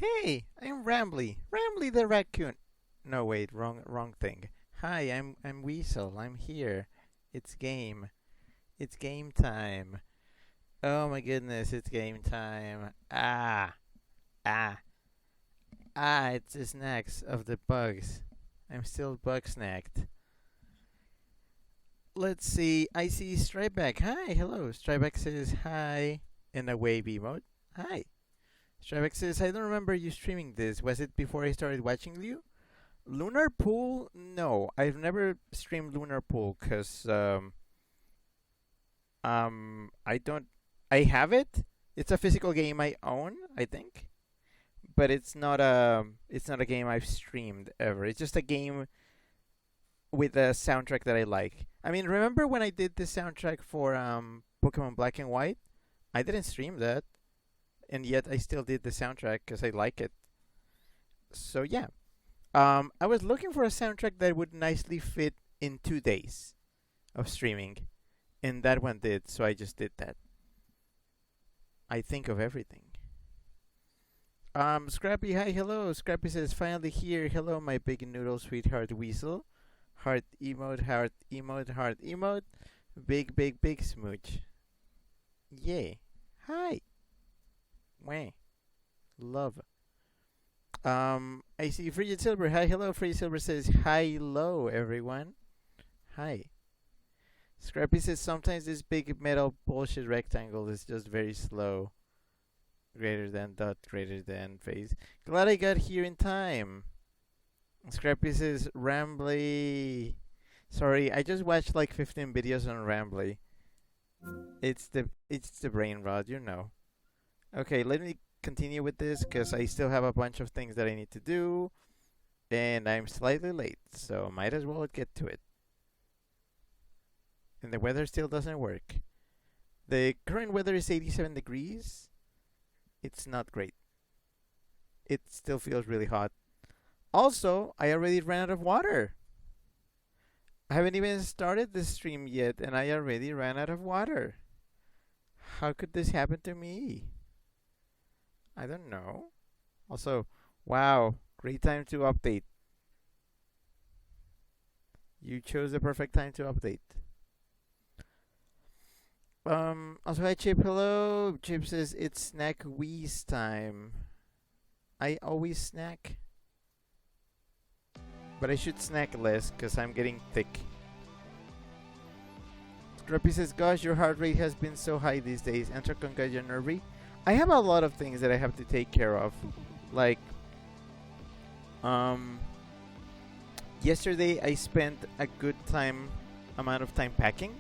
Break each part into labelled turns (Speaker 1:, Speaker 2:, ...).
Speaker 1: Hey, I'm Rambly. Rambly the raccoon. No, wait, wrong thing. Hi, I'm Weasel. I'm here. It's game. It's game time. Oh my goodness, it's game time. Ah, it's the snacks of the bugs. I'm still bug snacked. Let's see. I see Stripeback. Hi, hello. Stripeback says hi in a wavy mode. Hi. Stripeback says, I don't remember you streaming this. Was it before I started watching you? Lunar Pool? No, I've never streamed Lunar Pool because I don't. I have it. It's a physical game I own, I think, but it's not a game I've streamed ever. It's just a game with a soundtrack that I like. I mean, remember when I did the soundtrack for Pokemon Black and White? I didn't stream that, and yet I still did the soundtrack because I like it. So yeah, I was looking for a soundtrack that would nicely fit in 2 days of streaming, and that one did. So I just did that. I think of everything. Scrappy, hi, hello. Scrappy says, finally here. Hello, my big noodle sweetheart weasel. Heart emote, heart emote, heart emote. Big, big, big smooch. Yay. Hi. Wah. Love. I see Frigid Silver. Hi, hello. Frigid Silver says, hi, hello, everyone. Hi. Scrappy says, sometimes this big metal bullshit rectangle is just very slow. Greater than dot, greater than phase. Glad I got here in time. Scrappy says, Rambly. Sorry, I just watched like 15 videos on Rambly. It's the brain rot, you know. Okay, let me continue with this because I still have a bunch of things that I need to do, and I'm slightly late, so might as well get to it. And the weather still doesn't work. The current weather is 87 degrees. It's not great. It still feels really hot. Also, I already ran out of water. I haven't even started the stream yet, and I already ran out of water. How could this happen to me? I don't know. Also, wow, great time to update. You chose the perfect time to update. Also, hi Chip, hello. Chip says it's snack wheeze time. I always snack, but I should snack less because I'm getting thick. Scrappy says, gosh, your heart rate has been so high these days. Enter concussion nervy. I have a lot of things that I have to take care of. Like, um, yesterday I spent a good amount of time packing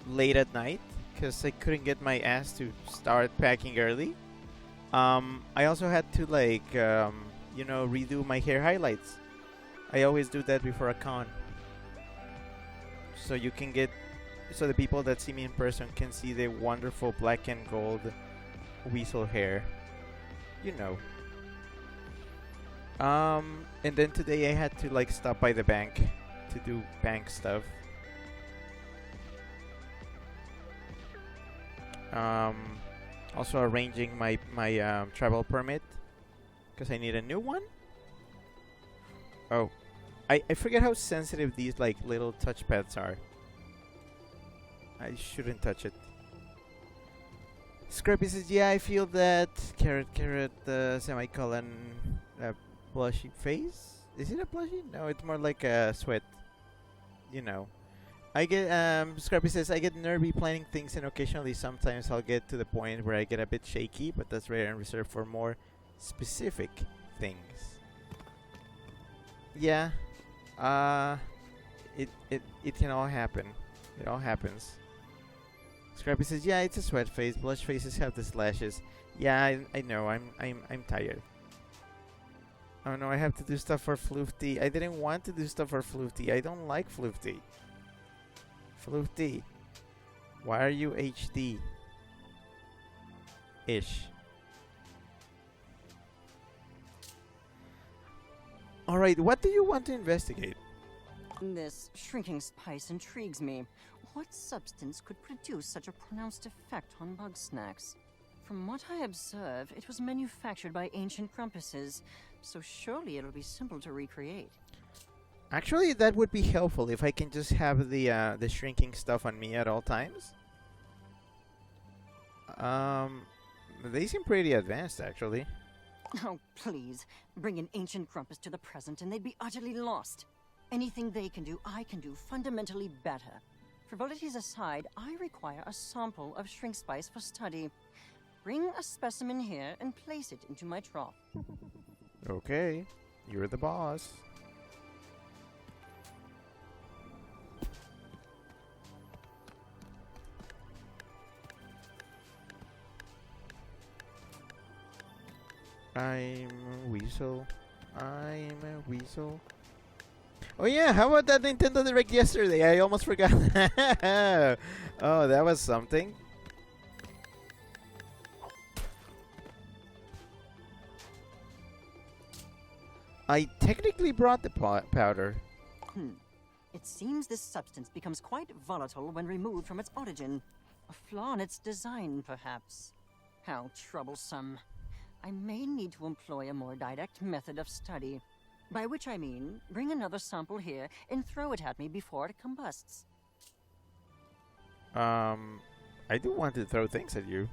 Speaker 1: late at night because I couldn't get my ass to start packing early. I also had to redo my hair highlights. I always do that before a con, so so the people that see me in person can see the wonderful black and gold weasel hair. You know. And then today I had to stop by the bank to do bank stuff. Also arranging my travel permit because I need a new one. Oh, I forget how sensitive these little touchpads are. I shouldn't touch it. Scrappy says, yeah, I feel that. Carrot, semicolon, blushy face? Is it a blushy? No, it's more like a sweat. You know. I get, Scrappy says, I get nervy planning things, and occasionally sometimes I'll get to the point where I get a bit shaky, but that's rare and reserved for more specific things. Yeah. It can all happen. It all happens. Scrappy says, "Yeah, it's a sweat face. Blush faces have the slashes. Yeah, I know. I'm tired. Oh no, I have to do stuff for Floofty. I didn't want to do stuff for Floofty. I don't like Floofty. Floofty, why are you HD? Ish. All right, what do you want to investigate?
Speaker 2: This shrinking spice intrigues me. What substance could produce such a pronounced effect on Bugsnax? From what I observe, it was manufactured by ancient Krumpuses, so surely it'll be simple to recreate.
Speaker 1: Actually, that would be helpful if I can just have the shrinking stuff on me at all times. They seem pretty advanced, actually.
Speaker 2: Oh, please. Bring an ancient Krampus to the present and they'd be utterly lost. Anything they can do, I can do fundamentally better. Frivolities aside, I require a sample of shrink spice for study. Bring a specimen here and place it into my trough.
Speaker 1: Okay, you're the boss. I'm a weasel. I'm a weasel. Oh yeah, how about that Nintendo Direct yesterday? I almost forgot. Oh, that was something. I technically brought the powder.
Speaker 2: It seems this substance becomes quite volatile when removed from its origin. A flaw in its design, perhaps. How troublesome. I may need to employ a more direct method of study. By which I mean, bring another sample here and throw it at me before it combusts.
Speaker 1: I do want to throw things at you.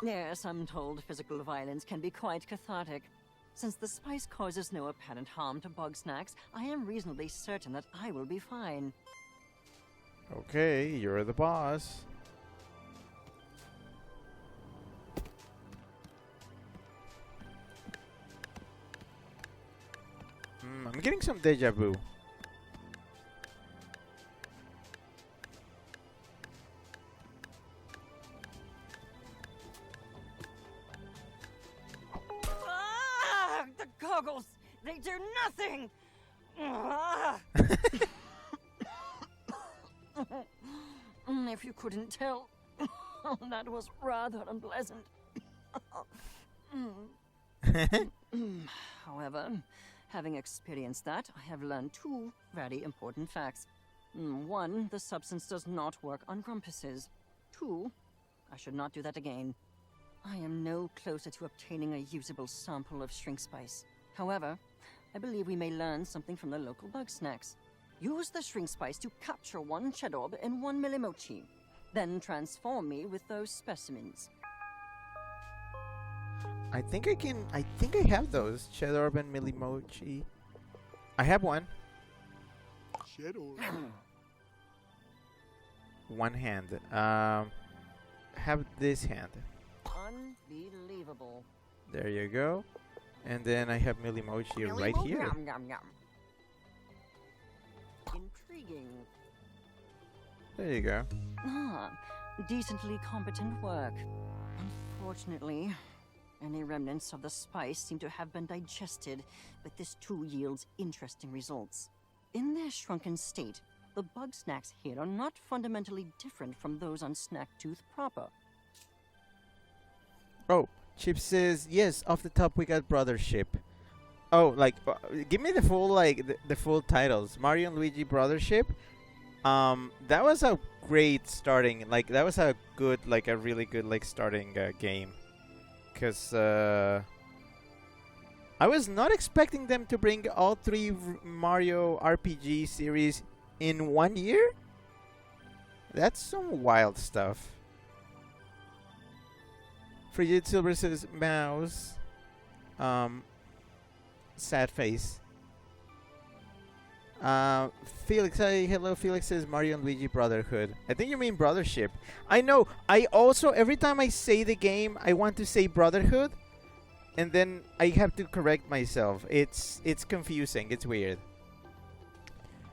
Speaker 2: Yes, I'm told physical violence can be quite cathartic. Since the spice causes no apparent harm to Bugsnax, I am reasonably certain that I will be fine.
Speaker 1: Okay, you're the boss. I'm getting some deja vu.
Speaker 2: Ah, the goggles! They do nothing! Ah. If you couldn't tell, that was rather unpleasant. However, having experienced that, I have learned two very important facts. One, the substance does not work on Krumpuses. Two, I should not do that again. I am no closer to obtaining a usable sample of shrink spice. However, I believe we may learn something from the local Bugsnax. Use the shrink spice to capture one Chedorb and one Millimochi. Then transform me with those specimens.
Speaker 1: I think I have those. Chedorb and Millimochi. I have one.
Speaker 3: Chedorb.
Speaker 1: One hand. Have this hand.
Speaker 2: Unbelievable.
Speaker 1: There you go. And then I have Millimochi right here.
Speaker 2: Yum, yum, yum. Intriguing.
Speaker 1: There you go.
Speaker 2: Ah, decently competent work. Unfortunately, any remnants of the spice seem to have been digested, but this too yields interesting results. In their shrunken state, the Bugsnax here are not fundamentally different from those on Snacktooth proper.
Speaker 1: Oh, Chip says yes. Off the top, we got Brothership. Oh, like give me the full the full titles. Mario and Luigi Brothership. That was a great starting. Like that was a good, a really good starting game. Cause I was not expecting them to bring all three Mario RPG series in 1 year. That's some wild stuff. Frigid Silver says mouse. Sad face. Felix, hello. Felix says Mario and Luigi Brotherhood. I think you mean Brothership. I know. I also, every time I say the game, I want to say Brotherhood, and then I have to correct myself. It's confusing. It's weird.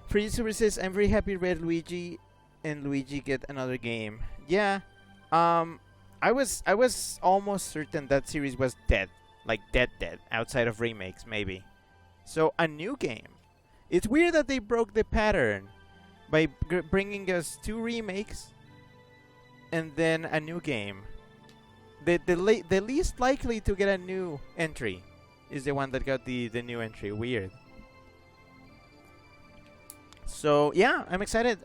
Speaker 1: Frigid Silver says I'm very happy Red Luigi and Luigi get another game. Yeah. I was almost certain that series was dead. Like dead, outside of remakes, maybe. So, a new game. It's weird that they broke the pattern by bringing us 2 remakes and then a new game. The least likely to get a new entry is the one that got the new entry. Weird. So, yeah, I'm excited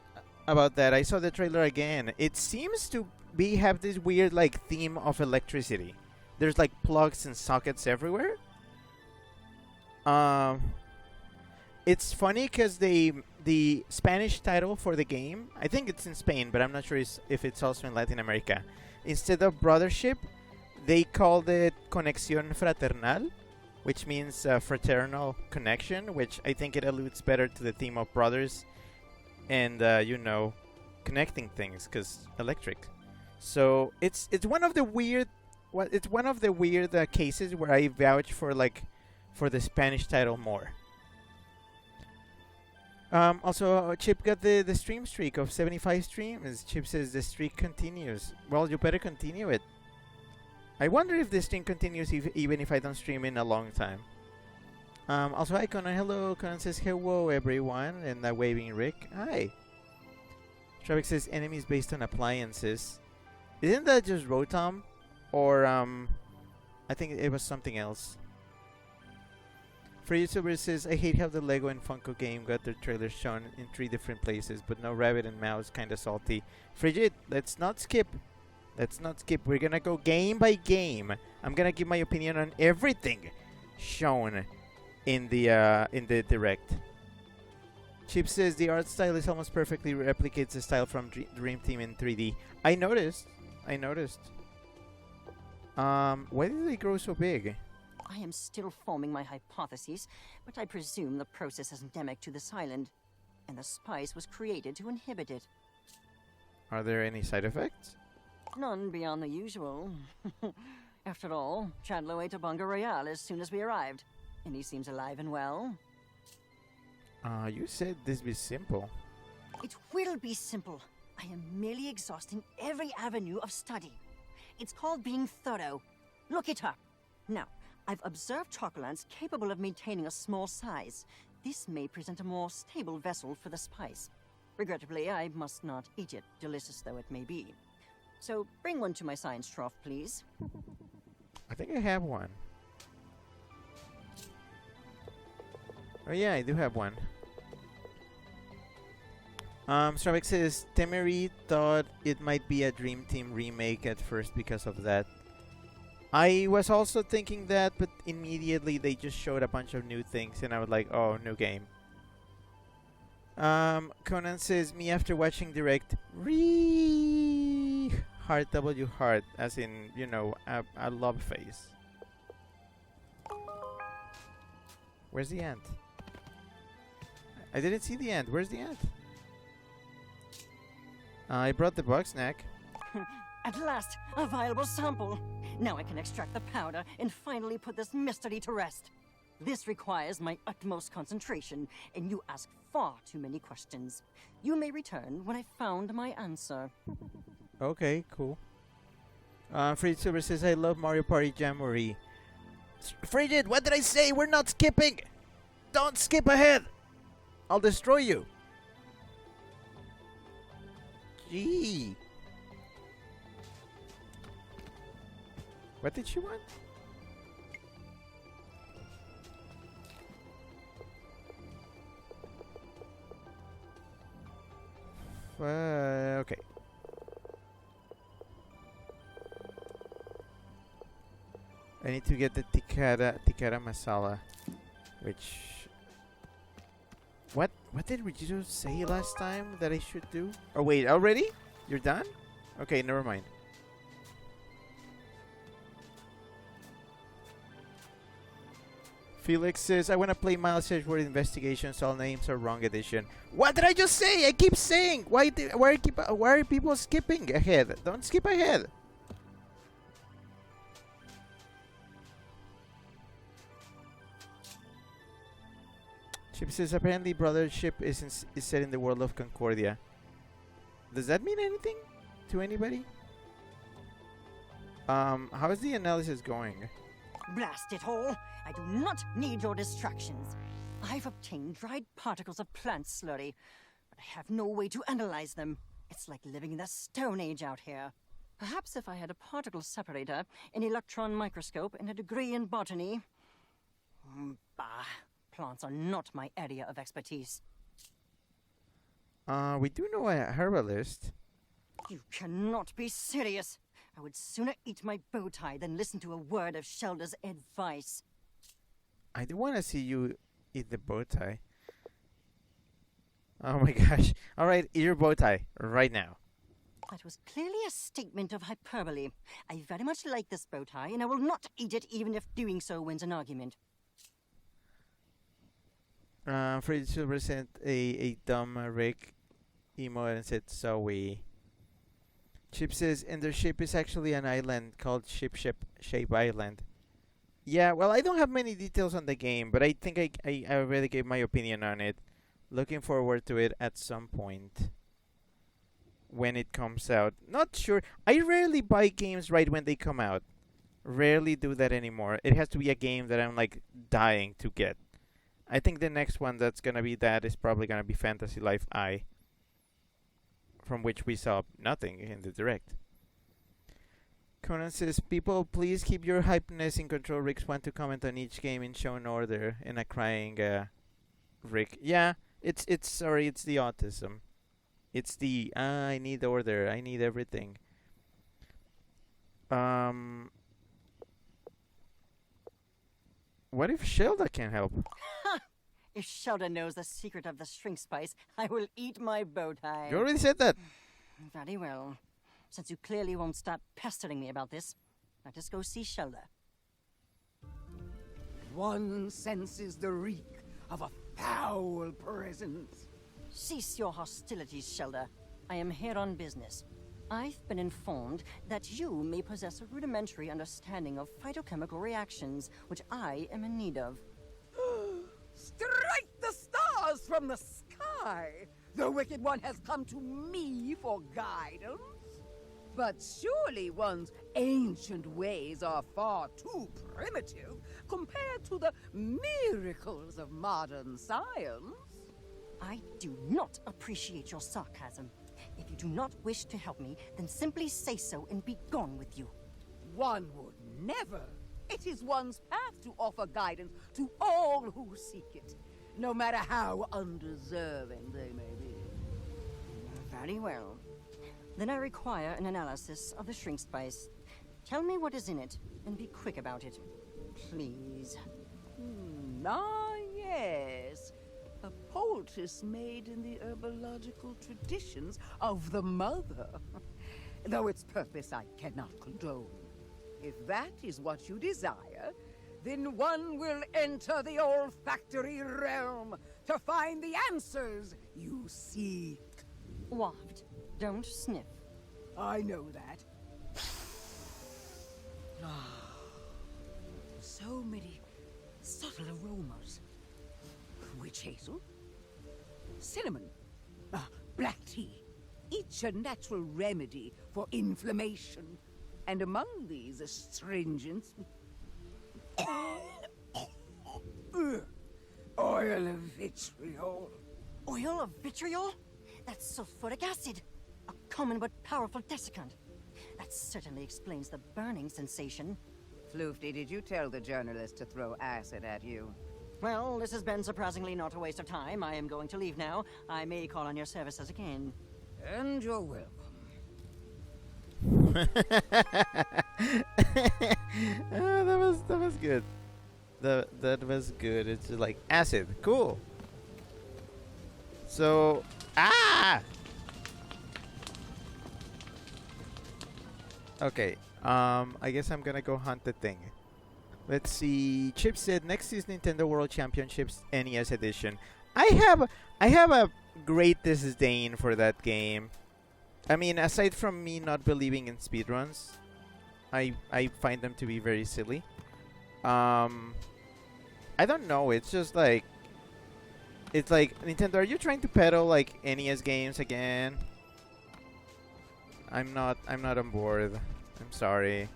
Speaker 1: about that. I saw the trailer again. It seems to we have this weird like theme of electricity. There's like plugs and sockets everywhere. Um, it's funny because the Spanish title for the game, I think it's in Spain, but I'm not sure if it's also in Latin America. Instead of brothership, they called it Conexión Fraternal, which means fraternal connection, which I think it alludes better to the theme of brothers and connecting things because electric. So it's one of the weird it's one of the weird cases where I vouch for the Spanish title more. Also, Chip got the stream streak of 75 streams. Chip says the streak continues. Well, you better continue it. I wonder if this stream continues even if I don't stream in a long time. Also, hi Conan. Hello. Conan says hello everyone, and waving Rick. Hi. Travik says enemies based on appliances. Isn't that just Rotom? Or I think it was something else. Freddy Silver says, I hate how the Lego and Funko game got their trailers shown in 3 different places, but no rabbit and mouse, kinda salty. Frigid, let's not skip. Let's not skip. We're gonna go game by game. I'm gonna give my opinion on everything shown in the direct. Chip says the art style is almost perfectly replicates the style from Dream Team in 3D. I noticed. Why did they grow so big?
Speaker 2: I am still forming my hypotheses, but I presume the process is endemic to this island, and the spice was created to inhibit it.
Speaker 1: Are there any side effects?
Speaker 2: None beyond the usual. After all, Chandler ate a Bunga Royale as soon as we arrived, and he seems alive and well.
Speaker 1: You said this be simple.
Speaker 2: It will be simple. I am merely exhausting every avenue of study. It's called being thorough. Look it up. Now, I've observed chocolates capable of maintaining a small size. This may present a more stable vessel for the spice. Regrettably, I must not eat it, delicious though it may be. So, bring one to my science trough, please.
Speaker 1: I think I have one. Oh yeah, I do have one. Stravik says, Temery thought it might be a Dream Team remake at first because of that. I was also thinking that, but immediately they just showed a bunch of new things, and I was like, oh, new game. Conan says, me after watching Direct, heart W heart, as in, a love face. Where's the ant? I didn't see the ant. Where's the ant? I brought the Bugsnax.
Speaker 2: At last, a viable sample. Now I can extract the powder and finally put this mystery to rest. This requires my utmost concentration, and you ask far too many questions. You may return when I've found my answer.
Speaker 1: Okay, cool. Frigid Silver says, I love Mario Party Jamboree. Frigid, what did I say? We're not skipping! Don't skip ahead! I'll destroy you! Gee. What did she want? Okay. I need to get the tikara masala, which... What did Rigido say last time that I should do? Oh wait, already? You're done? Okay, never mind. Felix says, I want to play Miles Edgeworth Investigations, all names are wrong edition. What did I just say? I keep saying! Why are people skipping ahead? Don't skip ahead! Chip says, apparently brothership is set in the world of Concordia. Does that mean anything to anybody? How is the analysis going?
Speaker 2: Blast it all! I do not need your distractions. I've obtained dried particles of plant slurry, but I have no way to analyze them. It's like living in the Stone Age out here. Perhaps if I had a particle separator, an electron microscope, and a degree in botany... Bah, plants are not my area of expertise.
Speaker 1: We do know a herbalist.
Speaker 2: You cannot be serious. I would sooner eat my bow tie than listen to a word of Shelda's advice.
Speaker 1: I do want to see you eat the bow tie. Oh my gosh. Alright, eat your bow tie right now.
Speaker 2: That was clearly a statement of hyperbole. I very much like this bow tie, and I will not eat it even if doing so wins an argument.
Speaker 1: Freddy Silver sent a dumb Rick emo and said, sorry. Chip says, and their ship is actually an island called Shape Island. Yeah, well, I don't have many details on the game, but I think I already gave my opinion on it. Looking forward to it at some point when it comes out. Not sure. I rarely buy games right when they come out. Rarely do that anymore. It has to be a game that I'm like dying to get. I think the next one that's gonna be that is probably gonna be Fantasy Life I, from which we saw nothing in the direct. Conan says, people, please keep your hypeness in control. Ricks want to comment on each game in shown order. And a crying Rick. Yeah, it's the autism. It's the I need order. I need everything. What if Shelda can help?
Speaker 2: If Shelda knows the secret of the shrink spice, I will eat my bow tie.
Speaker 1: You already said that.
Speaker 2: Very well. Since you clearly won't stop pestering me about this, let us go see Shelda.
Speaker 4: One senses the reek of a foul presence.
Speaker 2: Cease your hostilities, Shelda. I am here on business. I've been informed that you may possess a rudimentary understanding of phytochemical reactions, which I am in need of.
Speaker 4: Strike the stars from the sky! The Wicked One has come to me for guidance. But surely one's ancient ways are far too primitive compared to the miracles of modern science.
Speaker 2: I do not appreciate your sarcasm. If you do not wish to help me, then simply say so and be gone with you.
Speaker 4: One would never. It is one's path to offer guidance to all who seek it, no matter how undeserving they may be.
Speaker 2: Very well. Then I require an analysis of the shrink spice. Tell me what is in it, and be quick about it. Please.
Speaker 4: Yes. A poultice made in the herbological traditions of the mother. Though its purpose I cannot condone. If that is what you desire, then one will enter the olfactory realm to find the answers you seek.
Speaker 2: Waft. Don't sniff.
Speaker 4: I know that. So many subtle aromas. Witch hazel, cinnamon, black tea, each a natural remedy for inflammation. And among these astringents, oil of vitriol.
Speaker 2: Oil of vitriol? That's sulfuric acid. A common but powerful desiccant. That certainly explains the burning sensation.
Speaker 4: Floofty, did you tell the journalist to throw acid at you?
Speaker 2: Well, this has been surprisingly not a waste of time. I am going to leave now. I may call on your services again.
Speaker 4: And you're welcome.
Speaker 1: That was good. That was good. It's just like acid. Cool. So okay. I guess I'm gonna go hunt the thing. Let's see. Chip said next is Nintendo World Championships NES edition. I have a great disdain for that game. I mean, aside from me not believing in speedruns, I find them to be very silly. I don't know. It's just like Nintendo. Are you trying to peddle like NES games again? I'm not on board. I'm sorry.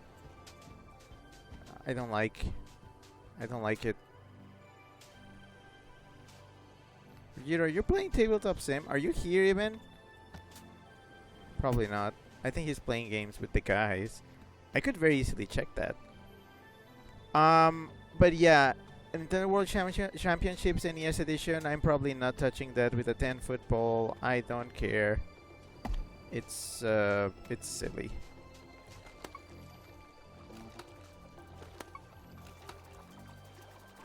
Speaker 1: I don't like it. Are you playing Tabletop Sim? Are you here even? Probably not. I think he's playing games with the guys. I could very easily check that. But yeah, Nintendo World Championships NES edition. I'm probably not touching that with a 10-foot pole. I don't care. It's silly.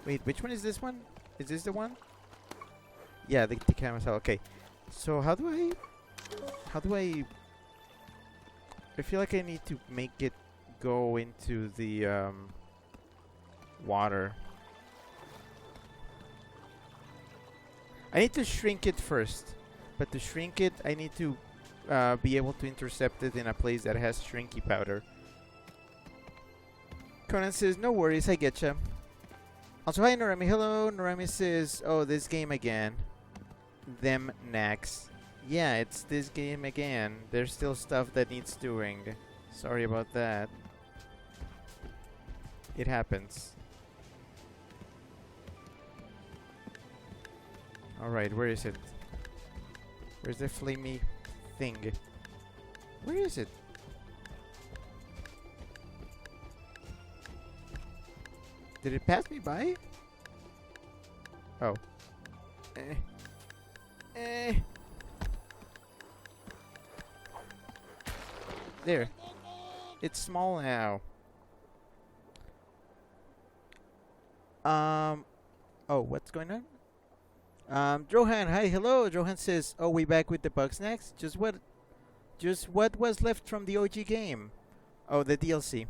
Speaker 1: Wait, which one is this one? Is this the one? Yeah, the camera cell. Okay. So how do I I feel like I need to make it go into the water. I need to shrink it first. But to shrink it, I need to be able to intercept it in a place that has shrinky powder. Conan says, no worries, I getcha. Also, hi Norami. Hello, Norami says, oh, this game again. Them Nax. Yeah, it's this game again. There's still stuff that needs doing. Sorry about that. It happens. Alright, where is it? Where's the flamey thing? Where is it? Did it pass me by? Oh. There. It's small now. Oh, what's going on? Johan, hi, hello. Johan says, "Oh, we back with the Bugsnax. Just what was left from the OG game? Oh, the DLC.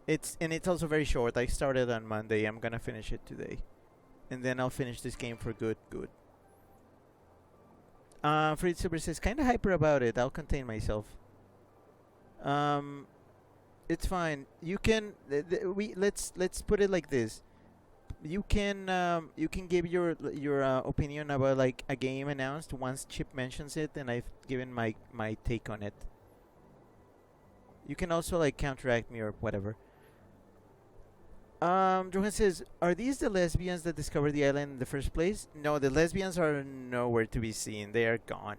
Speaker 1: It's also very short. I started on Monday. I'm gonna finish it today, and then I'll finish this game for good. Fritz Super says, kinda hyper about it. I'll contain myself. It's fine. You can let's put it like this. You can give your opinion about like a game announced once Chip mentions it, and I've given my take on it. You can also like counteract me or whatever. Johan says, are these the lesbians that discovered the island in the first place? No, the lesbians are nowhere to be seen. They are gone.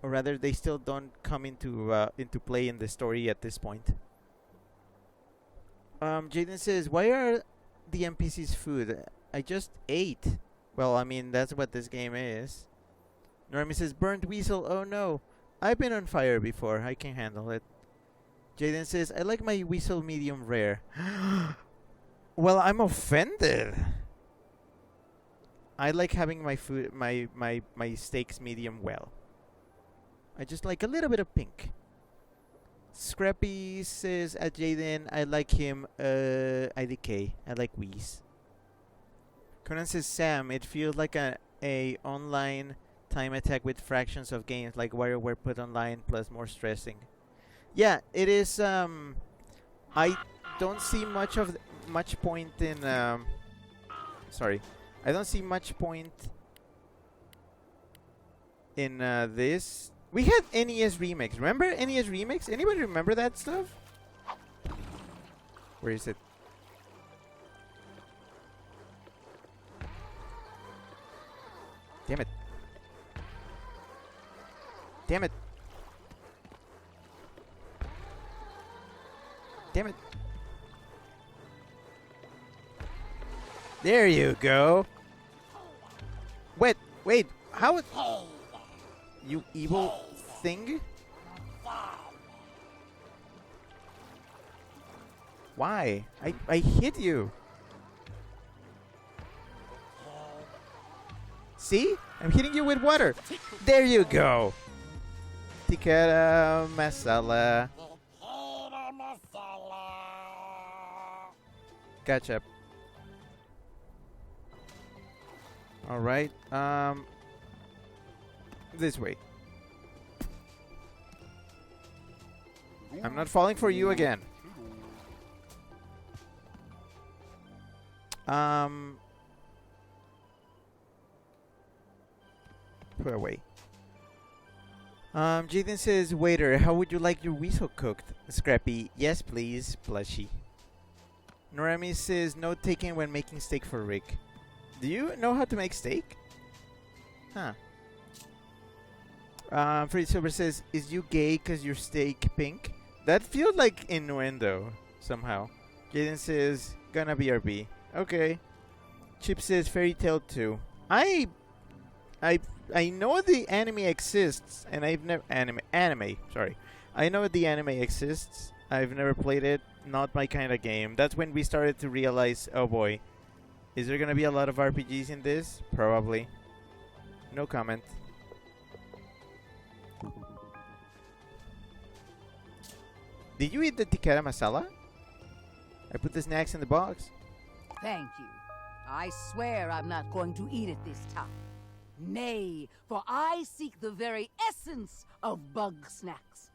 Speaker 1: Or rather, they still don't come into play in the story at this point. Jaden says, why are the NPCs food? I just ate. Well, I mean, that's what this game is. Normie says, burnt weasel. Oh no. I've been on fire before. I can handle it. Jaden says, I like my weasel medium rare. Well, I'm offended. I like having my food, my steaks medium well. I just like a little bit of pink. Scrappy says at Jaden, I like him, IDK. I like Wheeze. Conan says, Sam, it feels like a online time attack with fractions of games like WarioWare put online plus more stressing. Yeah, it is. I don't see much point in. Sorry, I don't see much point in this. We had NES Remix. Remember NES Remix? Anybody remember that stuff? Where is it? Damn it! Damn it! Damn it. There you go. Wait, how it... You evil thing? Why? I hit you. See? I'm hitting you with water. There you go. Tikara masala. Gotcha. Alright, this way. I'm not falling for you again. Put away. Jaden says, waiter, how would you like your weasel cooked? Scrappy, yes please, Plushy. Norami says, no taking when making steak for Rick. Do you know how to make steak? Huh. Freddy Silver says, is you gay cause your steak pink? That feels like innuendo, somehow. Jaden says, gonna BRB. Okay. Chip says, Fairy Tale 2. I I know the anime exists, and I've never anime. Sorry, I know the anime exists. I've never played it. Not my kind of game. That's when we started to realize, oh boy, is there gonna be a lot of RPGs in this? Probably. No comment. Did you eat the tikara masala? I put the snacks in the box.
Speaker 4: Thank you. I swear I'm not going to eat it this time. Nay, for I seek the very essence of Bugsnax.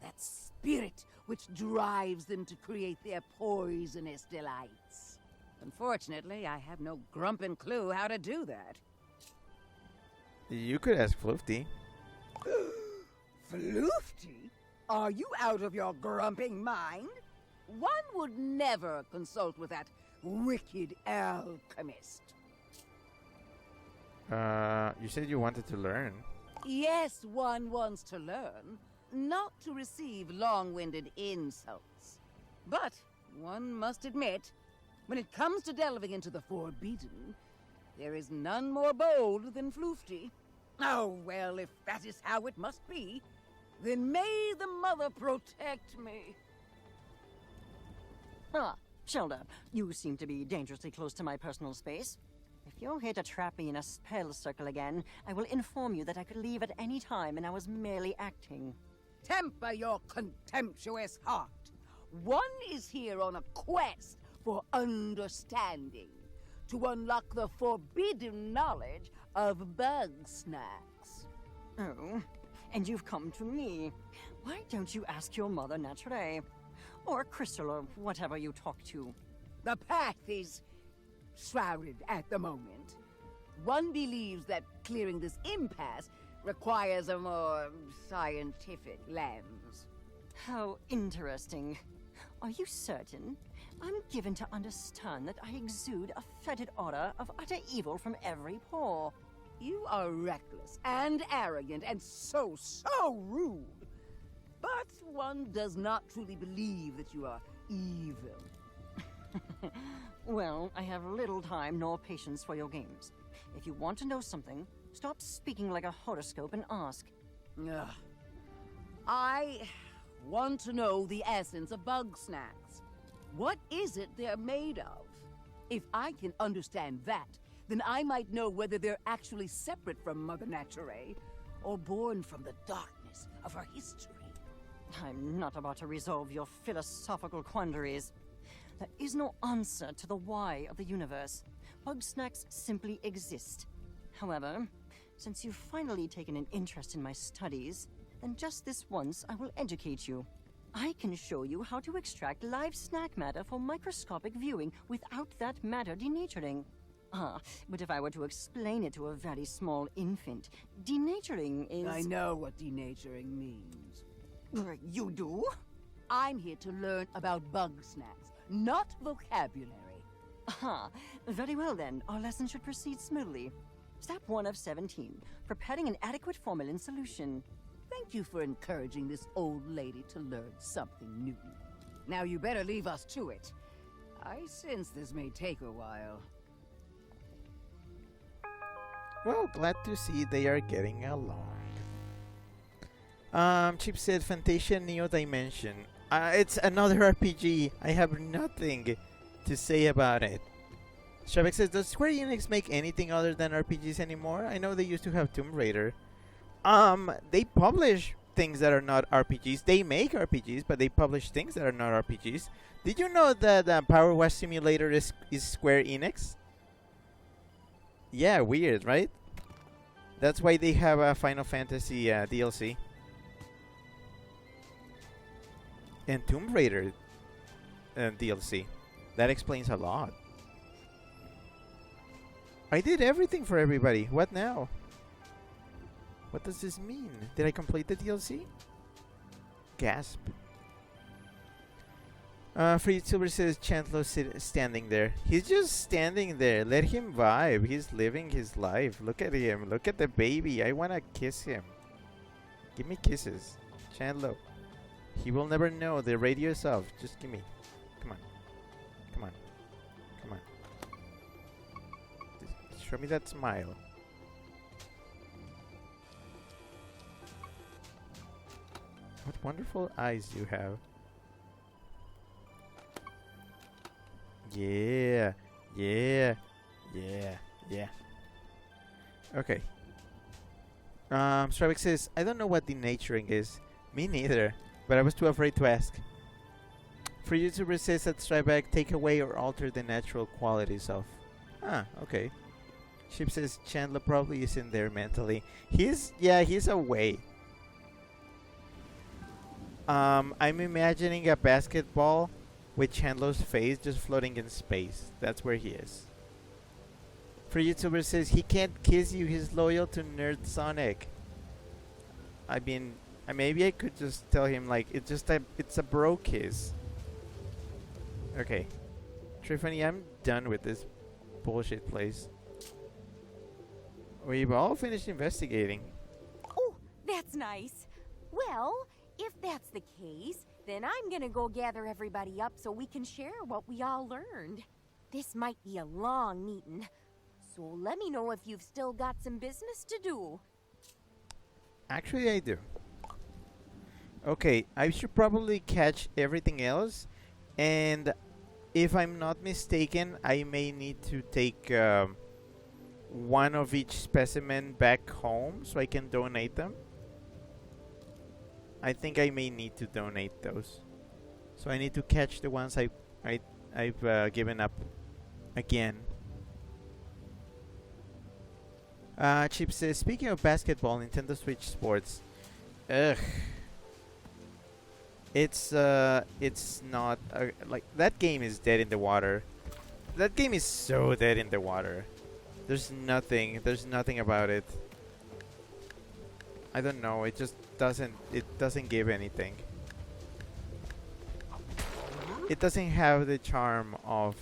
Speaker 4: That spirit which drives them to create their poisonous delights. Unfortunately, I have no grumpin' clue how to do that.
Speaker 1: You could ask Floofty.
Speaker 4: Floofty? Are you out of your grumping mind? One would never consult with that wicked alchemist.
Speaker 1: You said you wanted to learn.
Speaker 4: Yes, one wants to learn, not to receive long-winded insults. But one must admit, when it comes to delving into the forbidden, there is none more bold than Floofty. Oh, well, if that is how it must be, then may the mother protect me.
Speaker 2: Ah, Shelda, you seem to be dangerously close to my personal space. If you're here to trap me in a spell circle again, I will inform you that I could leave at any time and I was merely acting.
Speaker 4: Temper your contemptuous heart. One is here on a quest for understanding, to unlock the forbidden knowledge of Bugsnax.
Speaker 2: Oh, and you've come to me. Why don't you ask your mother naturally? Or Crystal, or whatever you talk to.
Speaker 4: The path is shrouded at the moment. One believes that clearing this impasse requires a more scientific lens.
Speaker 2: How interesting. Are you certain? I'm given to understand that I exude a fetid aura of utter evil from every pore.
Speaker 4: You are reckless and arrogant and so rude. But one does not truly believe that you are evil.
Speaker 2: Well, I have little time nor patience for your games. If you want to know something, stop speaking like a horoscope and ask.
Speaker 4: Ugh. I want to know the essence of Bugsnax. What is it they're made of? If I can understand that, then I might know whether they're actually separate from Mother Nature, or born from the darkness of her history.
Speaker 2: I'm not about to resolve your philosophical quandaries. There is no answer to the why of the universe. Bugsnax simply exist. However, since you've finally taken an interest in my studies, then just this once I will educate you. I can show you how to extract live snack matter for microscopic viewing without that matter denaturing. Ah, but if I were to explain it to a very small infant, denaturing is...
Speaker 4: I know what denaturing means.
Speaker 2: You do?
Speaker 4: I'm here to learn about Bugsnax, not vocabulary.
Speaker 2: Aha, very well then. Our lesson should proceed smoothly. Step 1 of 17, preparing an adequate formalin solution.
Speaker 4: Thank you for encouraging this old lady to learn something new. Now you better leave us to it. I sense this may take a while.
Speaker 1: Well, glad to see they are getting along. Chip said Fantasia Neo Dimension. It's another RPG. I have nothing to say about it. Shabek says, does Square Enix make anything other than RPGs anymore? I know they used to have Tomb Raider. They publish things that are not RPGs. They make RPGs, but they publish things that are not RPGs. Did you know that Power Wash Simulator is Square Enix? Yeah, weird, right? That's why they have a Final Fantasy DLC. And Tomb Raider DLC. That explains a lot. I did everything for everybody. What now? What does this mean? Did I complete the DLC? Gasp. Free Silver says Chantlo standing there. He's just standing there. Let him vibe. He's living his life. Look at him. Look at the baby. I want to kiss him. Give me kisses. Chandlo. He will never know. The radio is off. Just give me. Come on. Come on. Come on. Just show me that smile. What wonderful eyes you have. Yeah. Yeah. Yeah. Yeah. Okay. Stravik says, I don't know what denaturing is. Me neither. But I was too afraid to ask. For YouTubers says that Stravik take away or alter the natural qualities of. Ah, okay. Ship says Chandler probably isn't there mentally. He's away. I'm imagining a basketball with Chandler's face just floating in space. That's where he is. For YouTuber says he can't kiss you. He's loyal to Nerd Sonic. I mean, maybe I could just tell him like it's a bro kiss. Okay, Triffany, I'm done with this bullshit place. We've all finished investigating.
Speaker 5: Oh, that's nice. Well, if that's the case, then I'm gonna go gather everybody up so we can share what we all learned. This might be a long meeting, so let me know if you've still got some business to do.
Speaker 1: Actually, I do. Okay, I should probably catch everything else, and if I'm not mistaken, I may need to take one of each specimen back home so I can donate them. I think I may need to donate those. So I need to catch the ones I've given up again. Chip says, speaking of basketball, Nintendo Switch Sports. Ugh. It's not like that game is dead in the water. That game is so dead in the water. There's nothing about it. I don't know, it just doesn't give anything. It doesn't have the charm of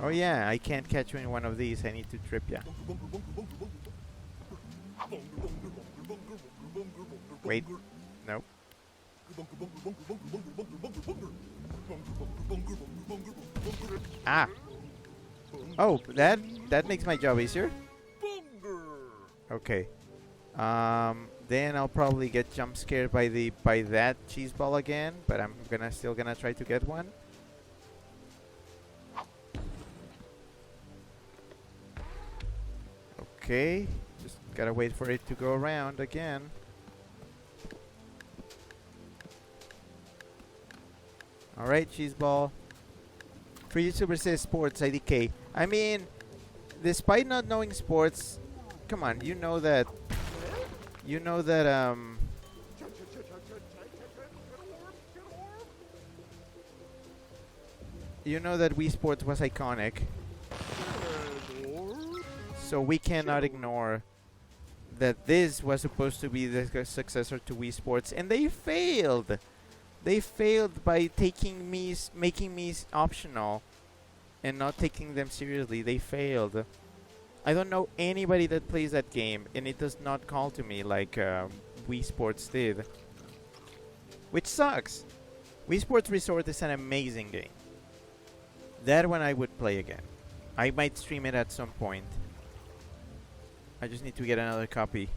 Speaker 1: oh yeah, I can't catch you in one of these. I need to trip ya. Wait. Nope. Ah. Oh, that makes my job easier. Okay. Then I'll probably get jump scared by that cheese ball again, but I'm still gonna try to get one. Okay, just gotta wait for it to go around again. Alright, cheese ball. Free YouTuber says sports, IDK. I mean, despite not knowing sports, come on, you know that you know that Wii Sports was iconic. So we cannot ignore that this was supposed to be the successor to Wii Sports, and they failed. They failed by making Mii's optional and not taking them seriously. They failed. I don't know anybody that plays that game, and it does not call to me like Wii Sports did, which sucks. Wii Sports Resort is an amazing game. That one I would play again. I might stream it at some point. I just need to get another copy.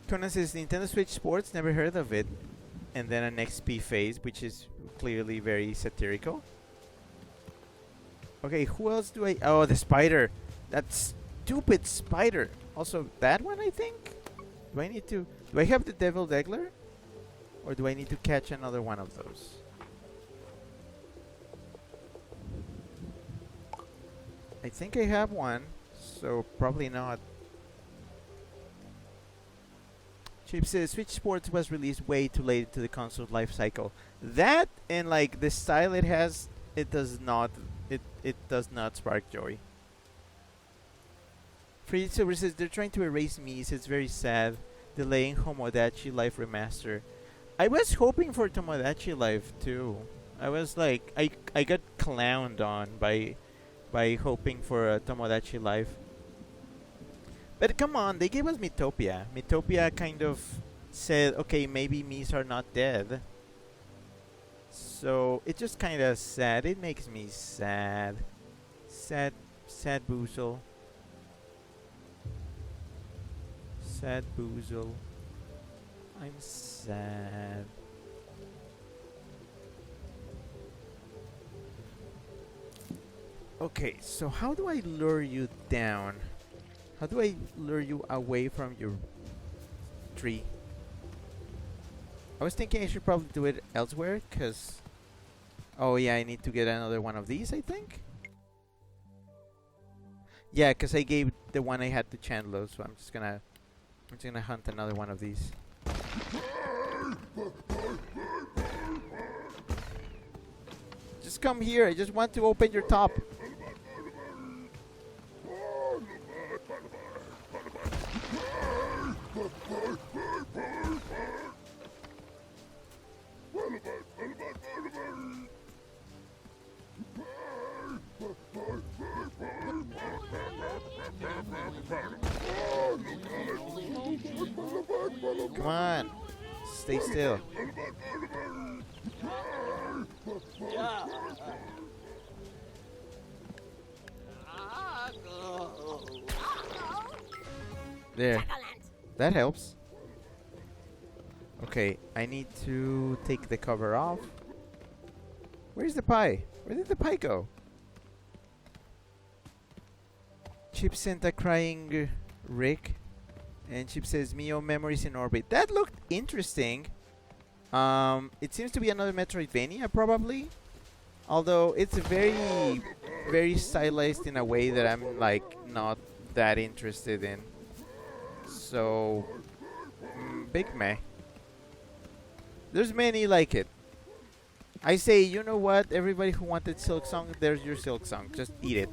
Speaker 1: Conan says Nintendo Switch Sports, never heard of it. And then an XP phase, which is clearly very satirical. Okay, who else do I... Oh, the spider. That stupid spider. Also, that one, I think? Do I need to... Do I have the Devil Degler? Or do I need to catch another one of those? I think I have one. So, probably not. Chip says Switch Sports was released way too late to the console's life cycle. That and like the style it has, it does not spark joy. Free Silver says they're trying to erase Mii's. It's very sad, delaying Tomodachi Life remaster. I was hoping for Tomodachi Life too. I was like, I got clowned on by hoping for a Tomodachi Life. But come on, they gave us Miitopia. Miitopia kind of said, okay, maybe Mii's are not dead. So, it's just kind of sad. It makes me sad. Sad Boozle. Sad Boozle. I'm sad. Okay, so how do I lure you down? How do I lure you away from your tree? I was thinking I should probably do it elsewhere, cause... Oh yeah, I need to get another one of these, I think? Yeah, cause I gave the one I had to Chandler, so I'm just gonna hunt another one of these. Just come here, I just want to open your top. Come on, stay still. There, that helps. Okay, I need to take the cover off. Where's the pie? Where did the pie go? Chip sent a crying Rick. And Chip says, Mio, memories in orbit. That looked interesting. It seems to be another Metroidvania, probably. Although it's very, very stylized in a way that I'm, like, not that interested in. So, big meh. There's many like it. I say, you know what? Everybody who wanted Silk Song, there's your Silk Song. Just eat it.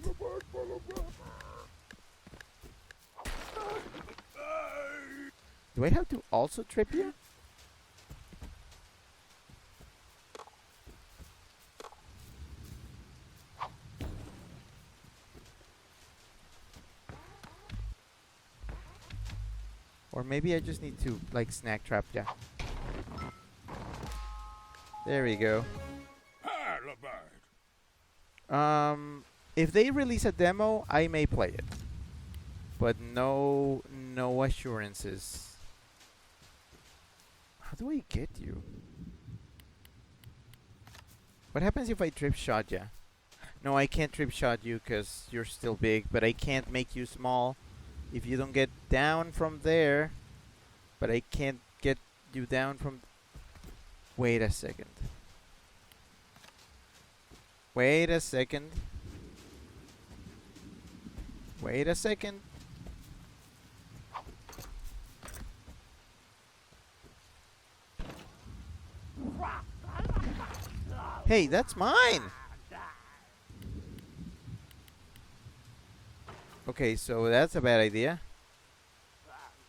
Speaker 1: Do I have to also trip you? Or maybe I just need to, like, snack trap ya. There we go. If they release a demo, I may play it. But no assurances. How do I get you? What happens if I trip shot ya? No, I can't trip shot you because you're still big, but I can't make you small if you don't get down from there. But I can't get you down from... Wait a second. Wait a second. Wait a second. Hey, that's mine! Okay, so that's a bad idea.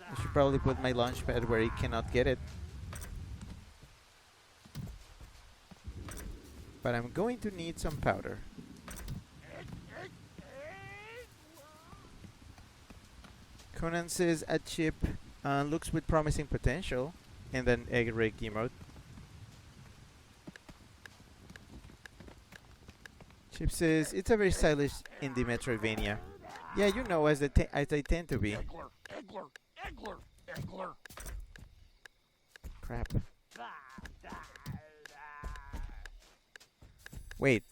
Speaker 1: I should probably put my launch pad where he cannot get it. But I'm going to need some powder. Conan says a chip looks with promising potential. And then egg rig emote. Chip says it's a very stylish indie Metroidvania. Yeah, you know, as I tend to be. Crap. Wait.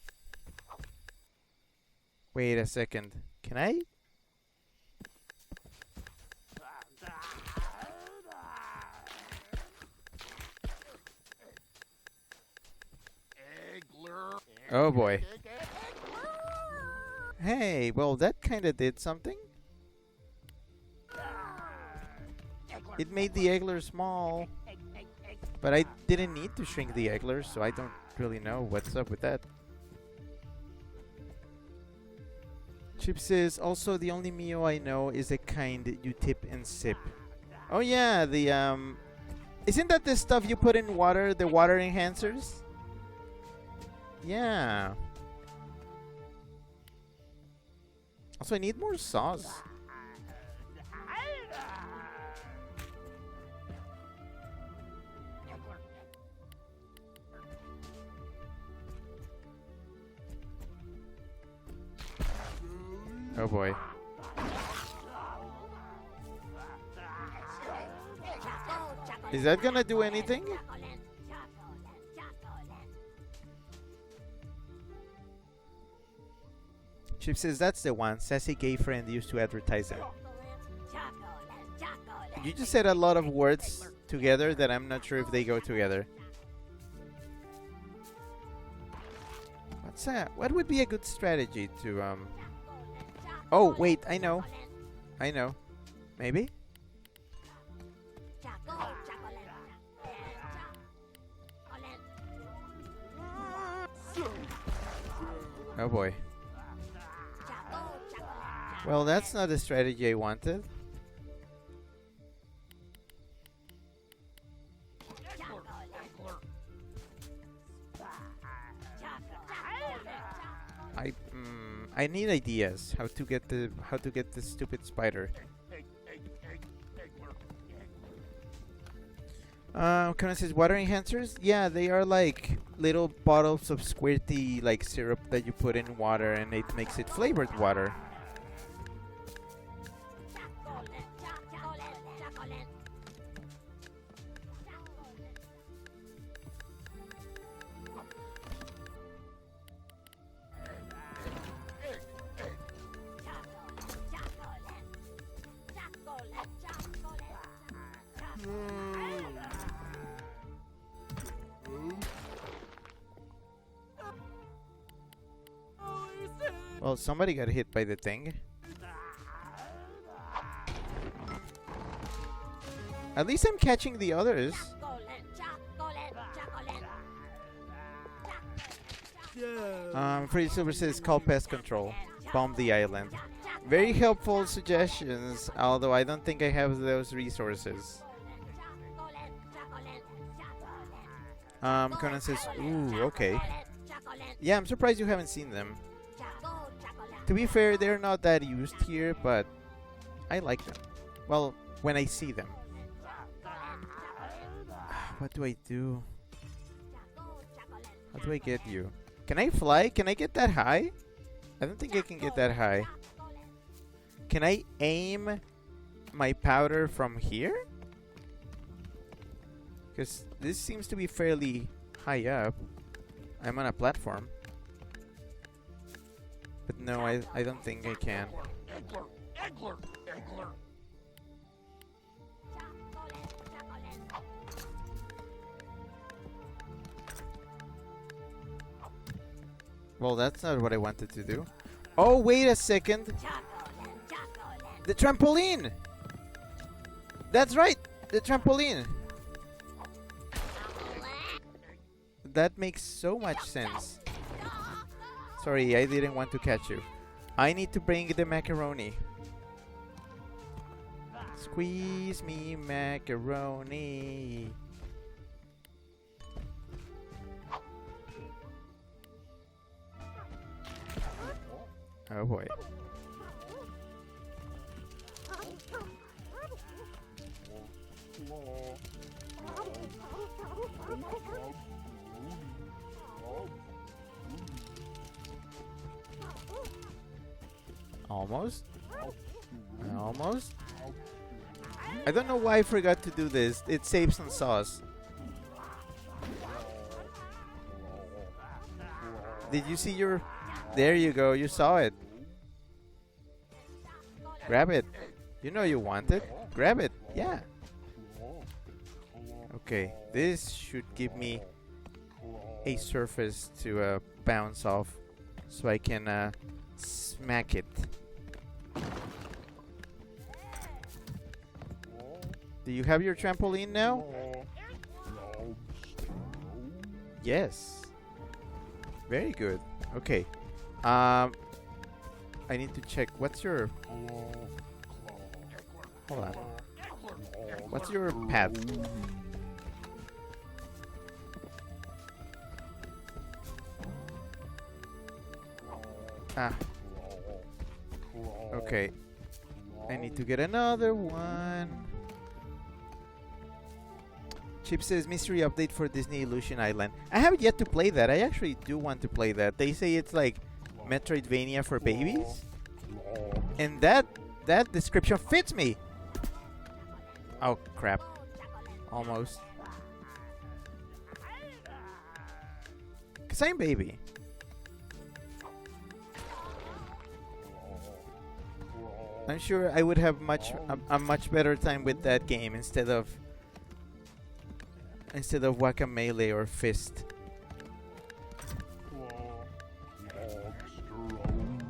Speaker 1: Wait a second. Can I? Oh boy. Hey, well that kinda did something. It made the Eggler small. But I didn't need to shrink the Eggler, so I don't really know what's up with that. Chip says, also the only Mio I know is the kind you tip and sip. Oh yeah, the isn't that the stuff you put in water, the water enhancers? Yeah. Also, I need more sauce. Oh boy. Is that gonna do anything? Chip says that's the one. Sassy gay friend used to advertise them. You just said a lot of words together that I'm not sure if they go together. What's that? What would be a good strategy to Oh wait, I know. Maybe? Oh boy. Well, that's not the strategy I wanted. I need ideas how to get the stupid spider. Conan says water enhancers? Yeah, they are like little bottles of squirty like syrup that you put in water and it makes it flavored water. Well, somebody got hit by the thing. At least I'm catching the others. Freddy Silver says call pest control. Bomb the island. Very helpful suggestions, although I don't think I have those resources. Conan says, ooh, okay. Yeah, I'm surprised you haven't seen them. To be fair, they're not that used here, but I like them. Well, when I see them. What do I do? How do I get you? Can I fly? Can I get that high? I don't think I can get that high. Can I aim my powder from here? Because this seems to be fairly high up. I'm on a platform. But no, I don't think I can. Well, that's not what I wanted to do. Oh, wait a second. The trampoline! That's right! The trampoline! That makes so much sense. Sorry, I didn't want to catch you. I need to bring the macaroni. Squeeze me, macaroni. Oh boy. Almost. Almost. I don't know why I forgot to do this. It saves on sauce. Did you see your... There you go. You saw it. Grab it. You know you want it. Grab it. Yeah. Okay. This should give me a surface to bounce off so I can smack it. Do you have your trampoline now? Yes. Very good. Okay. I need to check. What's your... Hold on. What's your path? Ah. Okay. I need to get another one. Chip says mystery update for Disney Illusion Island. I haven't yet to play that. I actually do want to play that. They say it's like Metroidvania for babies. And that description fits me. Oh crap. almost. Cause I'm baby. I'm sure I would have a much better time with that game instead of Guacamelee or Fist.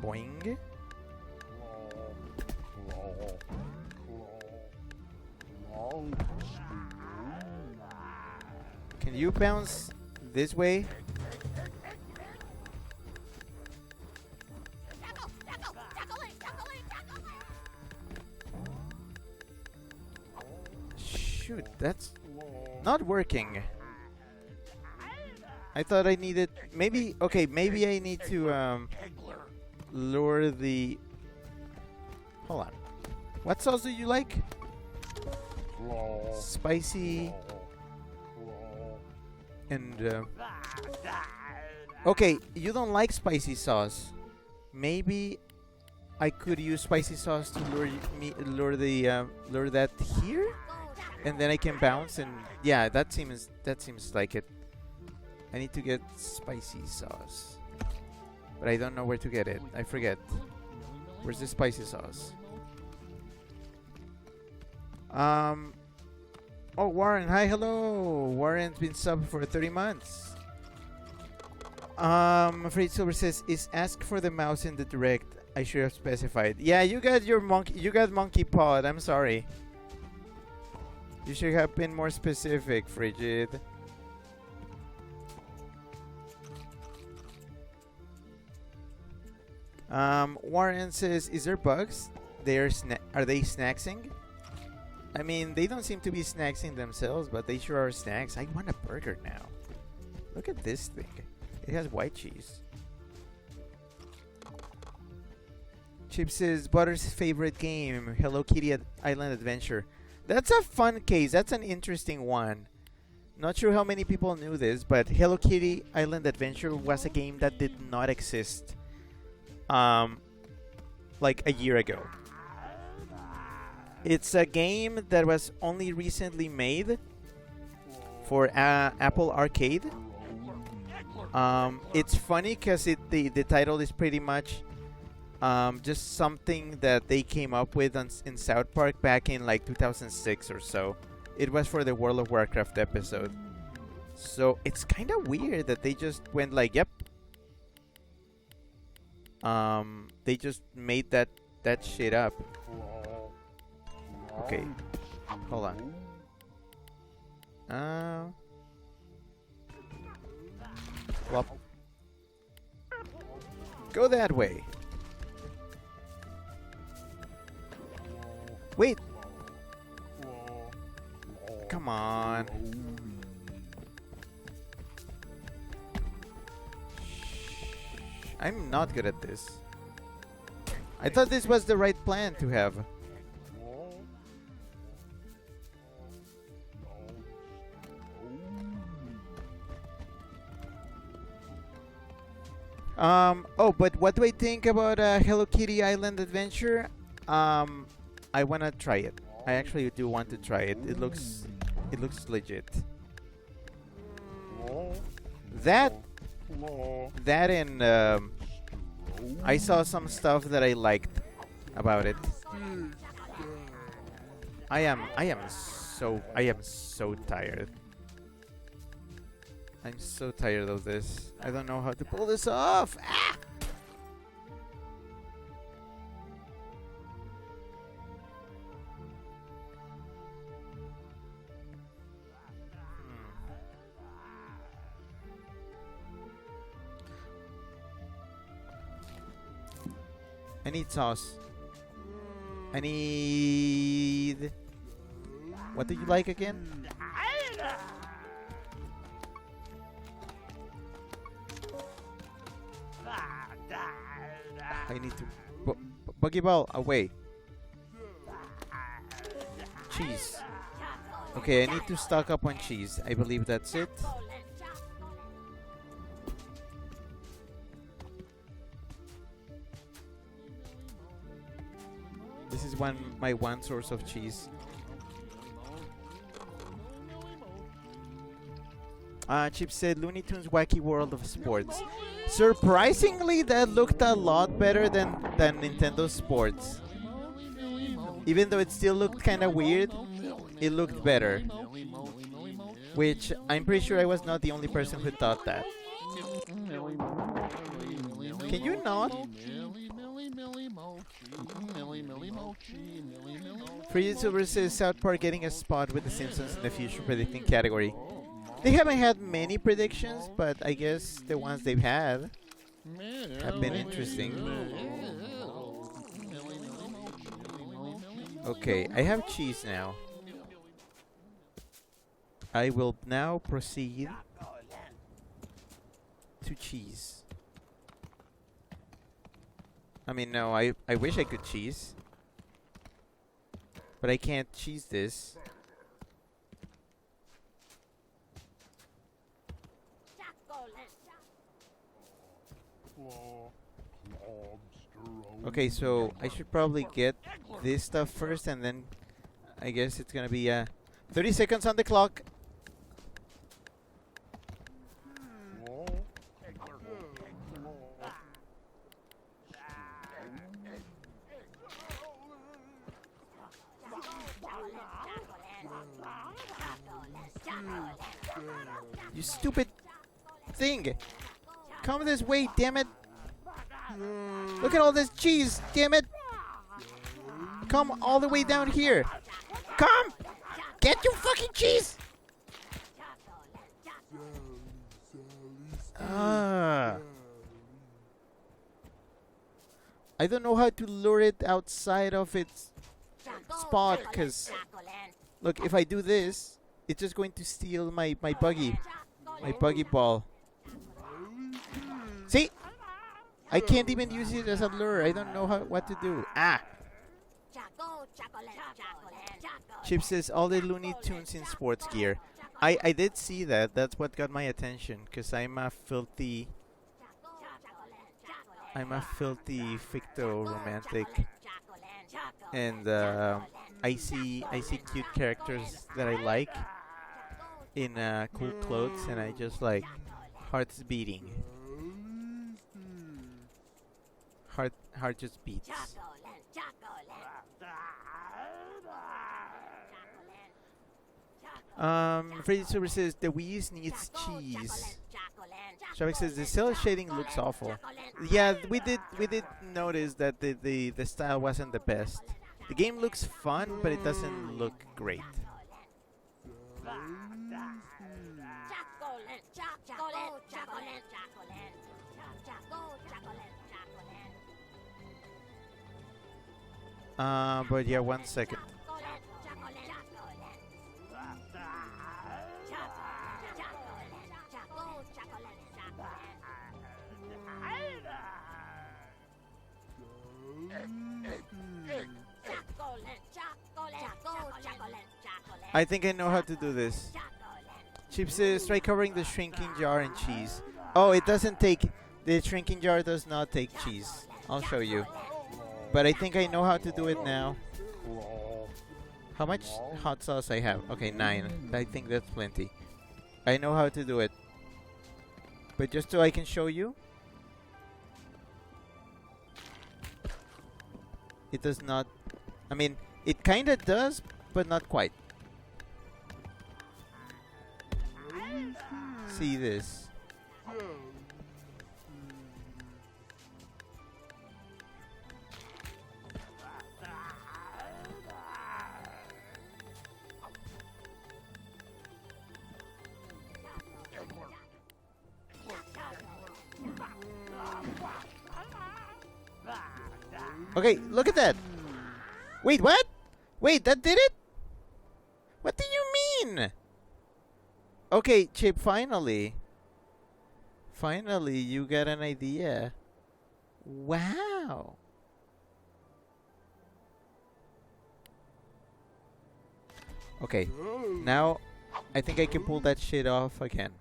Speaker 1: Boing. Can you bounce this way? Shoot, that's not working. I thought I needed maybe I need to lure the. Hold on. What sauce do you like? Spicy. And okay, you don't like spicy sauce. Maybe I could use spicy sauce to lure that here, and then I can bounce. And yeah, that seems like it. I need to get spicy sauce, but I don't know where to get it. I forget. Where's the spicy sauce? Oh, Warren, hi, hello. Warren's been subbed for 30 months. Afraid Silver says, is ask for the mouse in the direct. I should have specified. Yeah, you got your monkey. You got monkey pod. I'm sorry. You should have been more specific, Frigid. Warren says, is there bugs? Are they snacksing? I mean, they don't seem to be snacksing themselves, but they sure are snacks. I want a burger now. Look at this thing. It has white cheese. Chip says, Butter's favorite game, Hello Kitty Island Adventure. That's a fun case. That's an interesting one. Not sure how many people knew this, but Hello Kitty Island Adventure was a game that did not exist like a year ago. It's a game that was only recently made for Apple Arcade. It's funny because the title is pretty much just something that they came up with in South Park back in like 2006 or so. It was for the World of Warcraft episode. So it's kind of weird that they just went like, yep. They just made that shit up. Okay, hold on. Well, go that way. Wait. Come on. I'm not good at this. I thought this was the right plan to have. Oh, but what do I think about Hello Kitty Island Adventure? I wanna try it. I actually do want to try it. It looks legit. That and I saw some stuff that I liked about it. I am so tired. I'm so tired of this. I don't know how to pull this off. Ah! I need sauce. I need... What did you like again? I need to... Buggy ball, away. Cheese. Okay, I need to stock up on cheese. I believe that's it. This is my one source of cheese. Chip said Looney Tunes Wacky World of Sports. Surprisingly, that looked a lot better than Nintendo Sports. Even though it still looked kind of weird, it looked better. Which I'm pretty sure I was not the only person who thought that. Can you not? Free Silver says South Park getting a spot with The Simpsons in the future predicting category. They haven't had many predictions, but I guess the ones they've had have been interesting. Okay, I have cheese now. I will now proceed to cheese. I mean, no, I wish I could cheese. But I can't cheese this. Okay, so I should probably get this stuff first, and then I guess it's gonna be 30 seconds on the clock. You stupid thing! Come this way, damn it! Look at all this cheese, damn it! Come all the way down here! Come! Get your fucking cheese! Ah. I don't know how to lure it outside of its spot, because look, if I do this, it's just going to steal my buggy ball. See? I can't even use it as a lure. I don't know what to do. Ah! Chip says all the Looney Tunes in sports gear. I did see that. That's what got my attention, because I'm a filthy ficto romantic, and I see cute characters that I like in cool clothes, and I just like heart's beating. Heart just beats. Freddy Super says the Wii needs cheese. Shavik says the cell shading looks awful. Yeah, we did notice that the style wasn't the best. The game looks fun, but it doesn't look great. But yeah, 1 second. I think I know how to do this. Chip says try covering the shrinking jar in cheese. Oh, it doesn't take... The shrinking jar does not take cheese. I'll show you. But I think I know how to do it now. How much hot sauce I have? Okay, 9. I think that's plenty. I know how to do it. But just so I can show you. It does not... I mean, it kinda does, but not quite. See this. Okay, look at that. Wait, what? Wait, that did it? What do you mean? Okay, Chip, finally. Finally, you got an idea. Wow. Okay, now I think I can pull that shit off again.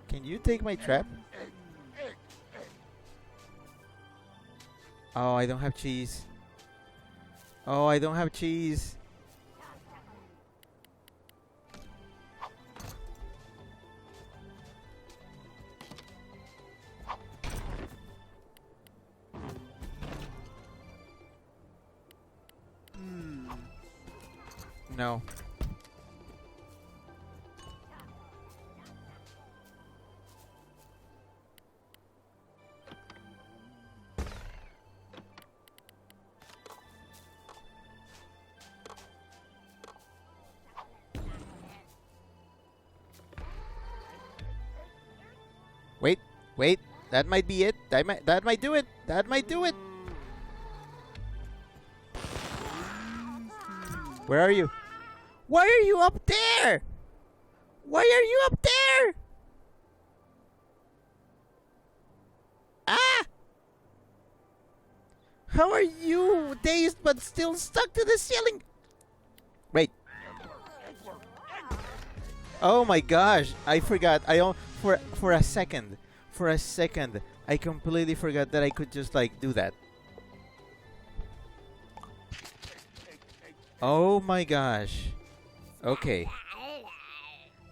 Speaker 1: Can you take my trap? Oh, I don't have cheese. Oh, I don't have cheese. No. Wait, wait. That might be it. That might do it. That might do it. Where are you? Why are you up there? Why are you up there? Ah! How are you dazed but still stuck to the ceiling? Wait. Oh my gosh! I forgot. For a second. For a second, I completely forgot that I could just like do that. Oh my gosh. Okay.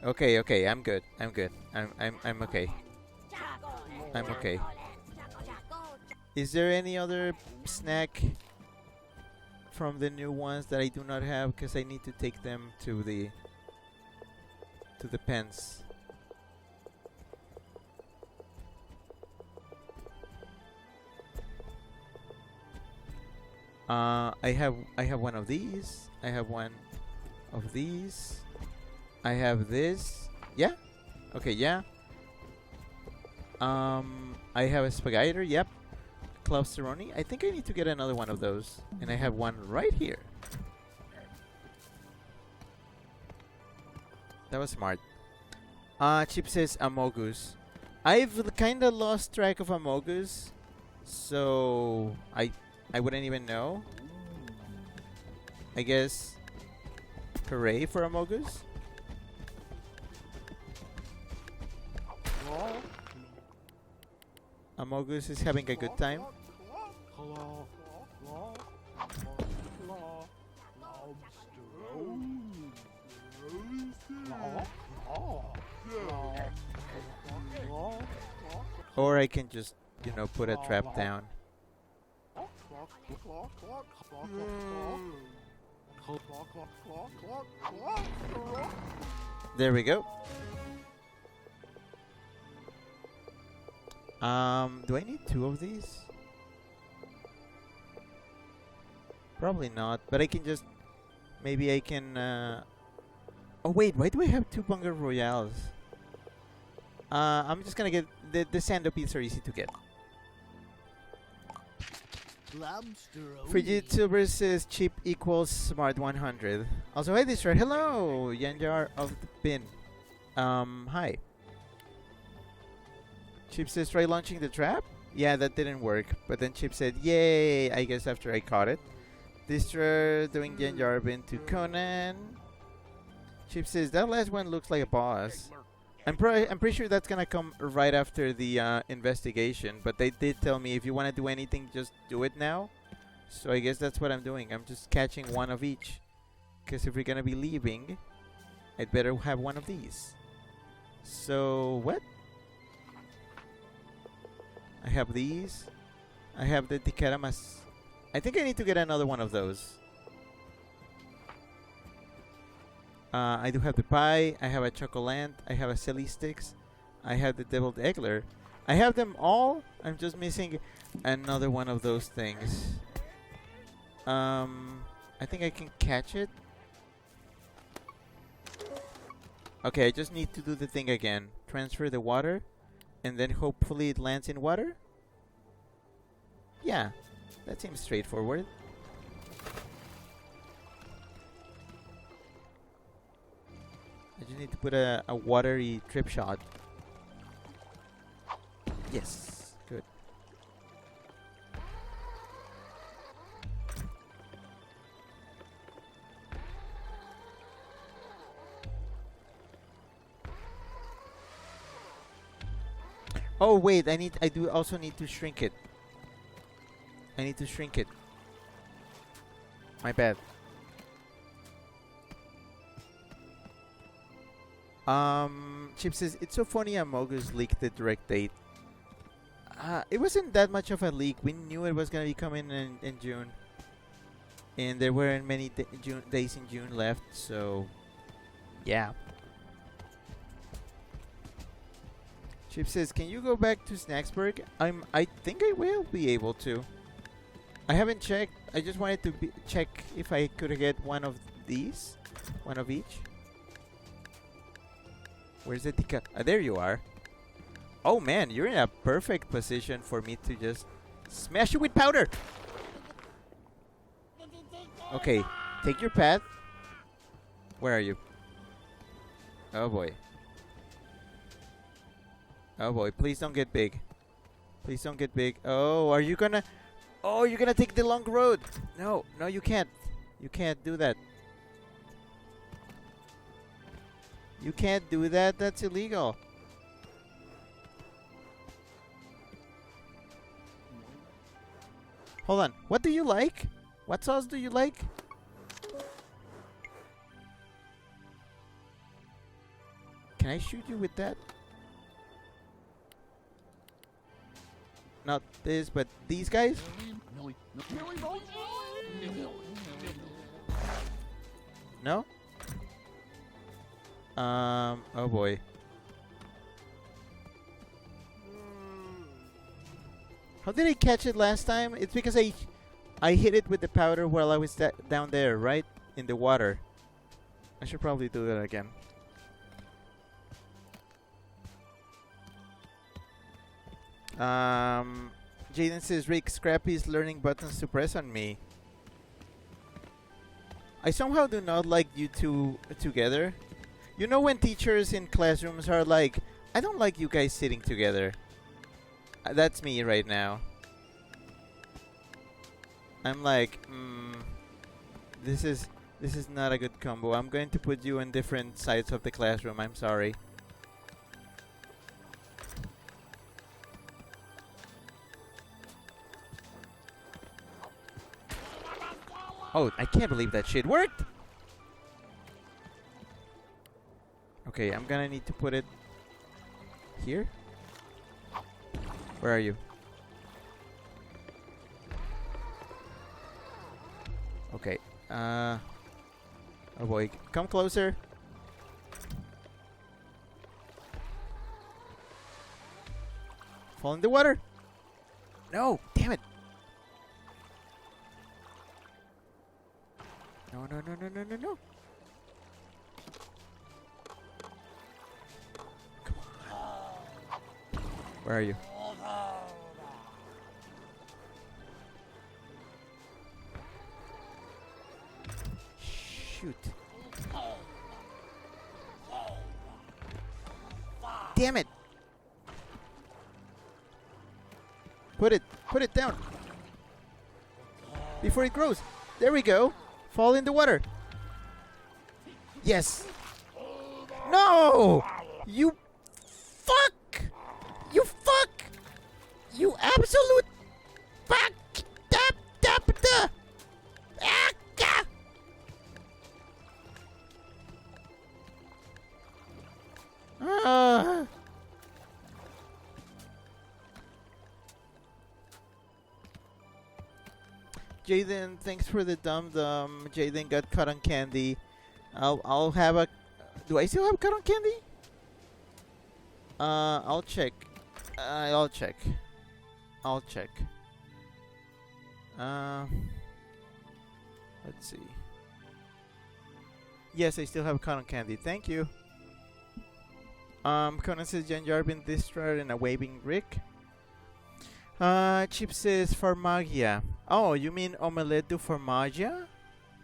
Speaker 1: Okay, okay, I'm good. I'm good. I'm okay. I'm okay. Is there any other snack from the new ones that I do not have, because I need to take them to the pens? I have one of these. I have one of these. I have this. Yeah. Okay. Yeah. I have a spaghetti. Yep. Clusteroni. I think I need to get another one of those, and I have one right here. That was smart. Chip says Amogus. I've kind of lost track of Amogus, so I wouldn't even know. I guess hooray for Amogus. Amogus is having a good time. Or I can just, put a trap down. There we go. Do I need two of these? Probably not, but I can just... Maybe I can... Oh wait, why do I have two Bunga Royales? I'm just gonna get... The Sandopeats are easy to get. Frigid says cheap equals smart 100. Also, hi Distra. Hello, Yanjar of the Bin. Hi. Chip says try launching the trap. Yeah, that didn't work. But then Chip said, yay, I guess after I caught it. Distra doing Yanjar Bin to Conan. Chip says that last one looks like a boss. I'm pretty sure that's gonna come right after the investigation, but they did tell me if you want to do anything, just do it now. So I guess that's what I'm doing. I'm just catching one of each, because if we're gonna be leaving, I'd better have one of these. So what? I have these. I have the Tikaramas. I think I need to get another one of those. I do have the pie, I have a chocolant, I have a silly sticks, I have the deviled eggler. I have them all. I'm just missing another one of those things. I think I can catch it. Okay, I just need to do the thing again. Transfer the water, and then hopefully it lands in water. Yeah, that seems straightforward. I just need to put a watery trip shot. Yes, good. Oh wait, I do also need to shrink it. I need to shrink it. My bad. Chip says, it's so funny Amogus leaked the direct date. It wasn't that much of a leak. We knew it was gonna be coming in June. And there weren't many days in June left, so... yeah. Chip says, can you go back to Snacksburg? I think I will be able to. I haven't checked. I just wanted to check if I could get one of these. One of each. Where's the Tika? There you are. Oh man, you're in a perfect position for me to just smash you with powder. Okay, take your path. Where are you? Oh boy. Oh boy, please don't get big. Please don't get big. Oh, are you gonna... oh, you're gonna take the long road. No, no, you can't. You can't do that. You can't do that. That's illegal. Hold on. What do you like? What sauce do you like? Can I shoot you with that? Not this, but these guys? No? Oh boy. How did I catch it last time? It's because I hit it with the powder while I was down there, right? In the water. I should probably do that again. Jaden says, Rick, Scrappy's learning buttons to press on me. I somehow do not like you two together. You know when teachers in classrooms are like, I don't like you guys sitting together. That's me right now. I'm like, this is not a good combo. I'm going to put you on different sides of the classroom. I'm sorry. Oh, I can't believe that shit worked! Okay, I'm gonna need to put it here. Where are you? Okay. Oh boy, come closer. Fall in the water. No, damn it. No, no, no, no, no, no, no. Come on. Where are you? Shoot. Damn it. Put it down. Before it grows. There we go. Fall in the water. Yes. No! You fuck! You fuck! You absolute fuck! Tap tap da! Jaden, thanks for the dum-dum. Jaden got cotton candy. I'll have a... Do I still have cotton candy? I'll check. I'll check. I'll check. Let's see. Yes, I still have cotton candy. Thank you. Conan says Jan Jarvin Distra and a waving Rick. Chip says Farmagia. Oh, you mean Omelette du Formaggio?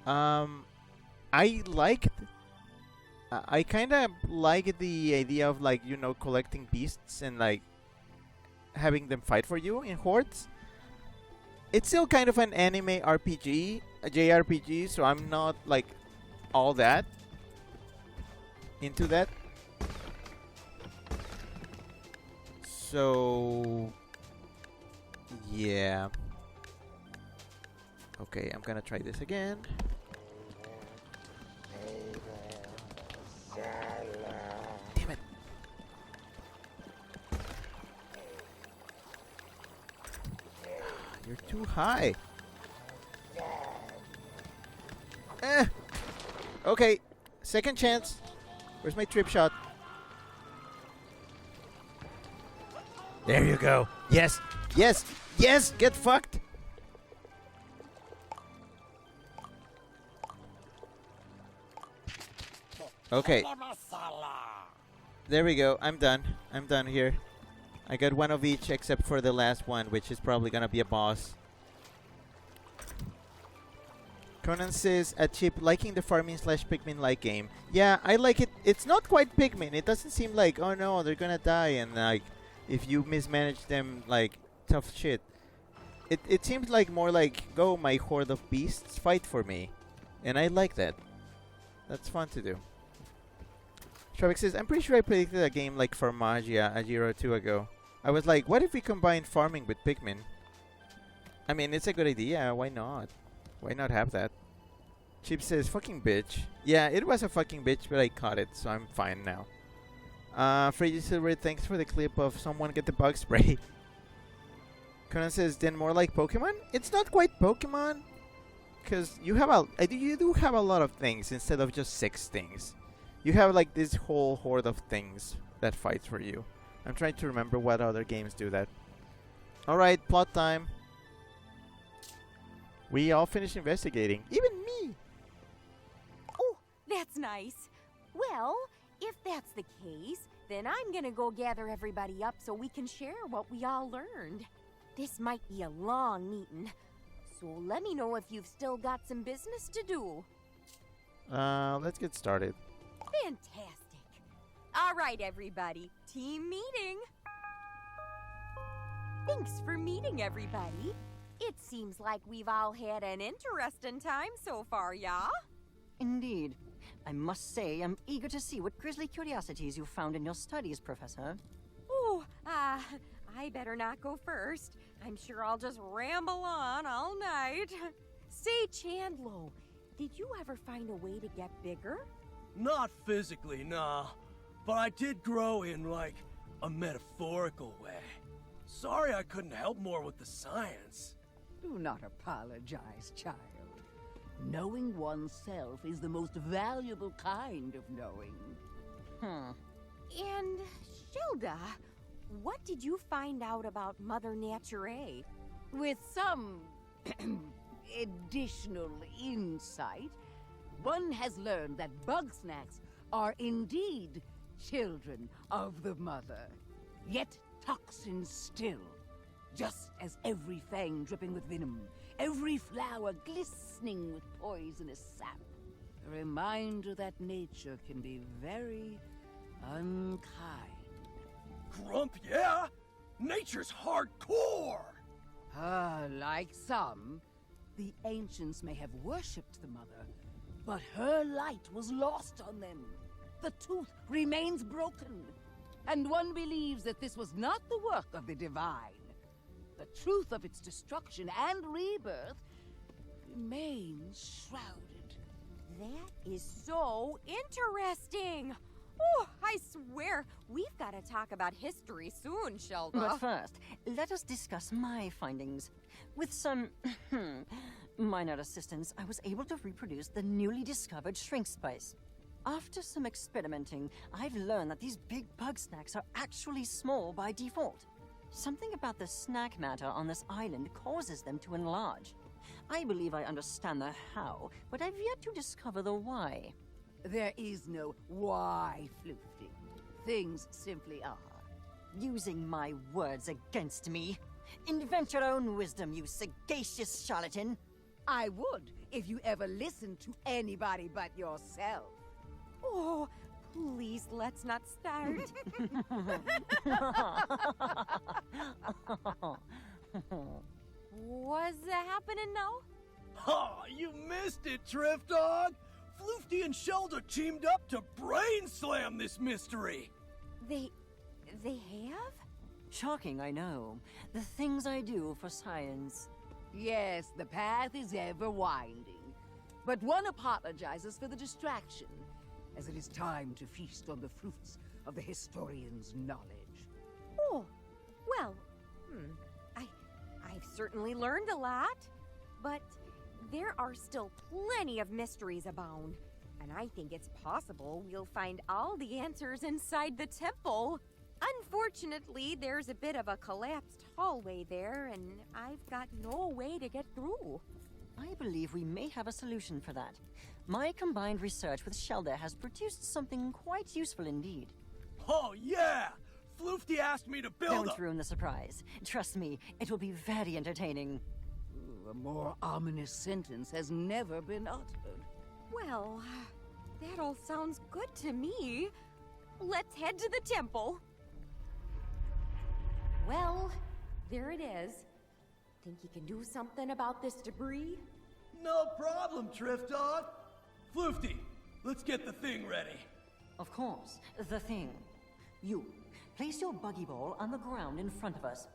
Speaker 1: I liked... I kind of like the idea of, like, you know, collecting beasts and, like, having them fight for you in hordes. It's still kind of an anime RPG, a JRPG, so I'm not, like, all that into that. So... yeah. Okay, I'm gonna try this again. Damn it. You're too high. Okay, second chance. Where's my trip shot? There you go. Yes, yes, yes, get fucked. Okay. There we go. I'm done. I'm done here. I got one of each except for the last one, which is probably gonna be a boss. Conan says, a chip liking the farming slash Pikmin-like game. Yeah, I like it. It's not quite Pikmin. It doesn't seem like, oh no, they're gonna die, and like, if you mismanage them, like, tough shit. It seems like more like, go my horde of beasts, fight for me. And I like that. That's fun to do. Shavik says, I'm pretty sure I predicted a game like Farmagia a year or two ago. I was like, what if we combine farming with Pikmin? I mean, it's a good idea. Why not? Why not have that? Chip says, fucking bitch. Yeah, it was a fucking bitch, but I caught it, so I'm fine now. Freddy Silver, thanks for the clip of someone get the bug spray. Conan says, then more like Pokemon? It's not quite Pokemon. Because you do have a lot of things instead of just 6 things. You have like this whole horde of things that fights for you. I'm trying to remember what other games do that. Alright, plot time. We all finished investigating. Even me!
Speaker 5: Oh, that's nice. Well, if that's the case, then I'm gonna go gather everybody up so we can share what we all learned. This might be a long meeting, so let me know if you've still got some business to do.
Speaker 1: Let's get started.
Speaker 5: Fantastic. All right, everybody. Team meeting. Thanks for meeting, everybody. It seems like we've all had an interesting time so far, yeah?
Speaker 2: Indeed. I must say, I'm eager to see what grisly curiosities you found in your studies, Professor.
Speaker 5: Oh, I better not go first. I'm sure I'll just ramble on all night. Say, Chandlo, did you ever find a way to get bigger?
Speaker 6: Not physically, nah. But I did grow in, like, a metaphorical way. Sorry I couldn't help more with the science.
Speaker 4: Do not apologize, child. Knowing oneself is the most valuable kind of knowing.
Speaker 5: And, Shilda, what did you find out about Mother Nature?
Speaker 4: With some additional insight, one has learned that Bugsnax are indeed children of the mother, yet toxins still. Just as every fang dripping with venom, every flower glistening with poisonous sap. A reminder that nature can be very unkind.
Speaker 6: Grump, yeah? Nature's hardcore!
Speaker 4: Like some, the ancients may have worshipped the mother, but her light was lost on them. The tooth remains broken, and one believes that this was not the work of the divine. The truth of its destruction and rebirth remains shrouded.
Speaker 5: That is so interesting. Oh, I swear, we've got to talk about history soon, Shilda.
Speaker 2: But first, let us discuss my findings. With some minor assistance, I was able to reproduce the newly discovered shrink spice. After some experimenting, I've learned that these big bug snacks are actually small by default. Something about the snack matter on this island causes them to enlarge. I believe I understand the how, but I've yet to discover the why.
Speaker 4: There is no why, Floofty. Things simply are.
Speaker 2: Using my words against me. Invent your own wisdom, you sagacious charlatan.
Speaker 4: I would if you ever listened to anybody but yourself.
Speaker 5: Oh, please, let's not start. What's happening now?
Speaker 6: Ha! You missed it, Drift Dog! Floofty and Shelda teamed up to brain slam this mystery!
Speaker 5: They have?
Speaker 2: Shocking, I know. The things I do for science.
Speaker 4: Yes, the path is ever winding. But one apologizes for the distraction, as it is time to feast on the fruits of the historian's knowledge.
Speaker 5: Oh, well, I've certainly learned a lot, but there are still plenty of mysteries abound, and I think it's possible we'll find all the answers inside the temple. Unfortunately, there's a bit of a collapsed hallway there, and I've got no way to get through.
Speaker 2: I believe we may have a solution for that. My combined research with Shelda has produced something quite useful indeed.
Speaker 6: Oh, yeah! Floofty asked me to build
Speaker 2: Don't ruin the surprise. Trust me, it will be very entertaining.
Speaker 4: Ooh, a more ominous sentence has never been uttered.
Speaker 5: Well, that all sounds good to me. Let's head to the temple. Well, there it is. Think you can do something about this debris?
Speaker 6: No problem, Drift Dog. Floofty, let's get the thing ready.
Speaker 2: Of course, the thing. You, place your buggy ball on the ground in front of us.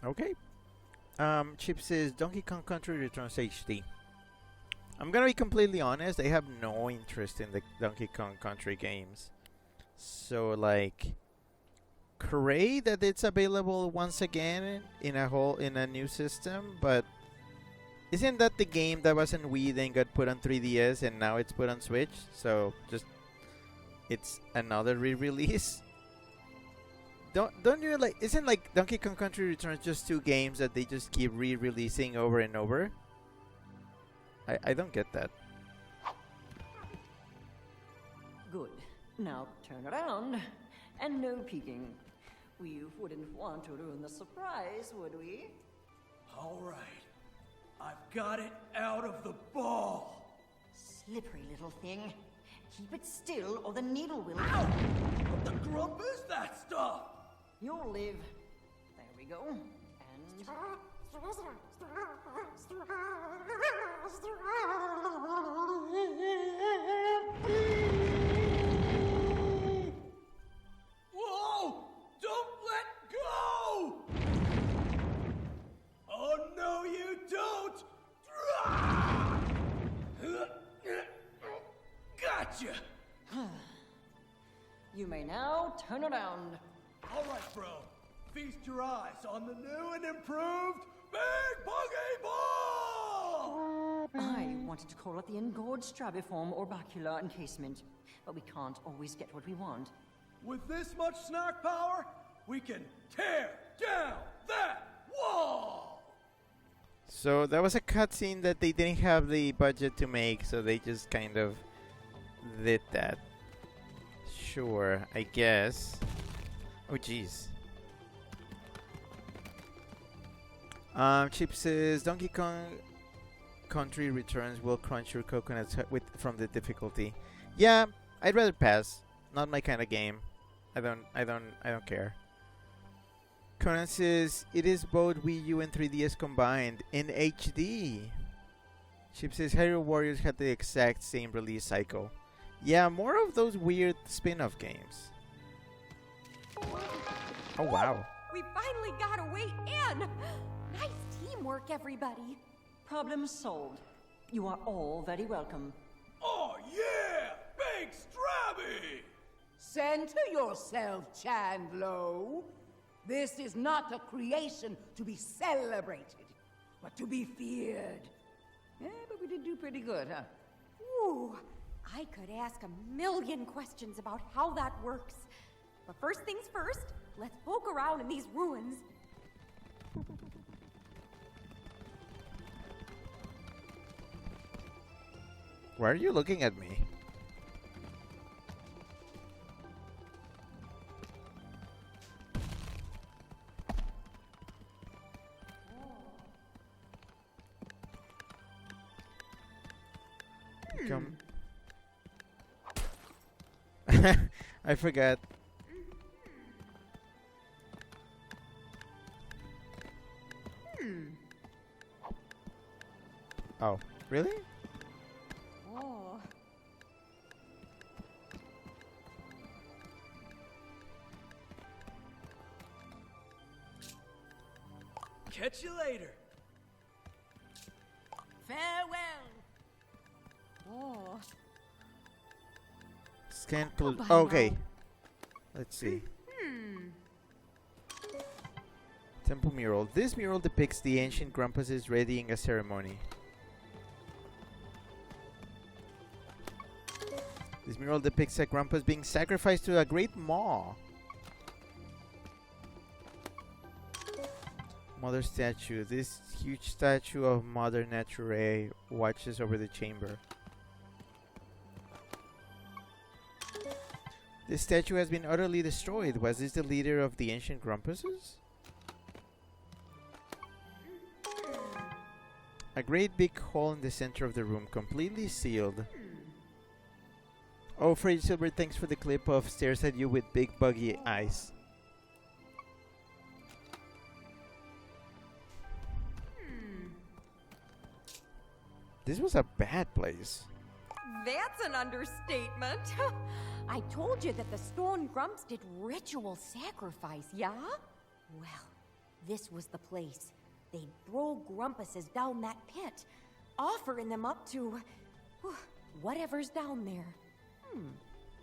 Speaker 1: Okay. Chip says Donkey Kong Country Returns HD. I'm gonna be completely honest, I have no interest in the Donkey Kong Country games. So like, great that it's available once again in a new system, but isn't that the game that was on Wii then got put on 3DS and now it's put on Switch? So just it's another re-release. Don't you like? Isn't like Donkey Kong Country Returns just two games that they just keep re-releasing over and over? I don't get that.
Speaker 2: Good. Now turn around. And no peeking. We wouldn't want to ruin the surprise, would we?
Speaker 6: All right. I've got it out of the ball.
Speaker 2: Slippery little thing. Keep it still or the needle will...
Speaker 6: Ow! What the grump is that stuff?
Speaker 2: You'll live. There we go. And...
Speaker 6: Whoa! Don't let go! Oh, no, you don't! Gotcha!
Speaker 2: You may now turn around.
Speaker 6: All right, bro. Feast your eyes on the new and improved Big Buggy Ball!
Speaker 2: I wanted to call it the engorged strabiform orbicular encasement, but we can't always get what we want.
Speaker 6: With this much snack power, we can tear down that wall!
Speaker 1: So that was a cutscene that they didn't have the budget to make, so they just kind of did that. Sure, I guess. Oh jeez. Chip says Donkey Kong Country Returns will crunch your coconuts from the difficulty. Yeah, I'd rather pass. Not my kind of game. I don't care. Conan says it is both Wii U and 3DS combined in HD. Chip says Hyrule Warriors had the exact same release cycle. Yeah, more of those weird spin-off games. Oh wow.
Speaker 5: We finally got a way in! Nice teamwork, everybody.
Speaker 2: Problem solved. You are all very welcome.
Speaker 6: Oh yeah! Big Strabby!
Speaker 4: Center yourself, Chandlo. This is not a creation to be celebrated, but to be feared. Yeah, but we did do pretty good, huh?
Speaker 5: Ooh, I could ask a million questions about how that works. But first things first, let's poke around in these ruins.
Speaker 1: Why are you looking at me? Come. I forgot. Oh, really?
Speaker 5: Oh.
Speaker 6: Catch you later.
Speaker 4: Farewell. Oh.
Speaker 1: Scan tool.
Speaker 5: Goodbye
Speaker 1: Okay.
Speaker 5: now.
Speaker 1: Let's see. Temple mural. This mural depicts the ancient Grumpuses readying a ceremony. This mural depicts a Grumpus being sacrificed to a great maw. Mother statue. This huge statue of Mother Nature watches over the chamber. This statue has been utterly destroyed. Was this the leader of the ancient Grumpuses? A great big hole in the center of the room, completely sealed. Oh, Freddy Silver, thanks for the clip of stares at you with big buggy eyes. This was a bad place.
Speaker 5: That's an understatement. I told you that the stone grumps did ritual sacrifice, yeah? Well, this was the place. They'd throw grumpuses down that pit, offering them up to whatever's down there.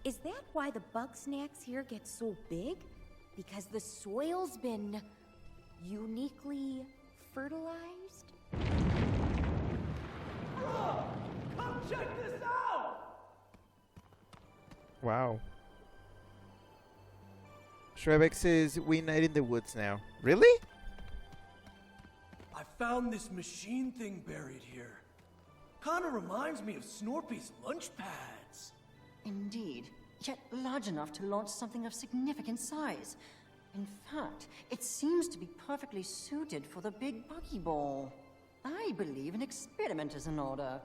Speaker 5: Is that why the Bugsnax here get so big? Because the soil's been uniquely fertilized?
Speaker 6: Come check this out!
Speaker 1: Wow. Shrebeck says, we night in the woods now. Really?
Speaker 6: I found this machine thing buried here. Kinda reminds me of Snorpy's lunch pads.
Speaker 2: Indeed, yet large enough to launch something of significant size. In fact, it seems to be perfectly suited for the big buggy ball. I believe an experiment is in order.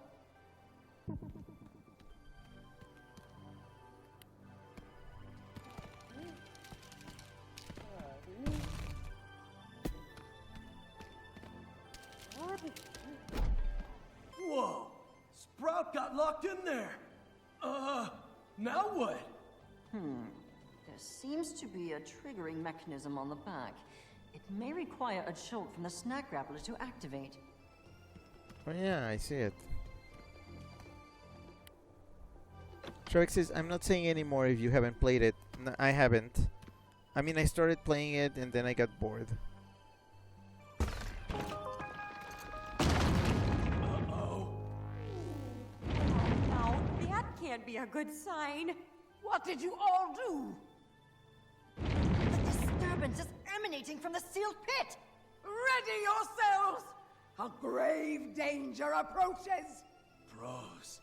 Speaker 6: Whoa! Sprout got locked in there! Now what?
Speaker 2: There seems to be a triggering mechanism on the back. It may require a jolt from the snack grappler to activate.
Speaker 1: Oh yeah, I see it. Shrebeck says, I'm not saying anymore if you haven't played it. No, I haven't. I mean, I started playing it and then I got bored.
Speaker 5: Now, that can't be a good sign.
Speaker 4: What did you all do?
Speaker 2: The disturbance is emanating from the sealed pit!
Speaker 4: Ready yourselves! A grave danger approaches!
Speaker 6: Bros,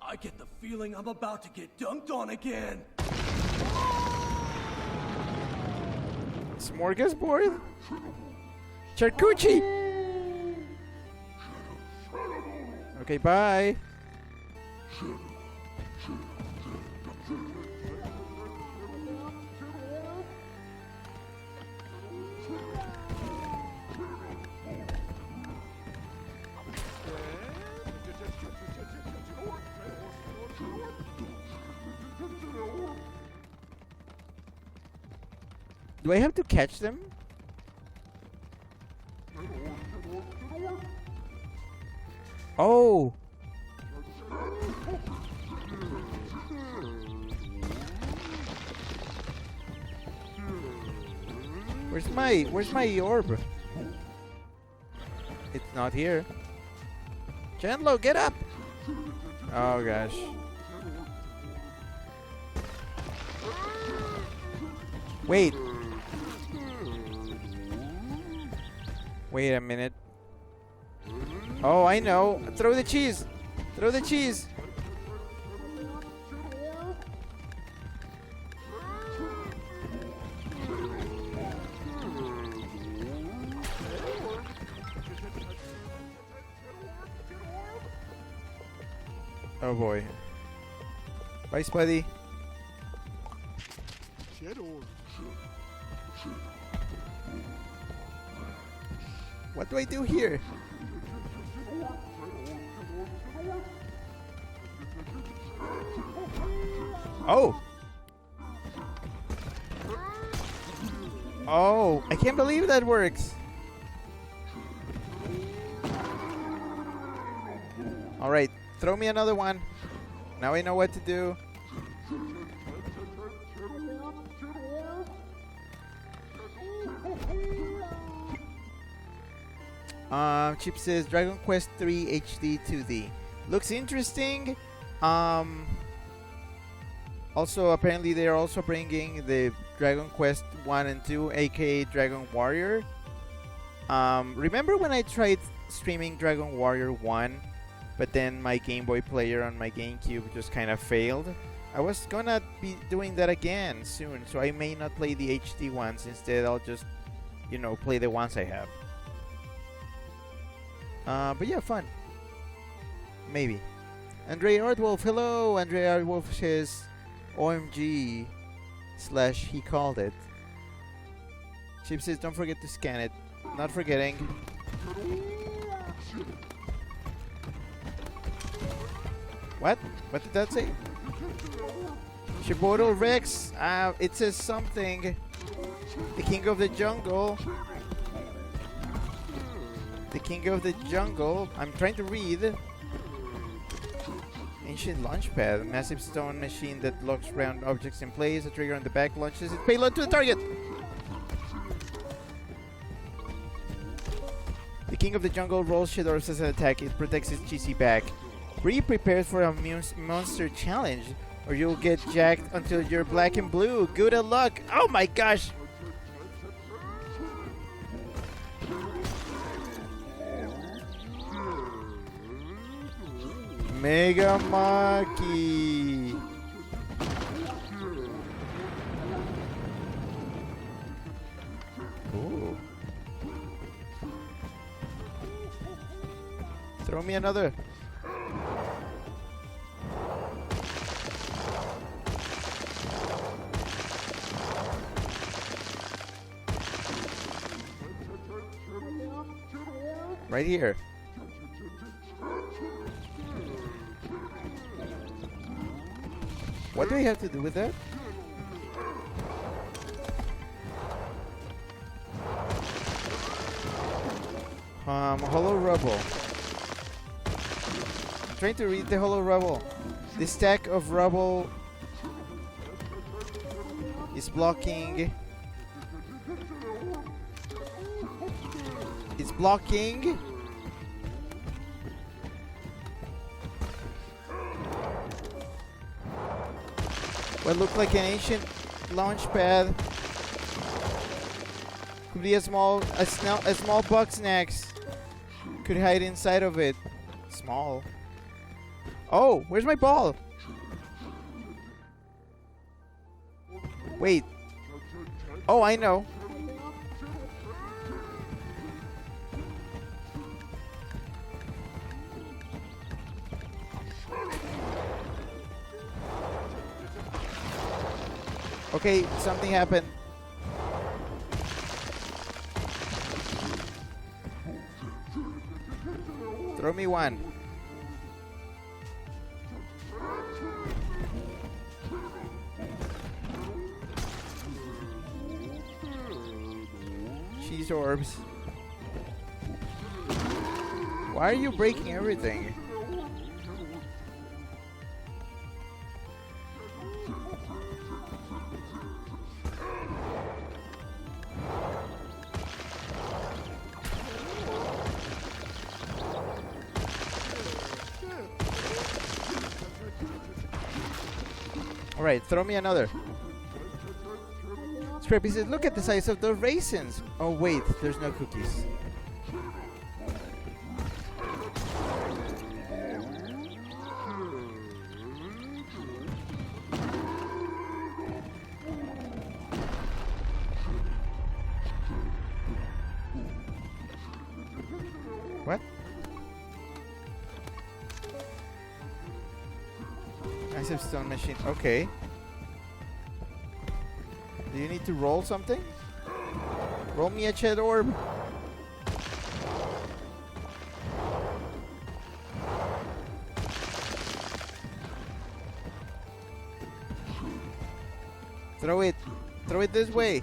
Speaker 6: I get the feeling I'm about to get dunked on again.
Speaker 1: Smorgasbord? Charcuterie! Okay, bye. Do I have to catch them? Oh! Where's my orb? It's not here. Chandlo, get up! Oh gosh. Wait. Wait a minute. Oh, I know. Throw the cheese. Throw the cheese. Oh boy. Bye, Spuddy.
Speaker 3: Shed orb.
Speaker 1: What do I do here? Oh! Oh, I can't believe that works. Alright, throw me another one. Now I know what to do. Chip says Dragon Quest 3 HD 2D. Looks interesting. Also, apparently they're also bringing the Dragon Quest 1 and 2, aka Dragon Warrior. Remember when I tried streaming Dragon Warrior 1, but then my Game Boy player on my GameCube just kind of failed? I was gonna be doing that again soon, so I may not play the HD ones. Instead, I'll just, play the ones I have. But yeah, fun. Maybe. Andre Ardwolf, hello! Andre Ardwolf says OMG / he called it. Chip says don't forget to scan it. Not forgetting. What? What did that say? Shibodo Rex. It says something. The King of the Jungle. The King of the Jungle. I'm trying to read. Ancient launchpad. Massive stone machine that locks round objects in place. A trigger on the back launches its payload to the target. The King of the Jungle rolls shadows as an attack. It protects its cheesy back. Be prepared for a monster challenge, or you'll get jacked until you're black and blue. Good luck. Oh my gosh. Mega Maki. Ooh. Throw me another. Right here. What do we have to do with that? Hollow rubble. I'm trying to read the hollow rubble. The stack of rubble is blocking. It's blocking. What looked like an ancient launch pad. Could be a small Bugsnax. Could hide inside of it. Small. Oh, where's my ball? Wait. Oh, I know. Okay, something happened. Throw me one. Cheese orbs. Why are you breaking everything? Alright, throw me another. Scrappy says, look at the size of the raisins. Oh wait, there's no cookies. What? Massive stone machine. Okay. Do you need to roll something? Roll me a Ched orb. Throw it. Throw it this way.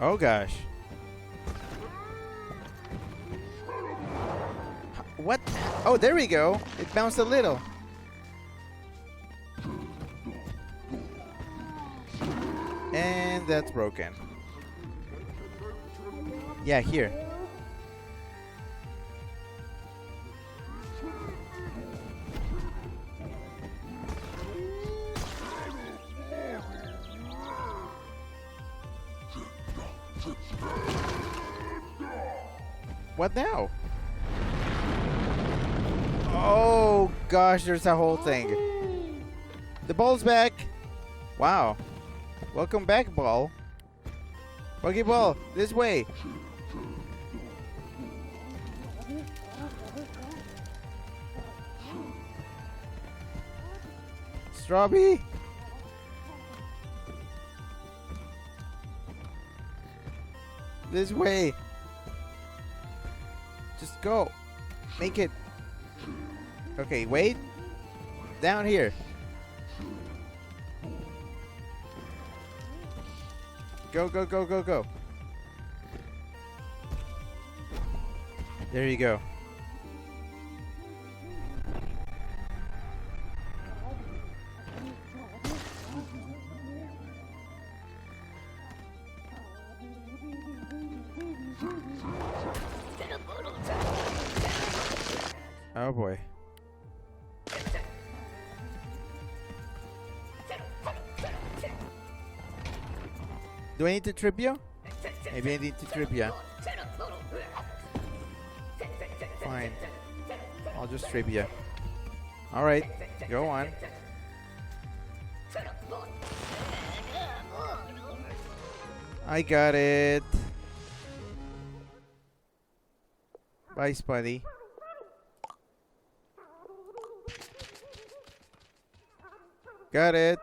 Speaker 1: Oh gosh. What? Oh, there we go. It bounced a little. And that's broken. Yeah, here. What now? Oh gosh, there's a whole thing. The ball's back. Wow. Welcome back, ball. Buggy ball, this way. Strawberry. This way. Just go. Make it. Okay, wait. Down here. Go, go, go, go, go. There you go. Oh boy. Do I need to trip you? Maybe I need to trip you. Fine. I'll just trip you. Alright, go on. I got it. Bye, Spuddy. Got it.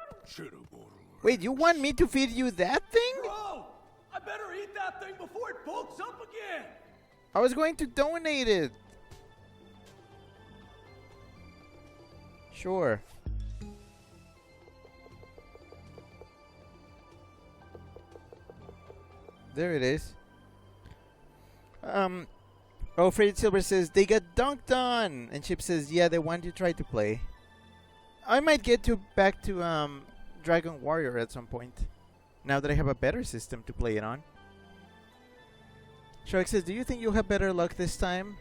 Speaker 1: Wait, you want me to feed you that thing?
Speaker 6: Bro, I better eat that thing before it bulks up again.
Speaker 1: I was going to donate it. Sure. There it is. Oh, Freddy Silver says they got dunked on, and Chip says, yeah, the one you tried to play. I might get back to Dragon Warrior at some point, now that I have a better system to play it on. Shark says, do you think you'll have better luck this time?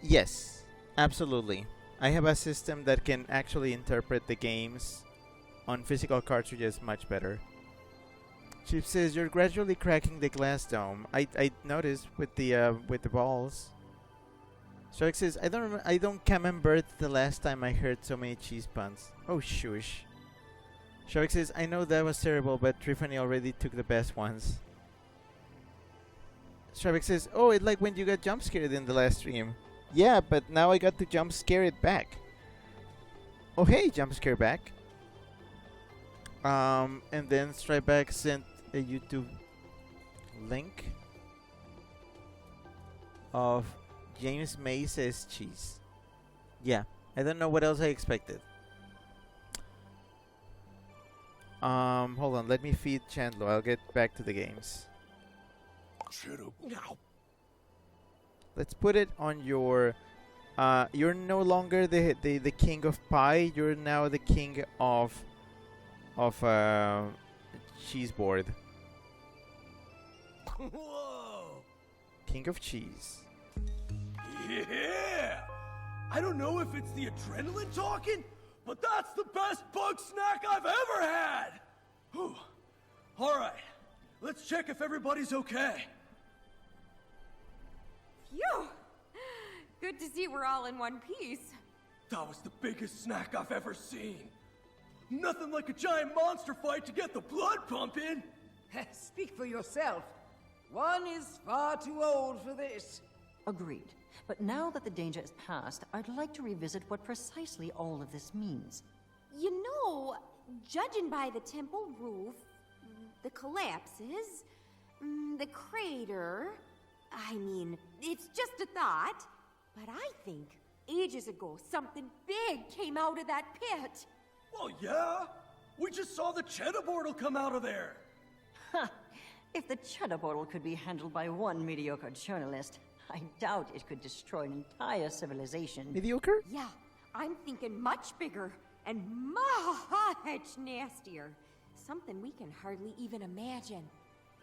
Speaker 1: Yes, absolutely. I have a system that can actually interpret the games on physical cartridges much better. Chip says, you're gradually cracking the glass dome. I noticed with the balls. Shark says, I don't remember the last time I heard so many cheese puns. Oh shush. Shark says, I know that was terrible, but Triffany already took the best ones. Shark says, oh, it's like when you got jump scared in the last stream. Yeah, but now I got to jump scare it back. Oh hey, jump scare back. And then Stryback sent a YouTube link of James May says cheese. Yeah, I don't know what else I expected. Hold on, let me feed Chandler. I'll get back to the games. Let's put it on your. You're no longer the king of pie. You're now the king of cheese board.
Speaker 6: Whoa!
Speaker 1: King of cheese.
Speaker 6: Yeah! I don't know if it's the adrenaline talking, but that's the best bug snack I've ever had! Whew. Alright, let's check if everybody's okay.
Speaker 5: Phew! Good to see we're all in one piece.
Speaker 6: That was the biggest snack I've ever seen. Nothing like a giant monster fight to get the blood pumping.
Speaker 4: Speak for yourself. One is far too old for this.
Speaker 2: Agreed. But now that the danger is past, I'd like to revisit what precisely all of this means.
Speaker 5: You know, judging by the temple roof, the collapses, the crater, I mean, it's just a thought, but I think ages ago something big came out of that pit.
Speaker 6: Well, yeah. We just saw the cheddar board'll come out of there.
Speaker 2: If the cheddar bottle could be handled by one mediocre journalist, I doubt it could destroy an entire civilization.
Speaker 1: Mediocre?
Speaker 5: Yeah, I'm thinking much bigger and much nastier. Something we can hardly even imagine.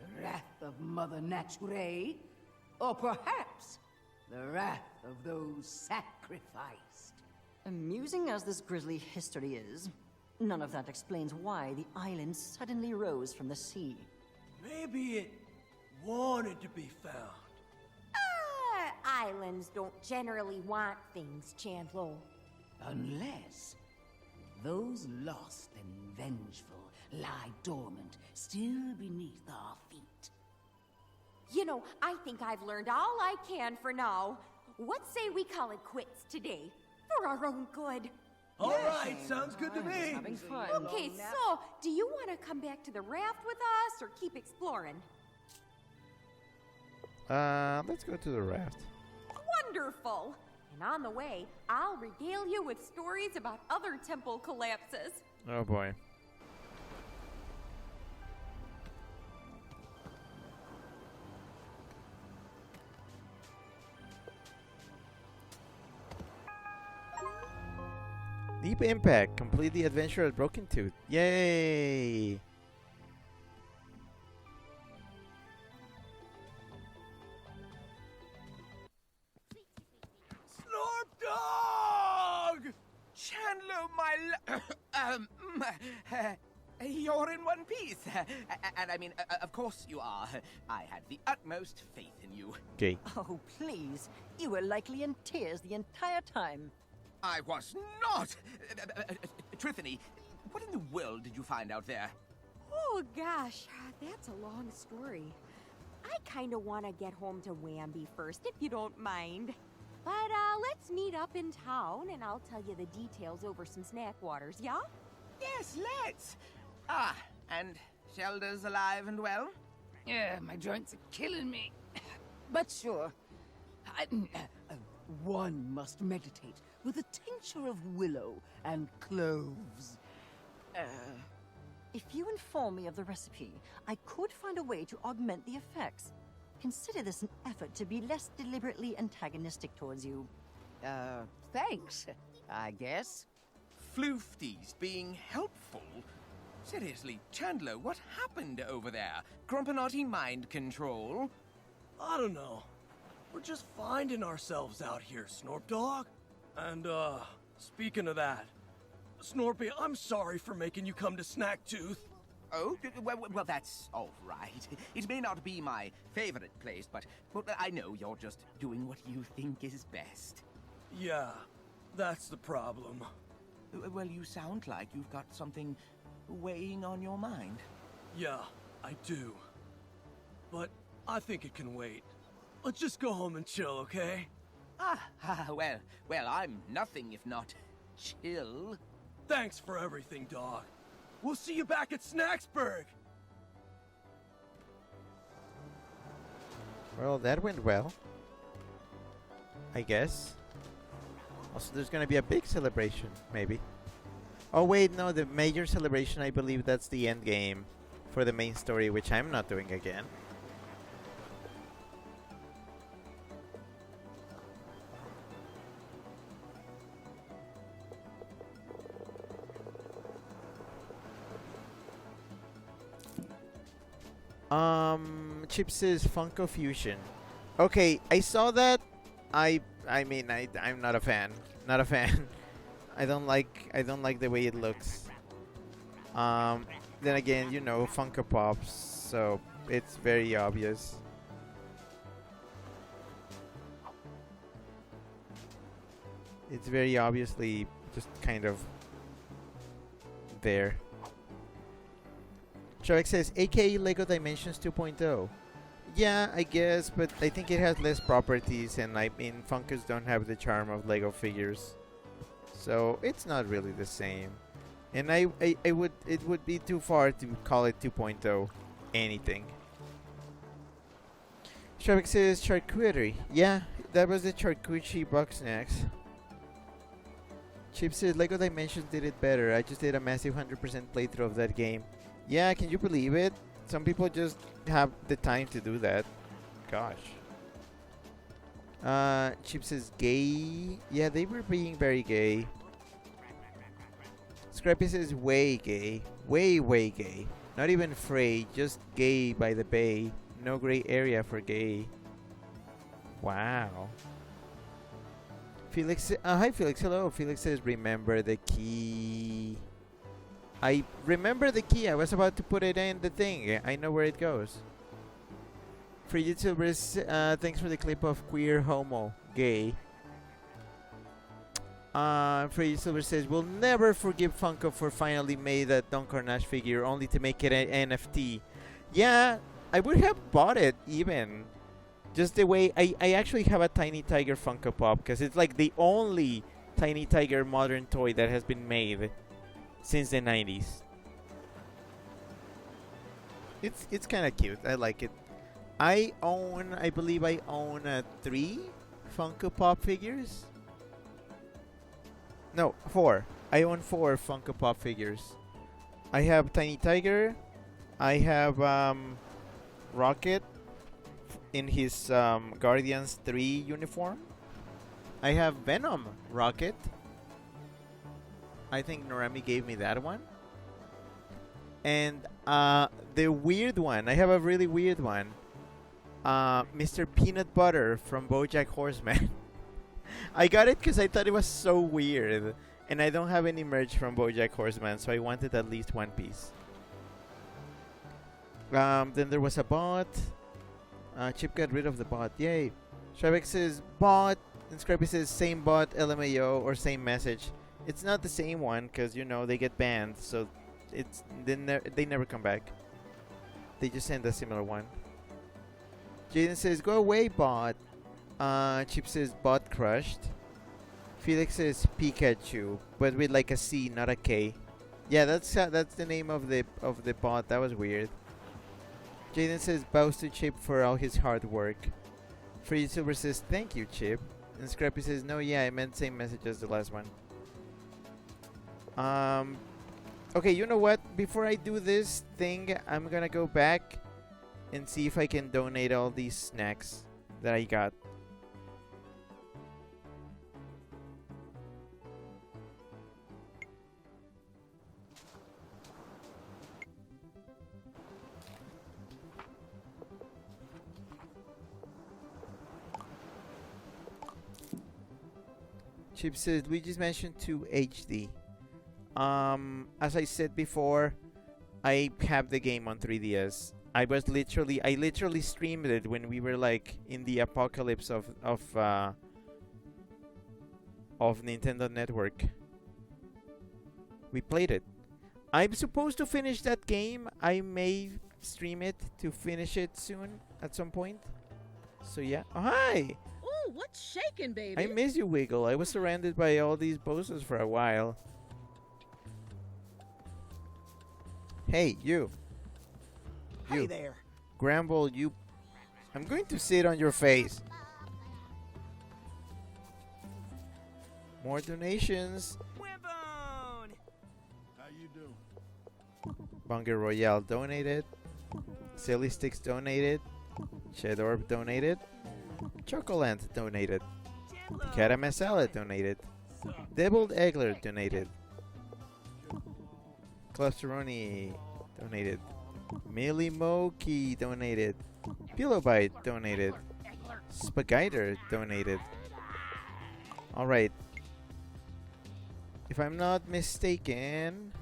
Speaker 4: The wrath of Mother Nature? Or perhaps the wrath of those sacrificed?
Speaker 2: Amusing as this grisly history is, none of that explains why the island suddenly rose from the sea.
Speaker 6: Maybe it wanted to be found.
Speaker 5: Islands don't generally want things, Chandlo.
Speaker 4: Unless those lost and vengeful lie dormant, still beneath our feet.
Speaker 5: You know, I think I've learned all I can for now. What say we call it quits today? For our own good.
Speaker 6: All right, sounds good to me.
Speaker 2: Having fun.
Speaker 5: Okay, so, do you want to come back to the raft with us or keep exploring?
Speaker 1: Let's go to the raft.
Speaker 5: Wonderful! And on the way, I'll regale you with stories about other temple collapses.
Speaker 1: Oh boy. Deep Impact. Complete the adventure at Broken Tooth. Yay!
Speaker 6: Snorp Dog!
Speaker 7: Chandler, you're in one piece. And I mean, of course you are. I had the utmost faith in you.
Speaker 1: Okay.
Speaker 2: Oh, please. You were likely in tears the entire time.
Speaker 7: I was not. Trithany, what in the world did you find out there?
Speaker 5: Oh gosh, that's a long story. I kinda wanna get home to Wamby first, if you don't mind. But let's meet up in town and I'll tell you the details over some snack waters, yeah?
Speaker 7: Yes, let's. Ah, and Shelda's alive and well?
Speaker 4: Yeah, my joints are killing me. But sure, one must meditate with a tincture of willow and cloves.
Speaker 2: If you inform me of the recipe, I could find a way to augment the effects. Consider this an effort to be less deliberately antagonistic towards you.
Speaker 4: Thanks, I guess.
Speaker 7: Floofties being helpful? Seriously, Chandler, what happened over there? Grumpinati mind control?
Speaker 6: I don't know. We're just finding ourselves out here, Snorp Dog. And, speaking of that, Snorpy, I'm sorry for making you come to Snacktooth.
Speaker 7: Oh, well, that's all right. It may not be my favorite place, but I know you're just doing what you think is best.
Speaker 6: Yeah, that's the problem.
Speaker 7: Well, you sound like you've got something weighing on your mind.
Speaker 6: Yeah, I do. But I think it can wait. Let's just go home and chill, okay?
Speaker 7: Well, I'm nothing if not chill.
Speaker 6: Thanks for everything, dog. We'll see you back at Snacksburg!
Speaker 1: Well, that went well. I guess. Also, there's gonna be a big celebration, maybe. Oh wait, no, the major celebration, I believe that's the end game for the main story, which I'm not doing again. Chips' Funko Fusion. Okay, I saw that. I'm not a fan. Not a fan. I don't like the way it looks. Then again, you know, Funko Pops, so it's very obvious. It's very obviously just kind of there. Shark says, aka Lego Dimensions 2.0. Yeah, I guess, but I think it has less properties, and I mean, Funkos don't have the charm of Lego figures. So, it's not really the same. And it would be too far to call it 2.0 anything. Shark says, charcuterie. Yeah, that was the charcuterie Bugsnax. Chip says, Lego Dimensions did it better. I just did a massive 100% playthrough of that game. Yeah, can you believe it? Some people just have the time to do that. Gosh. Chip says gay. Yeah, they were being very gay. Scrappy says way gay. Way, way gay. Not even Frey, just gay by the bay. No gray area for gay. Wow. Felix, hi Felix, hello. Felix says remember the key. I remember the key. I was about to put it in the thing. I know where it goes. Frigid Silvers, thanks for the clip of queer, homo, gay. Frigid Silver says, we'll never forgive Funko for finally made that Don Carnage figure only to make it an NFT. Yeah, I would have bought it even. Just the way I actually have a Tiny Tiger Funko Pop because it's like the only Tiny Tiger modern toy that has been made since the 90s. It's kind of cute. I like it. I believe I own 3 Funko Pop figures. No, 4. I own 4 Funko Pop figures. I have Tiny Tiger. I have Rocket in his Guardians 3 uniform. I have Venom Rocket. I think Norami gave me that one. And the weird one, I have a really weird one. Mr. Peanut Butter from BoJack Horseman. I got it because I thought it was so weird. And I don't have any merch from BoJack Horseman, so I wanted at least one piece. Then there was a bot. Chip got rid of the bot. Yay. Shrevex says bot. And Scrappy says same bot, LMAO, or same message. It's not the same one because, you know, they get banned. So it's they never come back. They just send a similar one. Jaden says go away, bot. Chip says bot crushed. Felix says Pikachu, but with like a C, not a K. Yeah, that's the name of the bot. That was weird. Jaden says bows to Chip for all his hard work. Free Silver says thank you, Chip. And Scrappy says no, yeah, I meant same message as the last one. Okay, you know what? Before I do this thing, I'm gonna go back and see if I can donate all these snacks that I got. Chip says Luigi's Mansion 2 HD. As I said before, I have the game on 3DS. I literally streamed it when we were like in the apocalypse of Nintendo Network. We played it. I'm supposed to finish that game. I may stream it to finish it soon at some point. So yeah. Oh, hi!
Speaker 8: Ooh, what's shaking, baby?
Speaker 1: I miss you, Wiggle. I was surrounded by all these bosses for a while. Hey, you.
Speaker 9: Hey there.
Speaker 1: Gramble, you... I'm going to sit on your face. More donations.
Speaker 3: How you do?
Speaker 1: Bunger Royale donated. Silly Sticks donated. Shedorb donated. Chocoland donated. Caramel Salad donated. Deviled Eggler donated. Clusteroni donated. Millie Moki donated. Pillowbite donated. Spagiter donated. Alright. If I'm not mistaken,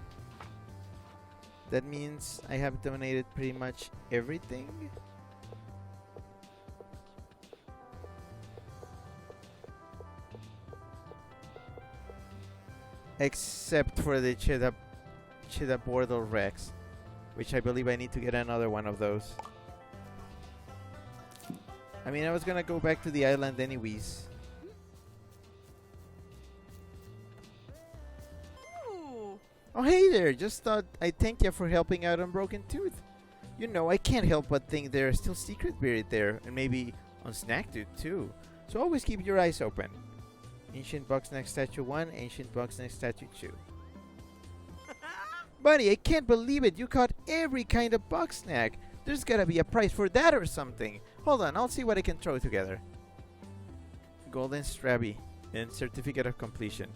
Speaker 1: that means I have donated pretty much everything. Except for the Cheetah Bordel Rex, which I believe I need to get another one of those. I mean, I was gonna go back to the island anyways.
Speaker 8: Ooh.
Speaker 1: Oh, hey there! Just thought I'd thank you for helping out on Broken Tooth. You know, I can't help but think there's still secret buried there, and maybe on Snack Tooth too. So always keep your eyes open. Ancient Bugsnax Statue 1, Ancient Bugsnax Statue 2. Buddy, I can't believe it. You caught every kind of bug snack. There's gotta be a prize for that or something. Hold on, I'll see what I can throw together. Golden Strabby and Certificate of Completion.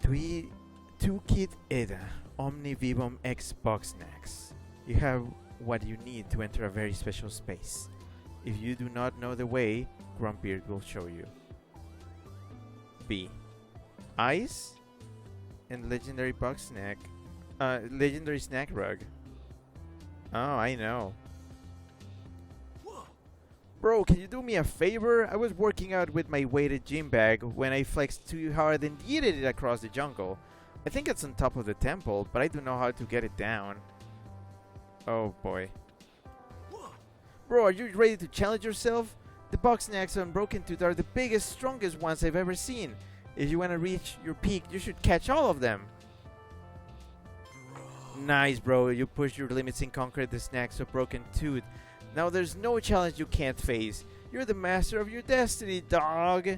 Speaker 1: Tu Kit Eda Omni Vivum X Bugsnax. You have what you need to enter a very special space. If you do not know the way, Grumpbeard will show you. B. Ice and Legendary Bugsnack. Legendary Snack Rug. Oh, I know. Bro, can you do me a favor? I was working out with my weighted gym bag when I flexed too hard and yeeted it across the jungle. I think it's on top of the temple, but I don't know how to get it down. Oh boy. Bro, are you ready to challenge yourself? The Bugsnax on Broken Tooth are the biggest, strongest ones I've ever seen. If you want to reach your peak, you should catch all of them. Nice, bro. You pushed your limits and conquered the snacks of Broken Tooth. Now there's no challenge you can't face. You're the master of your destiny, dog.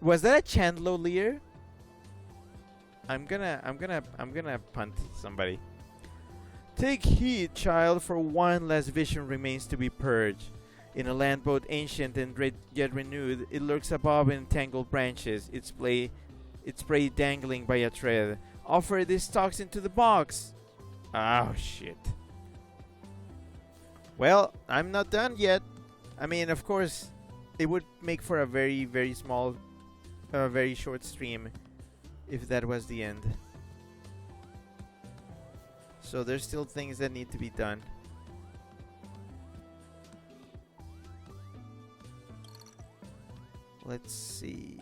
Speaker 1: Was that a chandelier? I'm gonna punt somebody. Take heed, child, for one last vision remains to be purged. In a land both ancient and yet renewed, it lurks above in tangled branches, its prey dangling by a thread. Offer this toxin to the box. Oh shit. Well, I'm not done yet. I mean, of course, it would make for a very, very small, very short stream if that was the end. So there's still things that need to be done. Let's see.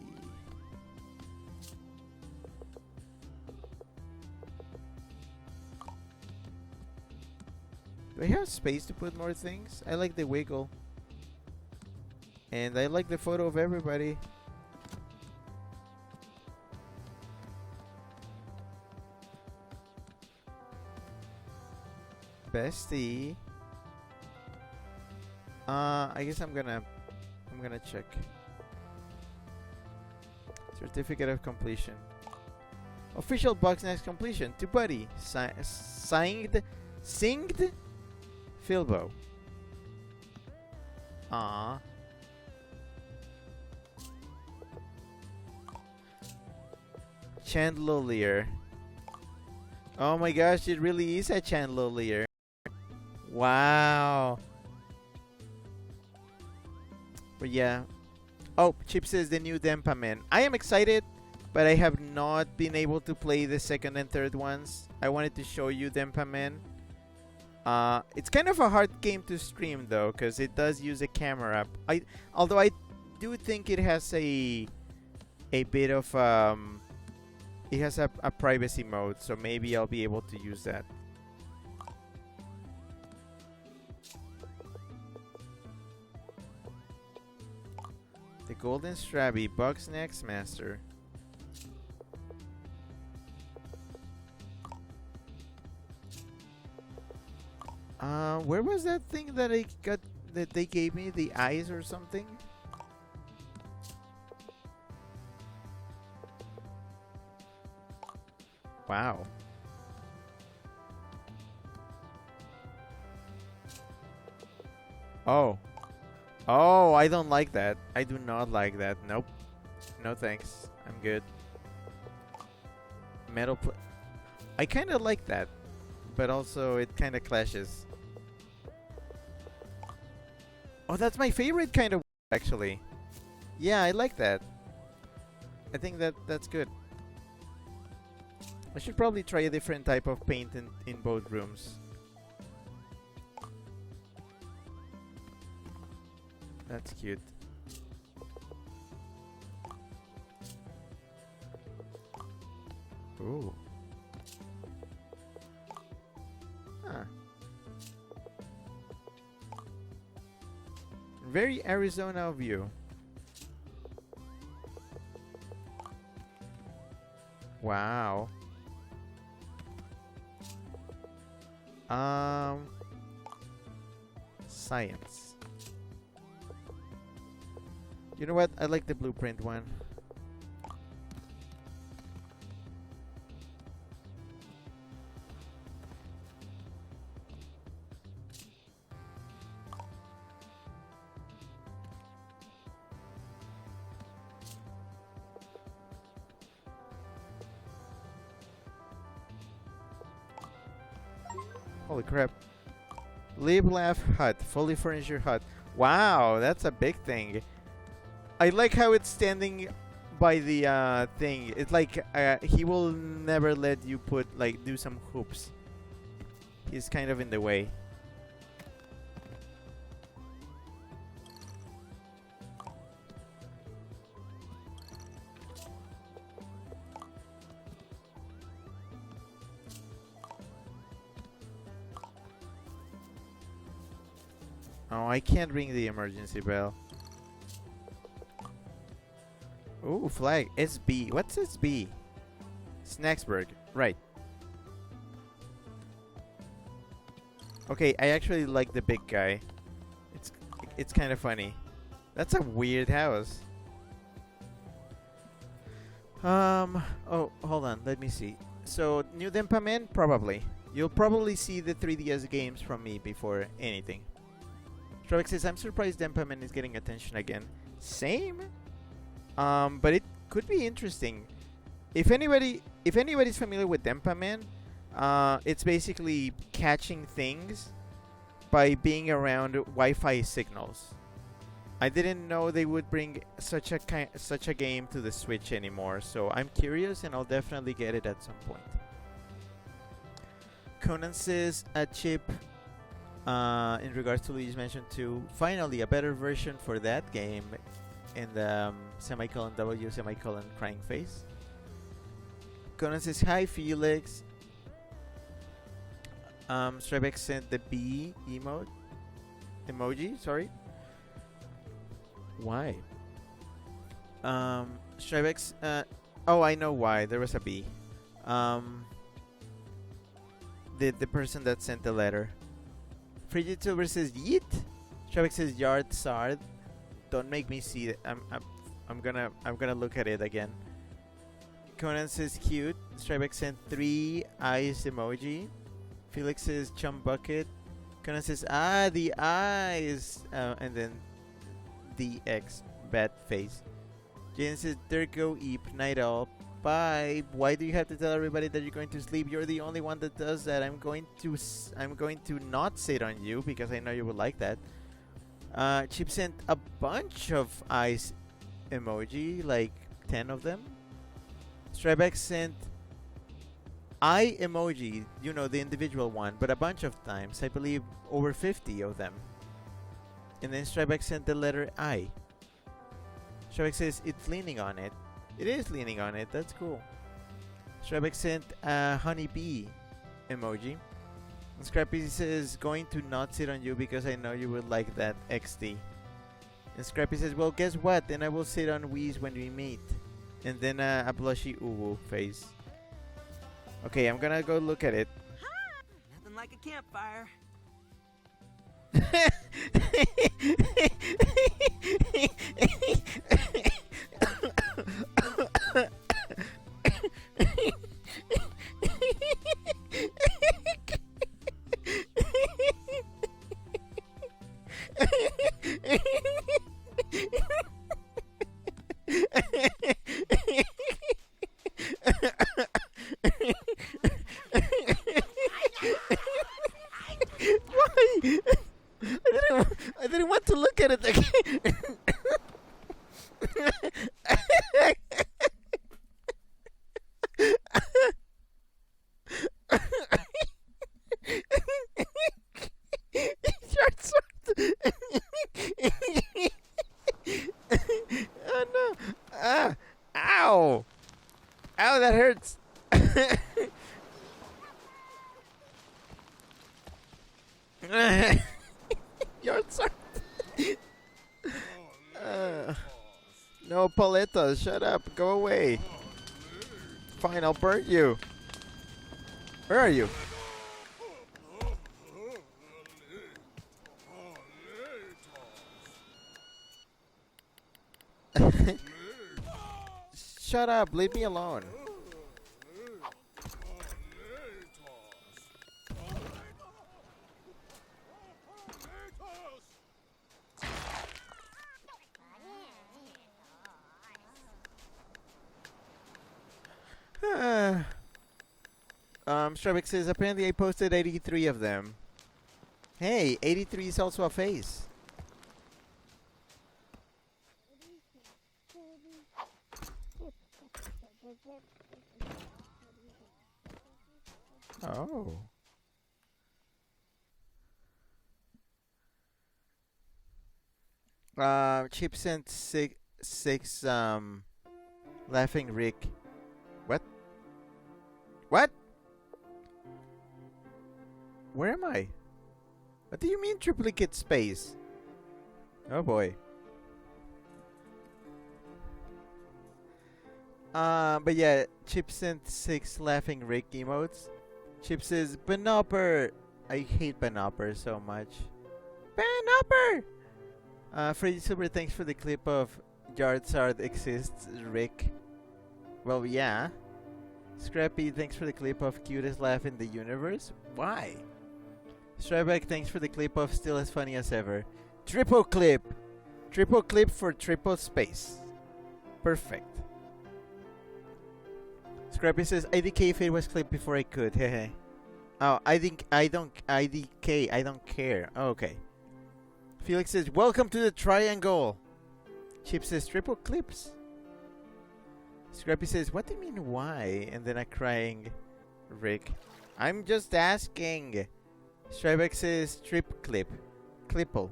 Speaker 1: Do I have space to put more things? I like the wiggle. And I like the photo of everybody. Bestie. I guess I'm gonna check. Certificate of completion. Official Bugsnax completion to Buddy. Singed Philbo. Aww. Chandelier. Oh my gosh, it really is a chandelier. Wow. But yeah. Oh, Chip says the new Dempa Man. I am excited, but I have not been able to play the second and third ones. I wanted to show you Dempa Man. It's kind of a hard game to stream though, because it does use a camera. Although I do think it has a bit of it has a privacy mode, so maybe I'll be able to use that. The Golden Strabby Bugsnax Master. Where was that thing that I got that they gave me? The eyes or something? Wow. Oh. Oh, I don't like that. I do not like that. Nope. No thanks. I'm good. Metal I kind of like that, but also it kind of clashes. Oh, that's my favorite kind of actually. Yeah, I like that. I think that's good. I should probably try a different type of paint in both rooms. That's cute. Ooh. Huh. Very Arizona of you. Wow. Science. You know what? I like the blueprint one. Holy crap. Live, laugh, hut. Fully furnish your hut. Wow, that's a big thing. I like how it's standing by the thing. It's like he will never let you put like do some hoops. He's kind of in the way. Oh, I can't ring the emergency bell. Ooh, flag. SB. What's SB? Snacksburg. Right. Okay, I actually like the big guy. It's kind of funny. That's a weird house. Oh, hold on. Let me see. So, new Dempaman? Probably. You'll probably see the 3DS games from me before anything. Trebek says, I'm surprised Dempaman is getting attention again. Same. But it could be interesting. If anybody's familiar with Dempaman, it's basically catching things by being around Wi-Fi signals. I didn't know they would bring such a game to the Switch anymore, so I'm curious and I'll definitely get it at some point. Conan says a chip in regards to Luigi's Mansion 2. Finally, a better version for that game in the semicolon W semicolon crying face. Conan says, hi Felix. Strebek sent the B emoji, sorry. Why? Strebek's, oh, I know why. There was a B. The person that sent the letter. Frigid Silver says, yeet. Strebek says, yard sard. Don't make me see it. I'm gonna look at it again. Conan says cute. Strebek sent 3 eyes emoji. Felix says chum bucket. Conan says the eyes, and then the X bat face. Jaden says there go Eep, night all. Bye. Why do you have to tell everybody that you're going to sleep? You're the only one that does that. I'm going to not sit on you because I know you would like that. Chip sent a bunch of eyes emoji, like 10 of them. Strybeck sent eye emoji, you know, the individual one, but a bunch of times. I believe over 50 of them. And then Strybeck sent the letter I. Strybeck says it's leaning on it. It is leaning on it. That's cool. Strybeck sent a honeybee emoji. And Scrappy says, going to not sit on you because I know you would like that XD. And Scrappy says, well, guess what? Then I will sit on Wheeze when we meet. And then a blushy uwu face. Okay, I'm gonna go look at it.
Speaker 3: Nothing like a campfire.
Speaker 1: Why? I didn't want to look at it again. Oh no! Ah! Ow! Ow! That hurts. You're sorry. No, Pauletta, shut up. Go away. Fine, I'll burn you. Where are you? Shut up. Leave me alone. Strebek says, apparently I posted 83 of them. Hey, 83 is also a face. Oh. Chip sent six laughing Rick. What? What? Where am I? What do you mean triplicate space? Oh boy. But yeah, Chip sent 6 laughing Rick emotes. Chip says, Banopper! I hate Banopper so much. Banopper! Freddy Super, thanks for the clip of Yardsard exists, Rick. Well, yeah. Scrappy, thanks for the clip of cutest laugh in the universe. Why? Stryback, thanks for the clip of still as funny as ever. Triple clip! Triple clip for triple space. Perfect. Scrappy says, IDK if it was clipped before I could. Hehe. Oh, I think I don't IDK, I don't care. Oh, okay. Felix says, welcome to the triangle. Chip says, triple clips. Scrappy says, what do you mean why? And then a crying Rick. I'm just asking. Strybeck says, trip clip. Clipple.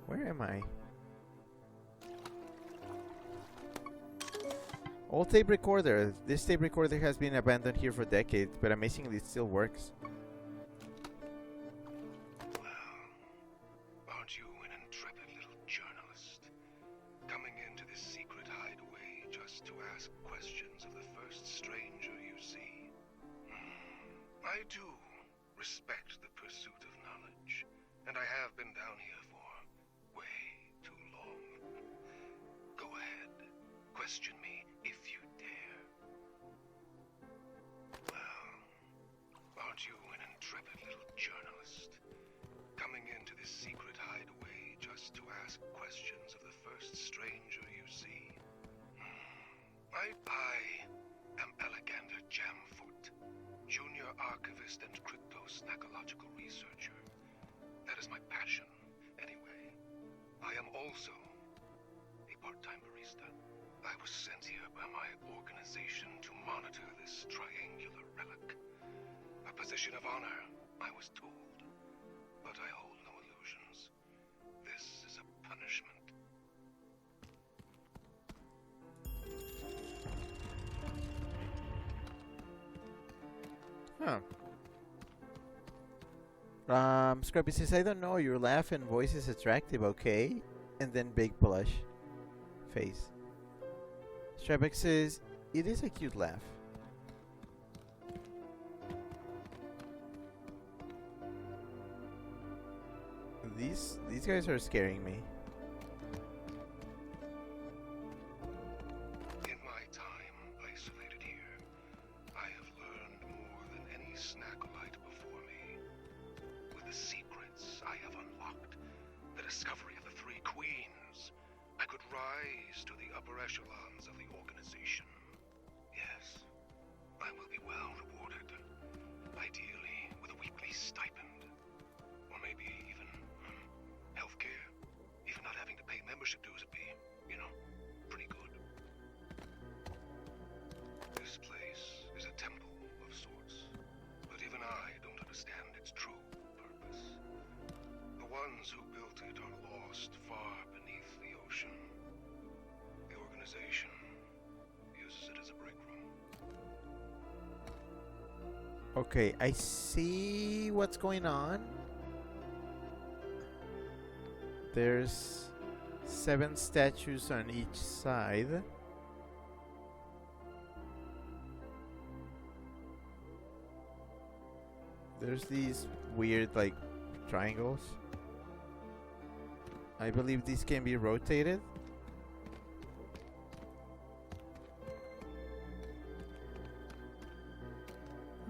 Speaker 1: Where am I? Old tape recorder. This tape recorder has been abandoned here for decades, but amazingly it still works.
Speaker 10: Aren't you an intrepid little journalist, coming into this secret hideaway just to ask questions of the first stranger you see? I do respect the pursuit of knowledge, and I have been down here for way too long. Go ahead, question me if you dare. Well, aren't you an intrepid little journalist, coming into this secret hideaway just to ask questions of the first stranger you see? I am Alexander Jamfoot, junior archivist and crypto-snackological researcher. That is my passion, anyway. I am also a part-time barista. I was sent here by my organization to monitor this triangular relic. A position of honor, I was told. But I hold no illusions. This is a punishment.
Speaker 1: Huh. Scrappy says, I don't know, your laugh and voice is attractive, okay? And then big blush face. Strybeck says, it is a cute laugh. These guys are scaring me.
Speaker 10: In my time isolated here, I have learned more than any snackolite before me. With the secrets I have unlocked, the discovery of the 3 queens, I could rise to the upper echelons of the organization. Yes, I will be well rewarded. Ideally, with a weekly stipend. Or maybe even healthcare. Even not having to pay membership dues would be, pretty good. This place is a temple of sorts. But even I don't understand its true purpose. The ones who built it are lost far beneath the ocean. The organization uses it as a break room.
Speaker 1: Okay, I see what's going on. There's 7 statues on each side. There's these weird, like, triangles. I believe these can be rotated.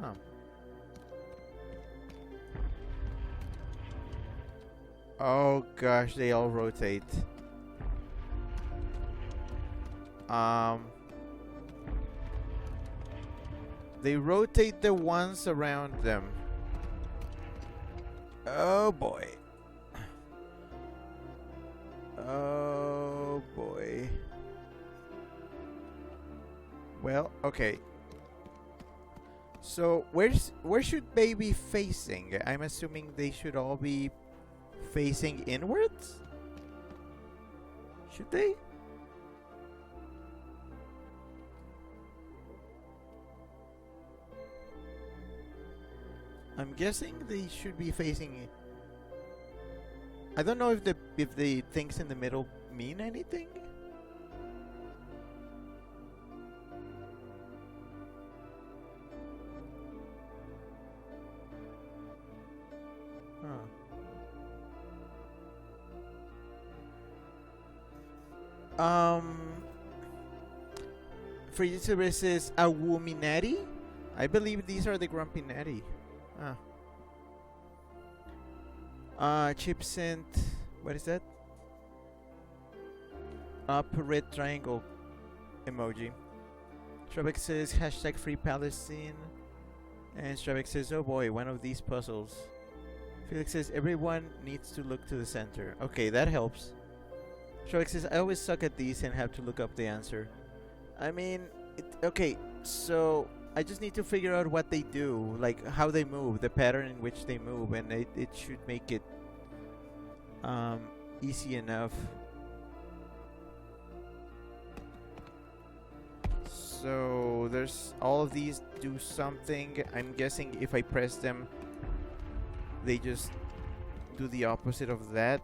Speaker 1: Huh. Oh gosh, they all rotate. They rotate the ones around them. Oh boy. Oh boy. Well, okay. So where should they be facing? I'm assuming they should all be facing inwards? Should they? I'm guessing they should be facing. I don't know if the things in the middle mean anything. Huh. For YouTuber says Awuminati. I believe these are the Grumpy Natty. Chip sent. What is that? Up red triangle emoji. Strawbeck says hashtag free Palestine. And Strawbeck says, oh boy, one of these puzzles. Felix says everyone needs to look to the center. Okay, that helps. Strawbeck says I always suck at these and have to look up the answer. I mean, okay, so I just need to figure out what they do, like how they move, the pattern in which they move, and it should make it easy enough. So there's all of these do something. I'm guessing if I press them, they just do the opposite of that.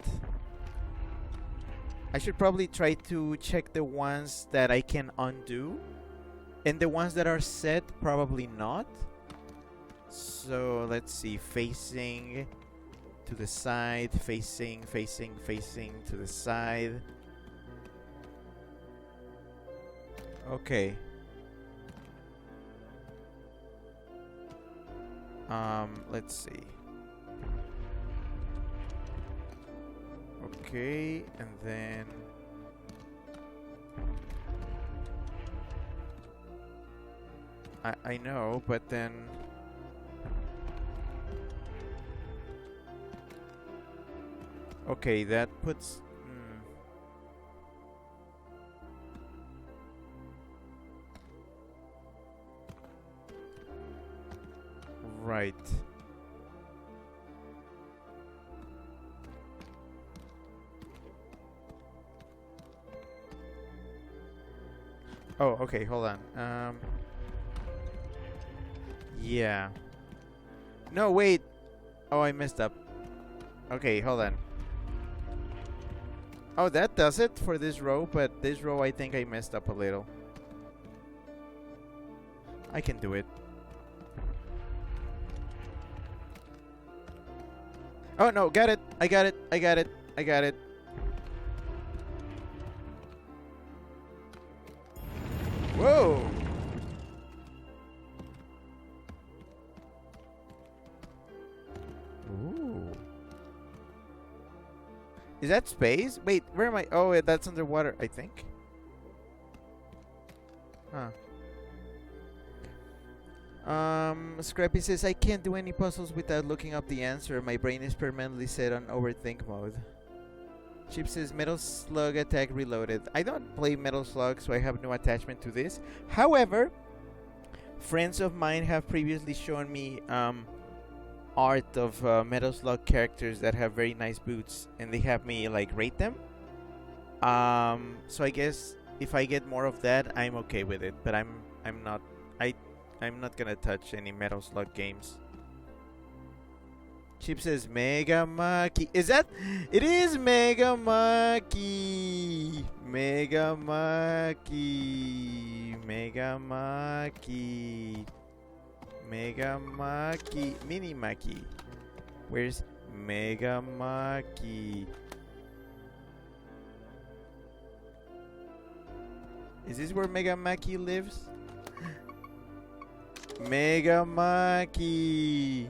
Speaker 1: I should probably try to check the ones that I can undo. And the ones that are set, probably not. So let's see. Facing to the side. Facing to the side. Okay. Let's see. Okay, and then I know, but then okay, that puts right. Oh, okay, hold on. Yeah. No, wait. Oh, I messed up. Okay, hold on. Oh, that does it for this row, but this row I think I messed up a little. I can do it. Oh, no, got it. I got it. I got it. I got it. Whoa! Ooh. Is that space? Wait, where am I? Oh, that's underwater, I think. Huh. Scrappy says, I can't do any puzzles without looking up the answer. My brain is permanently set on overthink mode. Chip says, Metal Slug attack reloaded. I don't play Metal Slug, so I have no attachment to this. However, friends of mine have previously shown me art of Metal Slug characters that have very nice boots, and they have me like rate them. So I guess if I get more of that, I'm okay with it. But I'm not gonna touch any Metal Slug games. Chip says Mega Maki. Is that? It is Mega Maki. Mega Maki. Mega Maki. Mega Maki. Mini Maki. Where's Mega Maki? Is this where Mega Maki lives? Mega Maki.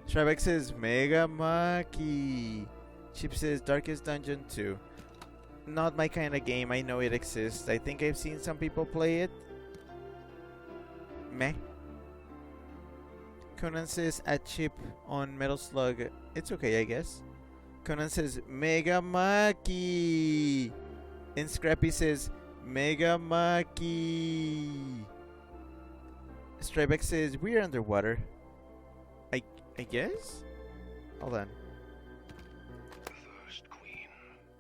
Speaker 1: Shrebeck says Mega Maki. Chip says Darkest Dungeon 2. Not my kind of game. I know it exists. I think I've seen some people play it. Meh. Conan says a chip on Metal Slug. It's okay, I guess. Conan says Mega Maki. And Scrappy says Mega Maki. Strybeck says we're underwater. I guess? Hold on.
Speaker 10: The First Queen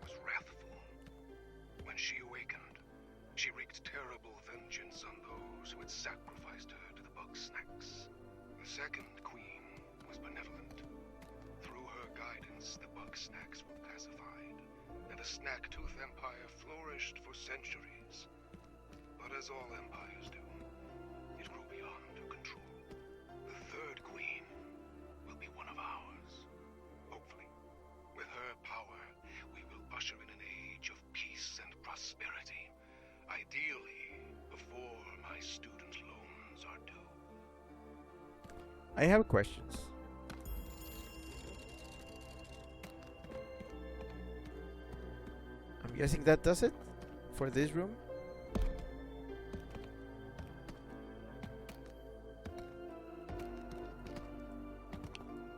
Speaker 10: was wrathful. When she awakened, she wreaked terrible vengeance on those who had sacrificed her to the Bugsnax. The Second Queen was benevolent. Through her guidance, the Bugsnax were pacified, and the Snacktooth Empire flourished for centuries. But as all empires do, it grew beyond her control. The Third Queen will be one of ours. Hopefully, with her power, we will usher in an age of peace and prosperity. Ideally, before my student loans are due.
Speaker 1: I have questions. I'm guessing that does it for this room.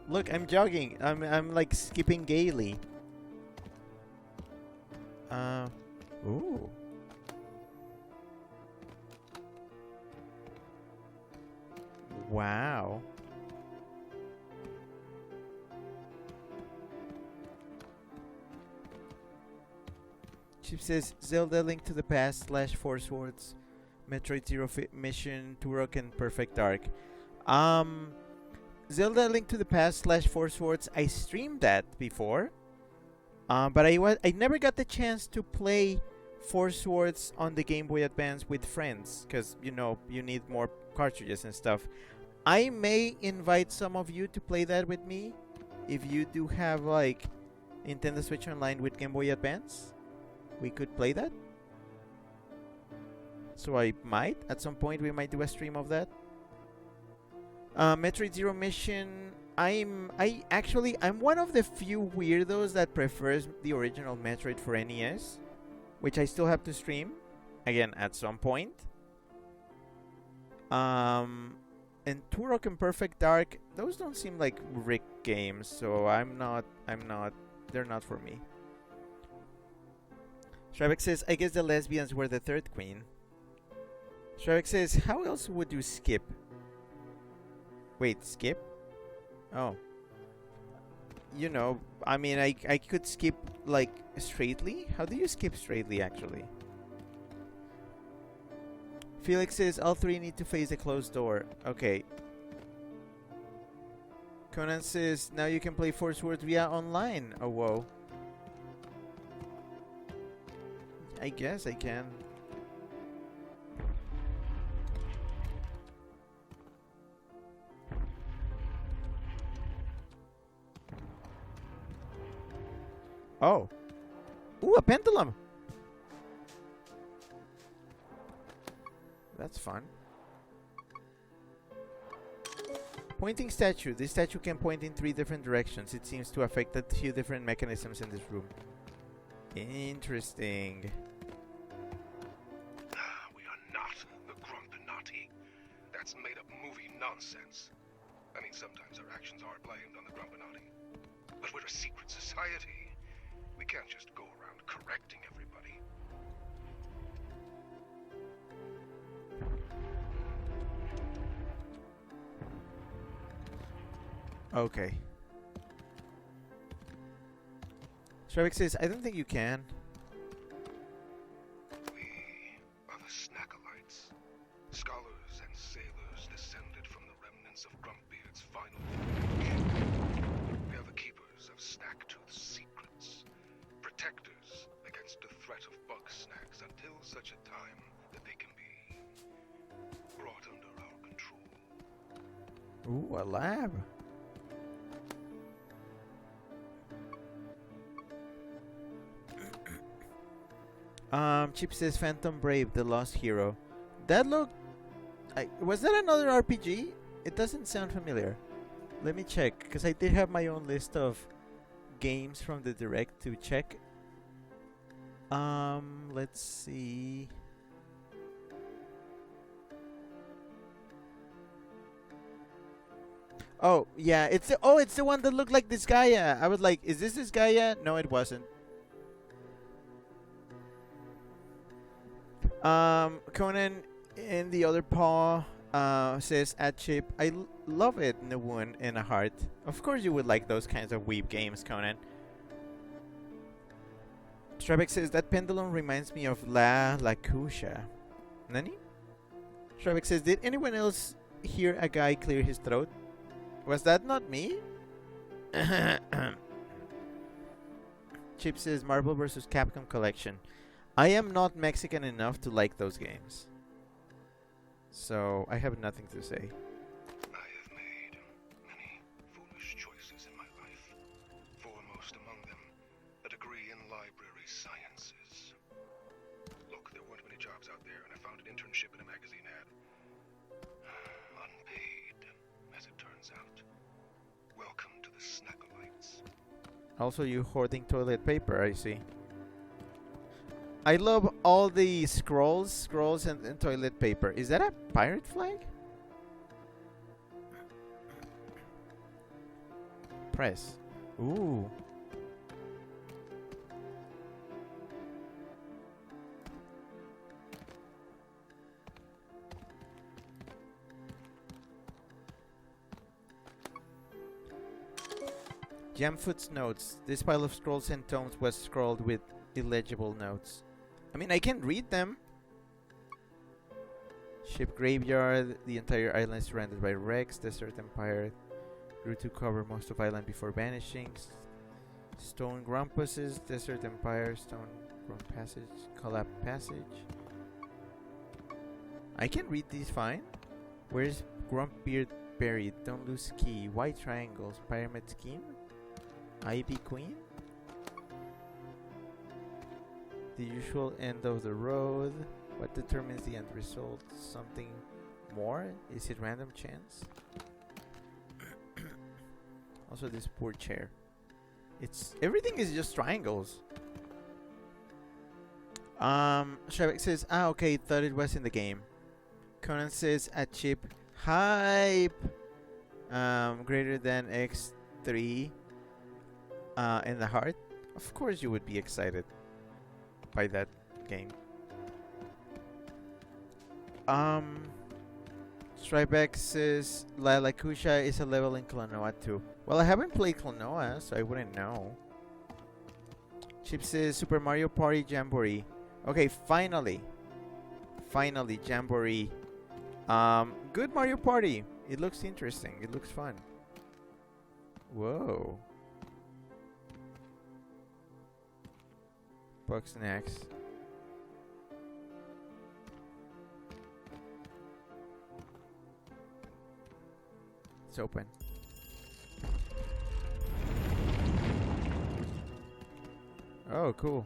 Speaker 1: Look, I'm jogging. I'm like skipping gaily. Ooh. Wow. Chip says Zelda Link to the Past / Four Swords, Metroid Zero Mission, Turok, and Perfect Dark. Zelda Link to the Past / Four Swords, I streamed that before. But I never got the chance to play Four Swords on the Game Boy Advance with friends, because you need more cartridges and stuff. I may invite some of you to play that with me if you do have like Nintendo Switch Online with Game Boy Advance. We could play that. So I might at some point we might do a stream of that. Metroid Zero Mission. I'm one of the few weirdos that prefers the original Metroid for NES, which I still have to stream again at some point. And Turok and Perfect Dark, those don't seem like Rick games, so they're not for me. Shrevek says, I guess the lesbians were the third queen. Shrevek says, how else would you skip? Wait, skip? Oh. I mean, I could skip, like, straightly? How do you skip straightly, actually? Felix says, all three need to face a closed door. Okay. Conan says, now you can play Four Swords via online. Oh, whoa. I guess I can. Oh. Ooh, a pendulum. That's fun. Pointing statue. This statue can point in 3 different directions. It seems to affect a few different mechanisms in this room. Interesting.
Speaker 10: We are not the Grumpinati. That's made up movie nonsense. I mean, sometimes our actions are blamed on the Grumpinati. But we're a secret society. We can't just go around correcting everybody.
Speaker 1: Okay. Shrevek says, I don't think you can.
Speaker 10: We are the Snackalites. Scholars and sailors descended from the remnants of Grumpbeard's final voyage. We are the keepers of Snacktooth's secrets. Protectors against the threat of Bugsnax until such a time that they can be brought under our control.
Speaker 1: Ooh, a lab. Chip says Phantom Brave, the Lost Hero. That looked... was that another RPG? It doesn't sound familiar. Let me check, because I did have my own list of games from the Direct to check. Let's see. Oh, yeah, it's the one that looked like this Gaia. I was like, is this Gaia? No, it wasn't. Conan in the other paw says at Chip, love it, Nawun in a heart. Of course you would like those kinds of weeb games, Conan. Trebek says that pendulum reminds me of La Kusha. Nani? Trebek says, did anyone else hear a guy clear his throat? Was that not me? Chip says Marvel vs. Capcom collection. I am not Mexican enough to like those games. So I have nothing to say.
Speaker 10: I have made many foolish choices in my life. Foremost among them, a degree in library sciences. Look, there weren't many jobs out there, and I found an internship in a magazine ad. Unpaid, as it turns out. Welcome to the Snackalites.
Speaker 1: Also, you hoarding toilet paper, I see. I love all the scrolls and toilet paper. Is that a pirate flag? Press. Ooh. Jamfoot's notes. This pile of scrolls and tomes was scrolled with illegible notes. I mean, I can read them. Ship graveyard. The entire island is surrounded by wrecks. Desert Empire grew to cover most of island before vanishing. Stone Grumpuses. Desert Empire. Stone Grump Passage. Collab Passage. I can read these fine. Where's Grumpbeard buried? Don't lose key. White triangles. Pyramid scheme. Ivy Queen. The usual end of the road. What determines the end result? Something more? Is it random chance? Also, this poor chair. Everything is just triangles. Shavik says, okay, thought it was in the game. Conan says, a chip hype. Greater than X3 in the heart. Of course you would be excited by that game. Stripex says La Kusha is a level in Klonoa too. Well, I haven't played Klonoa, so I wouldn't know. Chip says Super Mario Party Jamboree. Okay, finally, Jamboree. Good Mario Party. It looks interesting. It looks fun. Whoa. Bugsnax. It's open. Oh, cool.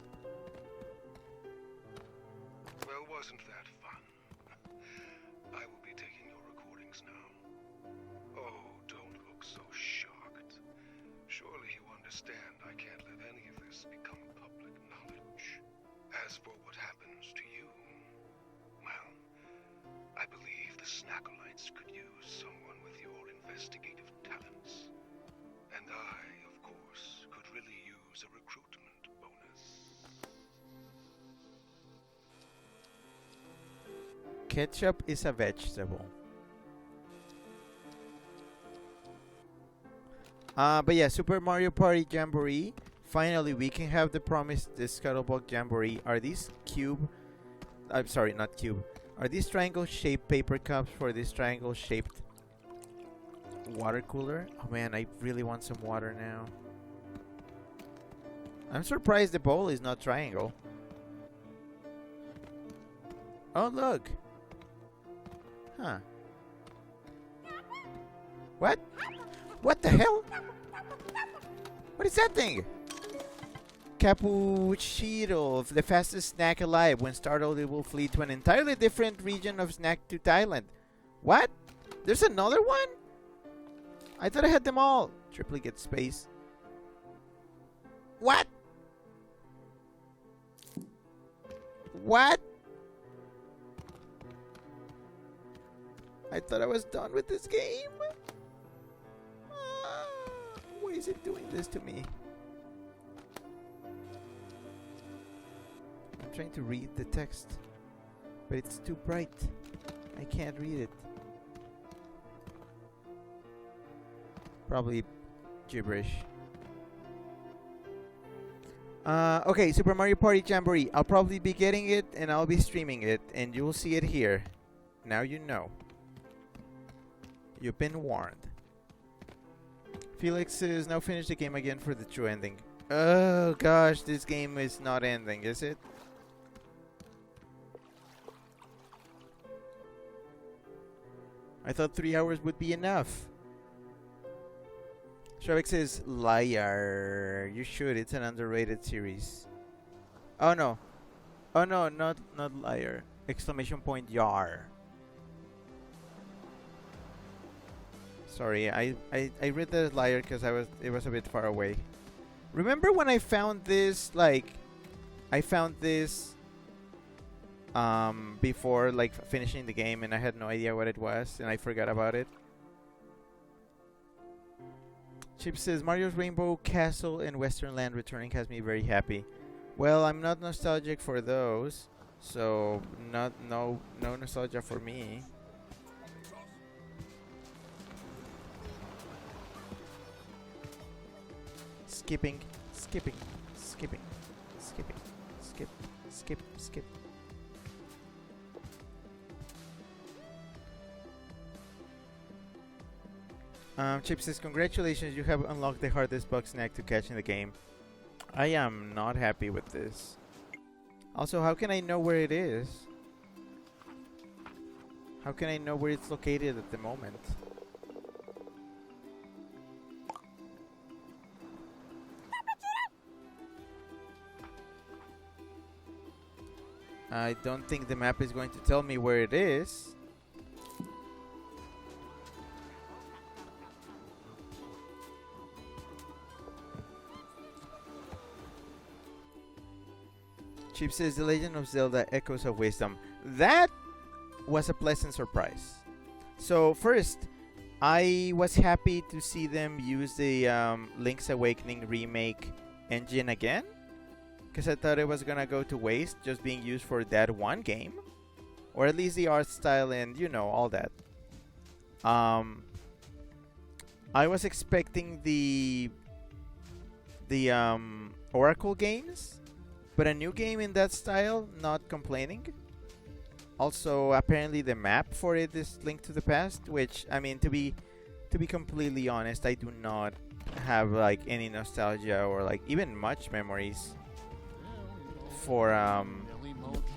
Speaker 10: Well, wasn't that fun? I will be taking your recordings now. Oh, don't look so shocked. Surely you understand I can't let any of this become public knowledge. As for what happens to you, well, I believe the Snackalites could use someone with your investigative talents. And I, of course, could really use a recruitment bonus.
Speaker 1: Ketchup is a vegetable. But yeah, Super Mario Party Jamboree. Finally, we can have the promised Scuttlebug Jamboree. Are these cube? I'm sorry, not cube. Are these triangle-shaped paper cups for this triangle-shaped water cooler? Oh man, I really want some water now. I'm surprised the bowl is not triangle. Oh look. Huh. What? What the hell? What is that thing? Cappuccino, the fastest snack alive. When startled, it will flee to an entirely different region of Snack to Thailand. What? There's another one? I thought I had them all. Triplicate space. What? What? I thought I was done with this game. it doing this to me? I'm trying to read the text, but it's too bright. I can't read it. Probably gibberish. Okay, Super Mario Party Jamboree. I'll probably be getting it and I'll be streaming it, and you'll see it here. Now you know. You've been warned. Felix is now finished the game again for the true ending. Oh gosh, this game is not ending, is it? I thought 3 hours would be enough. Shavik says, liar. You should. It's an underrated series. Oh no. Oh no, not liar. Exclamation point yar. Sorry, I read the liar because it was a bit far away. Remember when I found this, like, I found this before, like, finishing the game, and I had no idea what it was and I forgot about it. Chip says, Mario's Rainbow Castle and Western Land returning has me very happy. Well, I'm not nostalgic for those, so no nostalgia for me. Skipping. Skip. Chip says, congratulations, you have unlocked the hardest Bugsnax to catch in the game. I am not happy with this. Also, how can I know where it is? How can I know where it's located at the moment? I don't think the map is going to tell me where it is. Chip says, The Legend of Zelda Echoes of Wisdom. That was a pleasant surprise. So first, I was happy to see them use the Link's Awakening remake engine again, because I thought it was gonna go to waste just being used for that one game, or at least the art style and, you know, all that. I was expecting the Oracle games, but a new game in that style, not complaining. Also, apparently the map for it is Link to the Past, which, I mean, to be completely honest, I do not have like any nostalgia or like even much memories for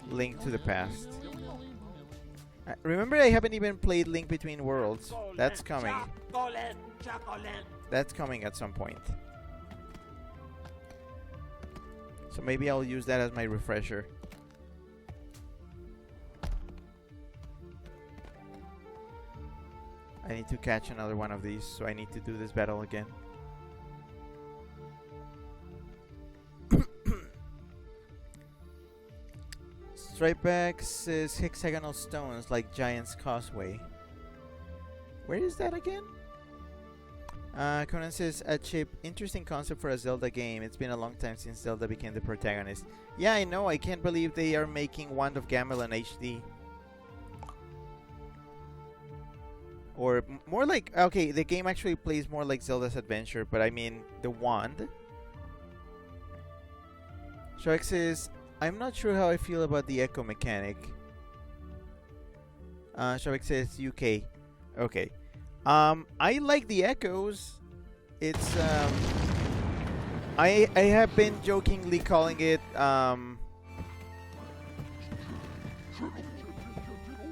Speaker 1: Link to the Past. Remember, I haven't even played Link Between Worlds. That's coming. That's coming at some point. So maybe I'll use that as my refresher. I need to catch another one of these, so I need to do this battle again. Stripeback says hexagonal stones like Giant's Causeway. Where is that again? Conan says, a Chip, interesting concept for a Zelda game. It's been a long time since Zelda became the protagonist. Yeah, I know. I can't believe they are making Wand of Gamelon HD. Or more like, okay, the game actually plays more like Zelda's Adventure, but I mean the wand. Shark says, I'm not sure how I feel about the echo mechanic. Shark says, UK. Okay. I like the echoes. It's I have been jokingly calling it I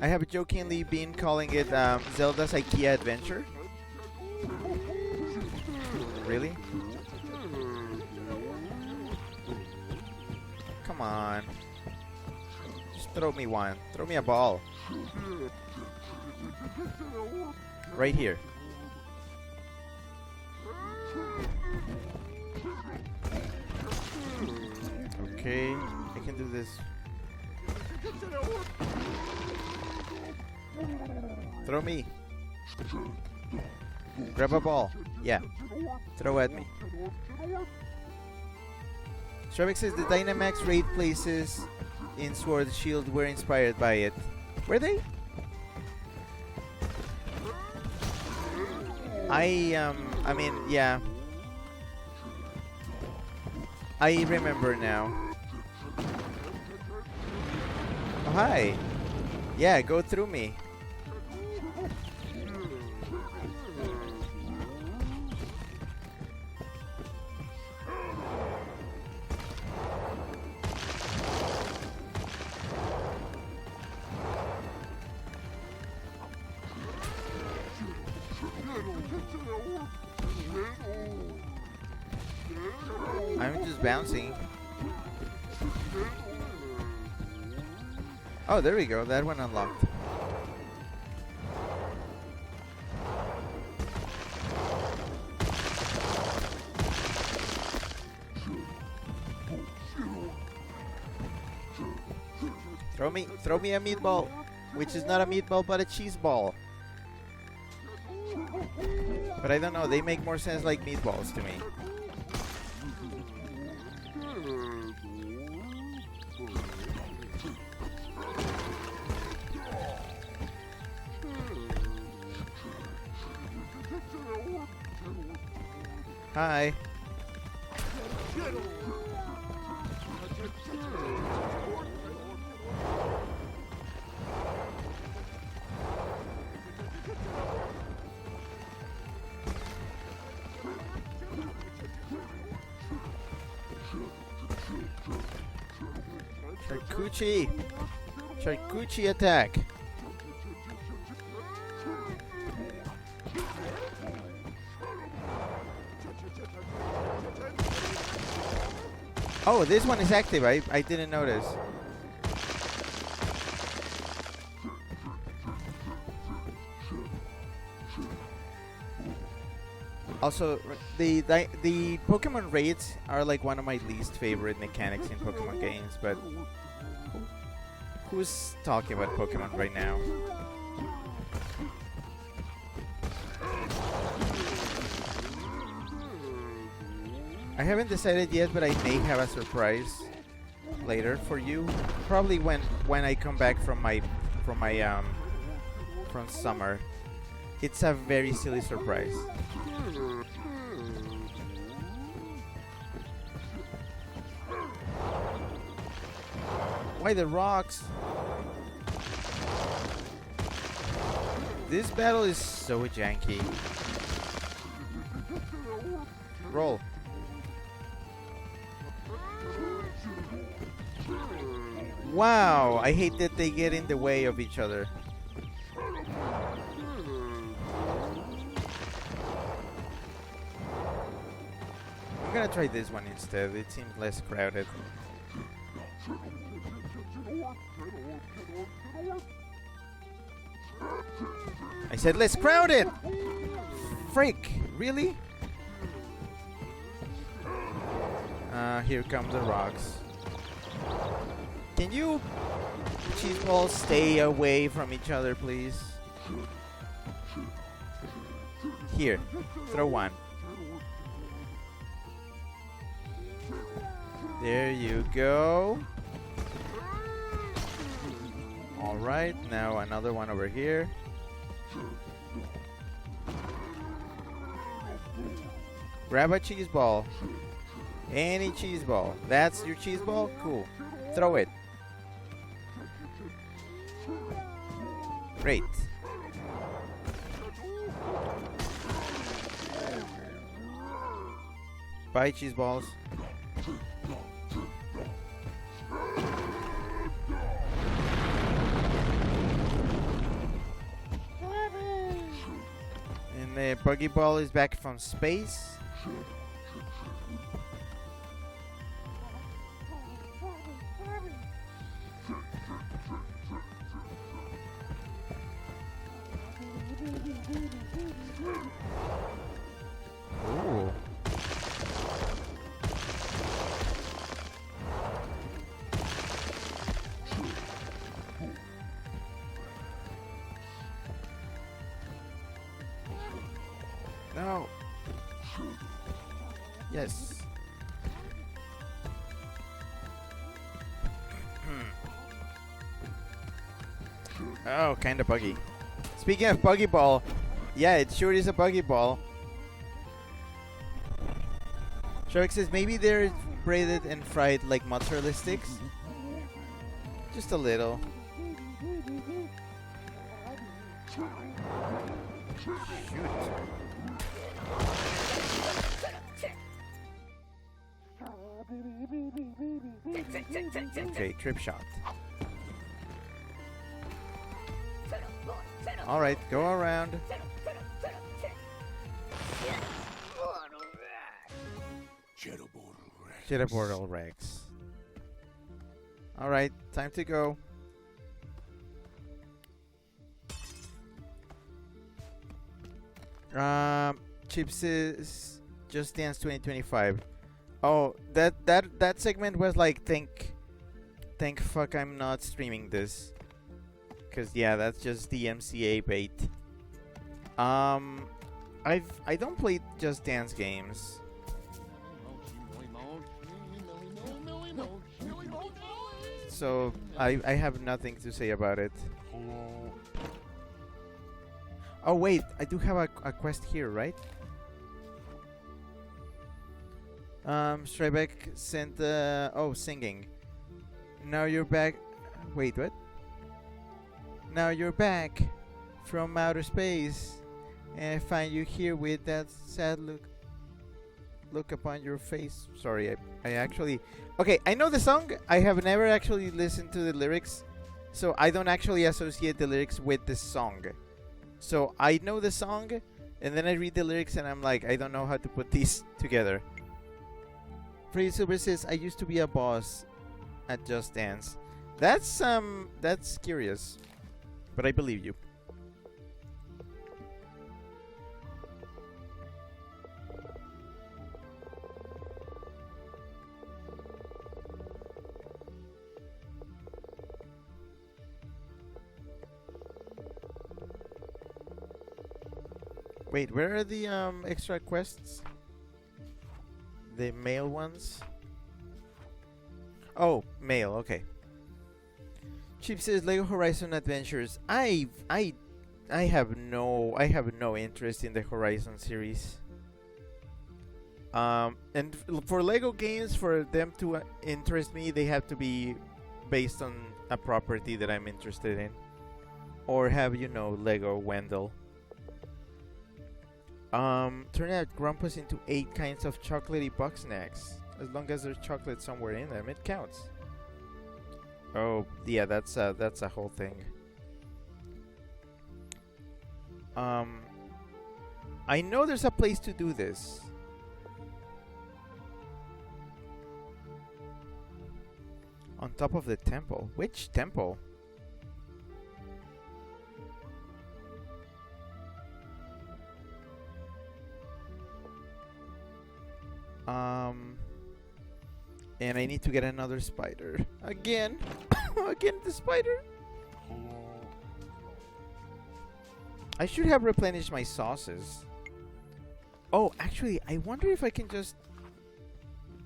Speaker 1: have jokingly been calling it Zelda's IKEA Adventure. Really? Come on. Just throw me one. Throw me a ball. Right here. Okay, I can do this. Throw me. Grab a ball. Yeah. Throw at me. Shrevik says the Dynamax raid places in Sword Shield were inspired by it. Were they? I mean, yeah. I remember now. Oh, hi. Yeah, go through me. I'm just bouncing. Oh, there we go. That one unlocked. Throw me a meatball, which is not a meatball but a cheese ball. But I don't know, they make more sense like meatballs to me. Hi. Charcuterie attack. Oh, this one is active. I didn't notice. Also, the Pokemon raids are like one of my least favorite mechanics in Pokemon games, but who's talking about Pokemon right now? I haven't decided yet, but I may have a surprise later for you. Probably when I come back from summer. It's a very silly surprise. Why the rocks? This battle is so janky. Roll. Wow, I hate that they get in the way of each other. I'm gonna try this one instead. It seems less crowded. I said less crowded! Freak! Really? Here comes the rocks. Can you cheese balls stay away from each other, please? Here, throw one. There you go. Alright, now another one over here. Grab a cheese ball. Any cheese ball. That's your cheese ball? Cool. Throw it. Great. Bye, cheese balls. And the buggy ball is back from space. Ooh. Yes. Oh, kind of buggy. Speaking of buggy ball, yeah, it sure is a buggy ball. Shark says maybe they're braided and fried like mozzarella sticks. Just a little. Shoot. Okay, trip shot. Alright, go around. Jitterbortle Rex. Alright, time to go. Chips is Just Dance 2025. Oh, that segment was like thank fuck I'm not streaming this. Cause yeah, that's just the MCA bait. I don't play Just Dance games. So I have nothing to say about it. Oh wait, I do have a quest here, right? Strybeck sent singing. Now you're back. Wait, what? Now you're back from outer space, and I find you here with that sad look upon your face. Sorry, I actually... Okay, I know the song. I have never actually listened to the lyrics, so I don't actually associate the lyrics with the song. So I know the song, and then I read the lyrics, and I'm like, I don't know how to put these together. Freddy Silver says, I used to be a boss at Just Dance. That's curious, but I believe you. Wait, where are the extra quests? The male ones? Oh, male, okay. Chip says Lego Horizon Adventures. I have no interest in the Horizon series. And for Lego games, for them to interest me, they have to be based on a property that I'm interested in, or have Lego Wendell. Turn out Grumpus into 8 kinds of chocolatey Bugsnax. As long as there's chocolate somewhere in them, it counts. Oh, yeah, that's a whole thing. I know there's a place to do this. On top of the temple. Which temple? And I need to get another spider. Again. Again, the spider. I should have replenished my sauces. Oh, actually, I wonder if I can just...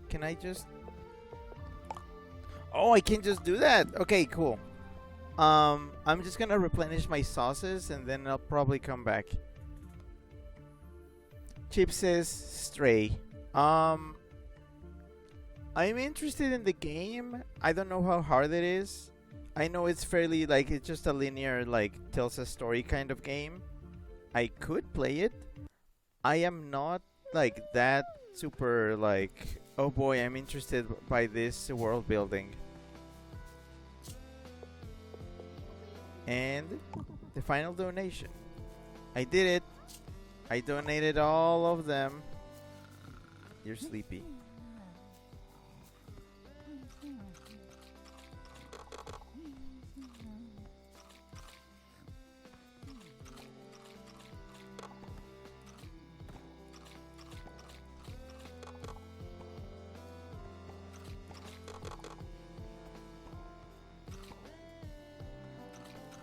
Speaker 1: Can I just... Oh, I can just do that. Okay, cool. I'm just gonna replenish my sauces and then I'll probably come back. Chip says Stray. I'm interested in the game. I don't know how hard it is. I know it's fairly it's just a linear tells a story kind of game. I could play it. I am not that super oh boy, I'm interested by this world building. And the final donation. I did it. I donated all of them. You're sleepy.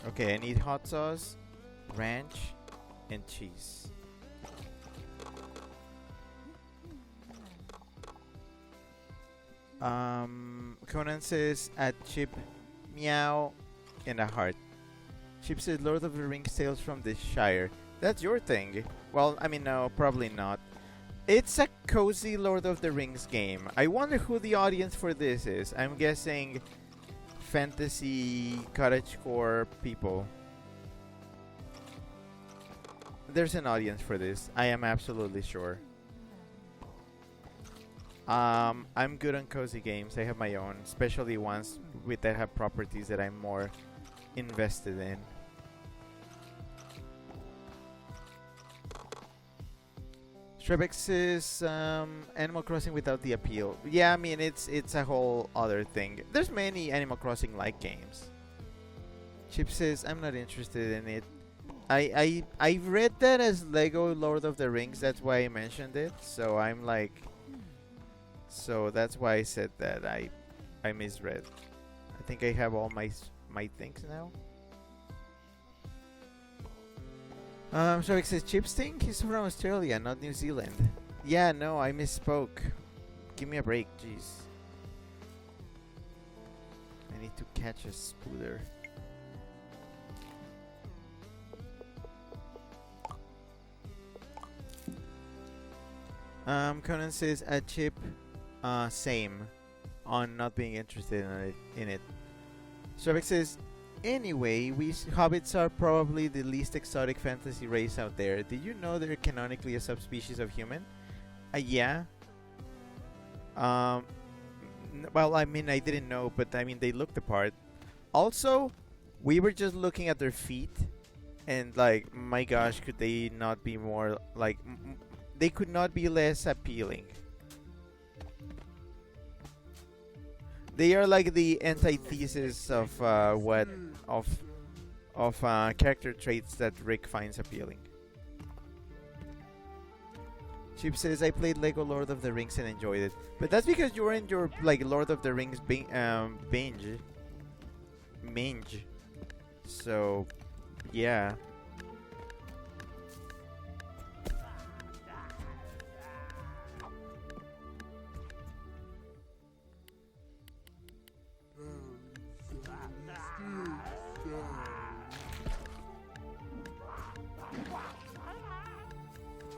Speaker 1: Okay, I need hot sauce, ranch, and cheese. Conan says at Chip, meow, and a heart. Chip says Lord of the Rings Tales from the Shire. That's your thing. Well, I mean, no, probably not. It's a cozy Lord of the Rings game. I wonder who the audience for this is. I'm guessing fantasy cottagecore people. There's an audience for this. I am absolutely sure. I'm good on cozy games. I have my own, especially ones that have properties that I'm more invested in. Strebex is Animal Crossing without the appeal. Yeah, I mean it's a whole other thing. There's many Animal Crossing like games. Chip says I'm not interested in it. I read that as Lego Lord of the Rings. That's why I mentioned it. So I'm like, so that's why I said that I misread. I think I have all my things now. So it says Chip Sting? He's from Australia, not New Zealand. Yeah, no, I misspoke. Give me a break, jeez. I need to catch a spooder. Conan says a Chip, same, on not being interested in it. Stravik says, anyway, we hobbits are probably the least exotic fantasy race out there. Did you know they're canonically a subspecies of human? Yeah. Well, I mean, I didn't know, but I mean, they looked the part. Also, we were just looking at their feet, and like, my gosh, could they not be more like? They could not be less appealing. They are like the antithesis of character traits that Rick finds appealing. Chip says, I played Lego Lord of the Rings and enjoyed it. But that's because you were in your like Lord of the Rings binge. So, yeah.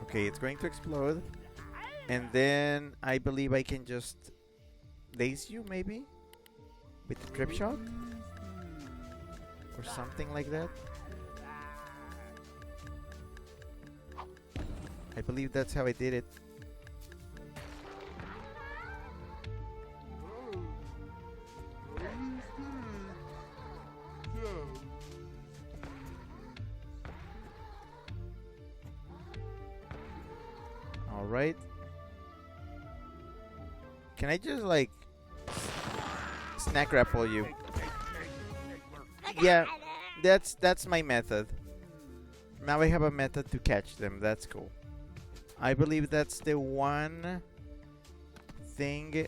Speaker 1: Okay, it's going to explode. And then I believe I can just lace you, maybe? With the trip shot? Or something like that? I believe that's how I did it. Alright. Can I just like snack grapple you? Yeah, that's my method. Now I have a method to catch them. That's cool. I believe that's the one thing.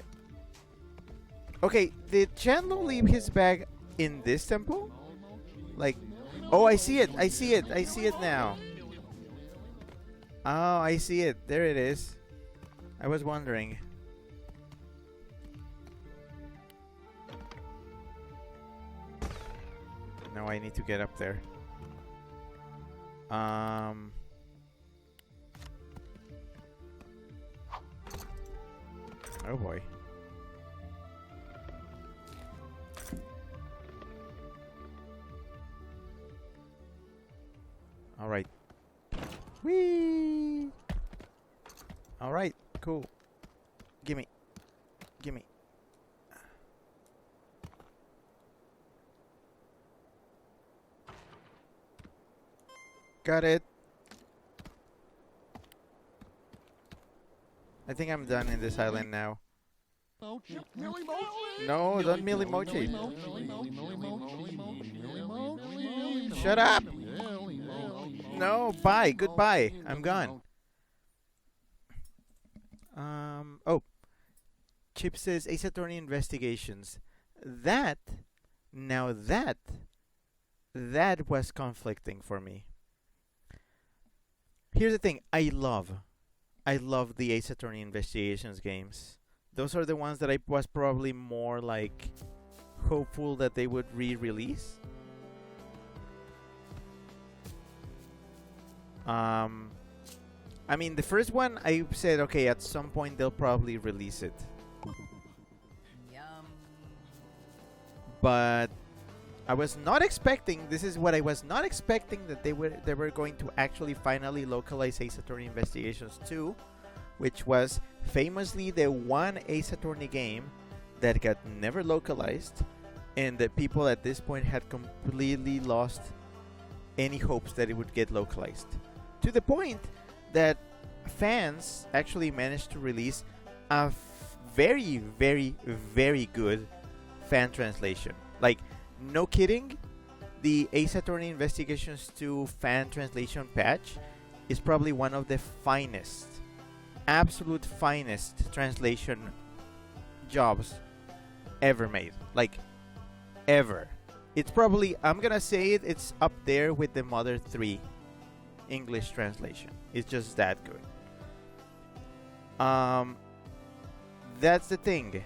Speaker 1: Okay, did Chandler leave his bag in this temple? Like, oh, I see it. I see it. I see it now. Oh, I see it. There it is. I was wondering. Now I need to get up there. Oh boy. All right. Whee! All right, cool. Gimme. Gimme. Got it. I think I'm done in this island now. No, don't mealy mochi. Shut up! No, bye, goodbye. I'm gone. Oh. Chip says Ace Attorney Investigations. That was conflicting for me. Here's the thing. I love the Ace Attorney Investigations games. Those are the ones that I was probably more like hopeful that they would re-release. I mean, the first one I said, okay, at some point they'll probably release it.
Speaker 4: Yum.
Speaker 1: But I was not expecting, this is what I was not expecting, that they were going to actually finally localize Ace Attorney Investigations 2, which was famously the one Ace Attorney game that got never localized, and that people at this point had completely lost any hopes that it would get localized. To the point that fans actually managed to release a very, very, very good fan translation. Like, no kidding, the Ace Attorney Investigations 2 fan translation patch is probably one of the finest, absolute finest translation jobs ever made. Like, ever. It's probably, I'm gonna say it, it's up there with the Mother 3 English translation. It's just that good. That's the thing.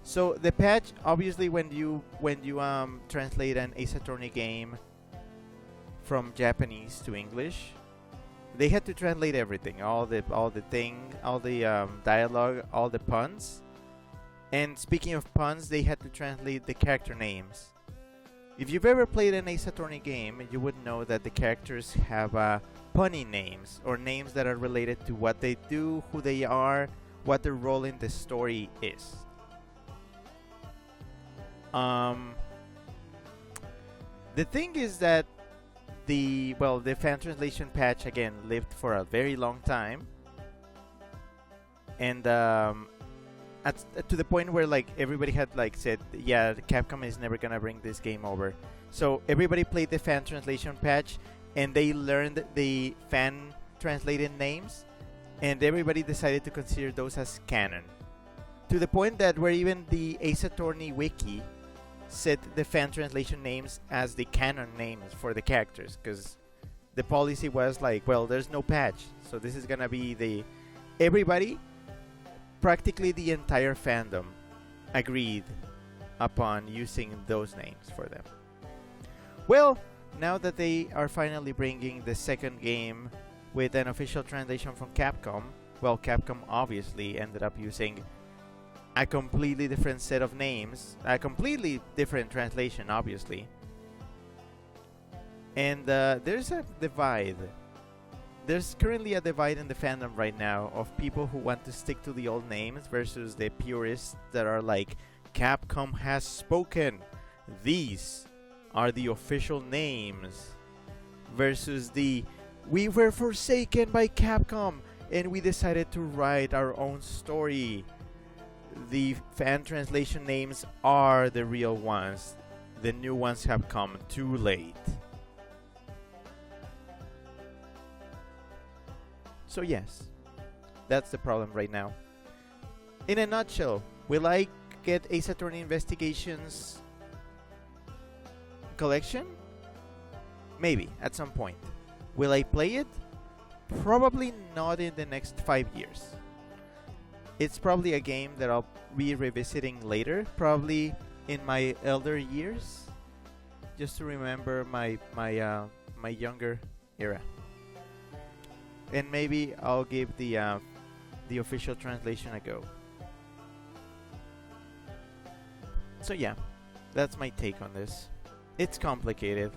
Speaker 1: So the patch, obviously, when you translate an Ace Attorney game from Japanese to English, they had to translate everything, all the dialogue, all the puns. And speaking of puns, they had to translate the character names. If you've ever played an Ace Attorney game, you would know that the characters have punny names, or names that are related to what they do, who they are, what their role in the story is. The thing is that the fan translation patch again lived for a very long time, and to the point where like everybody had like said, yeah, Capcom is never gonna bring this game over. So everybody played the fan translation patch, and they learned the fan translated names, and everybody decided to consider those as canon. To the point that where even the Ace Attorney wiki set the fan translation names as the canon names for the characters, because the policy was like, well, there's no patch, so this is gonna be the everybody. Practically the entire fandom agreed upon using those names for them. Well, now that they are finally bringing the second game with an official translation from Capcom, well, Capcom obviously ended up using a completely different set of names, a completely different translation, obviously. And there's a divide. There's currently a divide in the fandom right now of people who want to stick to the old names versus the purists that are like, Capcom has spoken, these are the official names, versus the, we were forsaken by Capcom and we decided to write our own story. The fan translation names are the real ones. The new ones have come too late. So yes, that's the problem right now. In a nutshell, will I get Ace Attorney Investigations collection? Maybe, at some point. Will I play it? Probably not in the next 5 years. It's probably a game that I'll be revisiting later, probably in my elder years, just to remember my younger era. And maybe I'll give the official translation a go. So yeah, that's my take on this. It's complicated.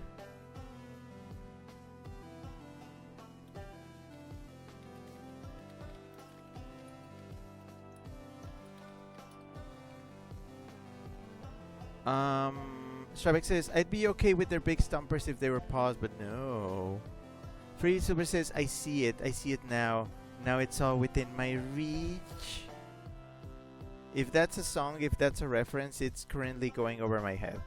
Speaker 1: Shrabek says, I'd be okay with their big stumpers if they were paused, but no. Free Super says, I see it now. Now it's all within my reach. If that's a song, if that's a reference, it's currently going over my head.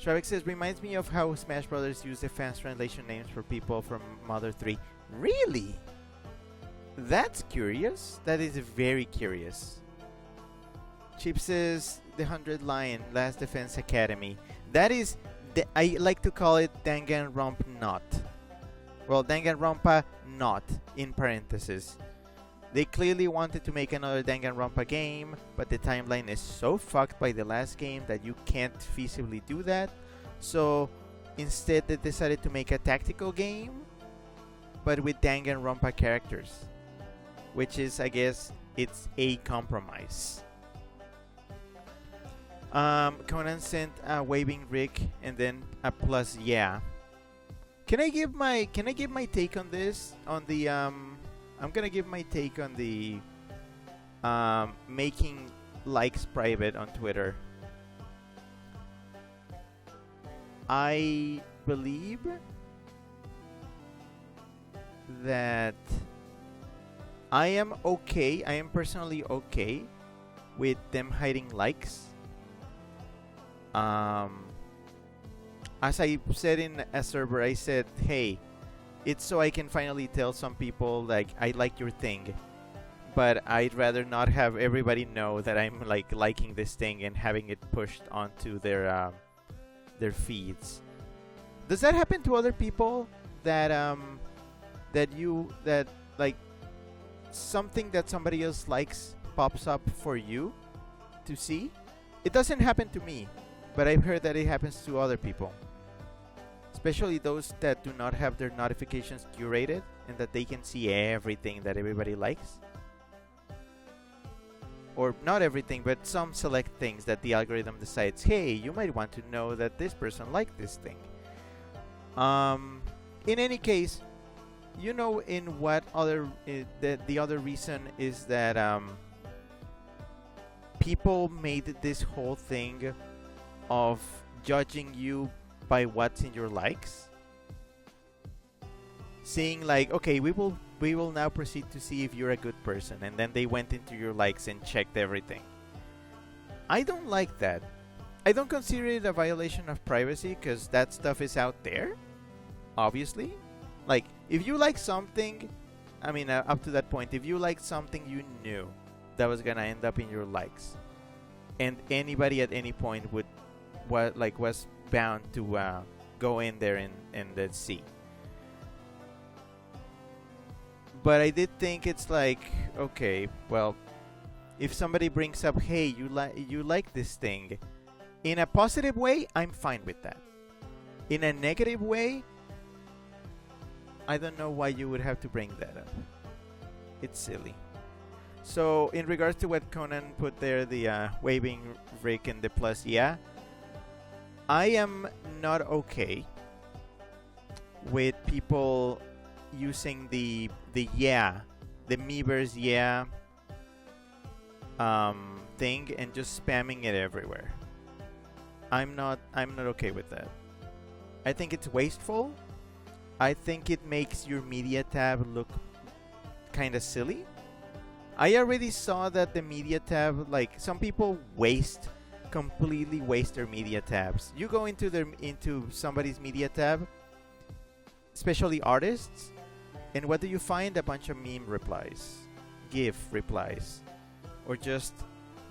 Speaker 1: Shrabek says, reminds me of how Smash Brothers use the fan translation names for people from Mother 3. Really? That's curious. That is very curious. Chip says, the 100 Lion, Last Defense Academy. That is, I like to call it Danganronpa not. Well, Danganronpa not, in parentheses. They clearly wanted to make another Danganronpa game, but the timeline is so fucked by the last game that you can't feasibly do that. So instead they decided to make a tactical game, but with Danganronpa characters, which is, I guess, it's a compromise. Conan sent a waving Rick and then a plus yeah. Can I give my take on this? On the I'm gonna give my take on the making likes private on Twitter. I believe that I am personally okay with them hiding likes. As I said in a server, I said, hey, it's so I can finally tell some people, like, I like your thing, but I'd rather not have everybody know that I'm like liking this thing and having it pushed onto their feeds. Does that happen to other people, that that like something that somebody else likes pops up for you to see? It doesn't happen to me, but I've heard that it happens to other people, especially those that do not have their notifications curated and that they can see everything that everybody likes. Or not everything, but some select things that the algorithm decides, hey, you might want to know that this person liked this thing. In any case, you know, in what other the other reason is that people made this whole thing of judging you by what's in your likes, saying like, okay, we will now proceed to see if you're a good person, and then they went into your likes and checked everything. I don't like that. I don't consider it a violation of privacy, because that stuff is out there, obviously. Like, if you like something, I mean, up to that point, if you liked something you knew that was gonna end up in your likes, and anybody at any point was bound to go in there and then see. But I did think it's like, okay, well, if somebody brings up, hey, you like this thing, in a positive way, I'm fine with that. In a negative way, I don't know why you would have to bring that up. It's silly. So in regards to what Conan put there, the waving Rick and the plus yeah, I am not okay with people using the yeah, the Meebers yeah thing and just spamming it everywhere. I'm not okay with that. I think it's wasteful. I think it makes your media tab look kind of silly. I already saw that the media tab, like, some people completely waste their media tabs. You go into somebody's media tab, especially artists, and what do you find? A bunch of meme replies, GIF replies, or just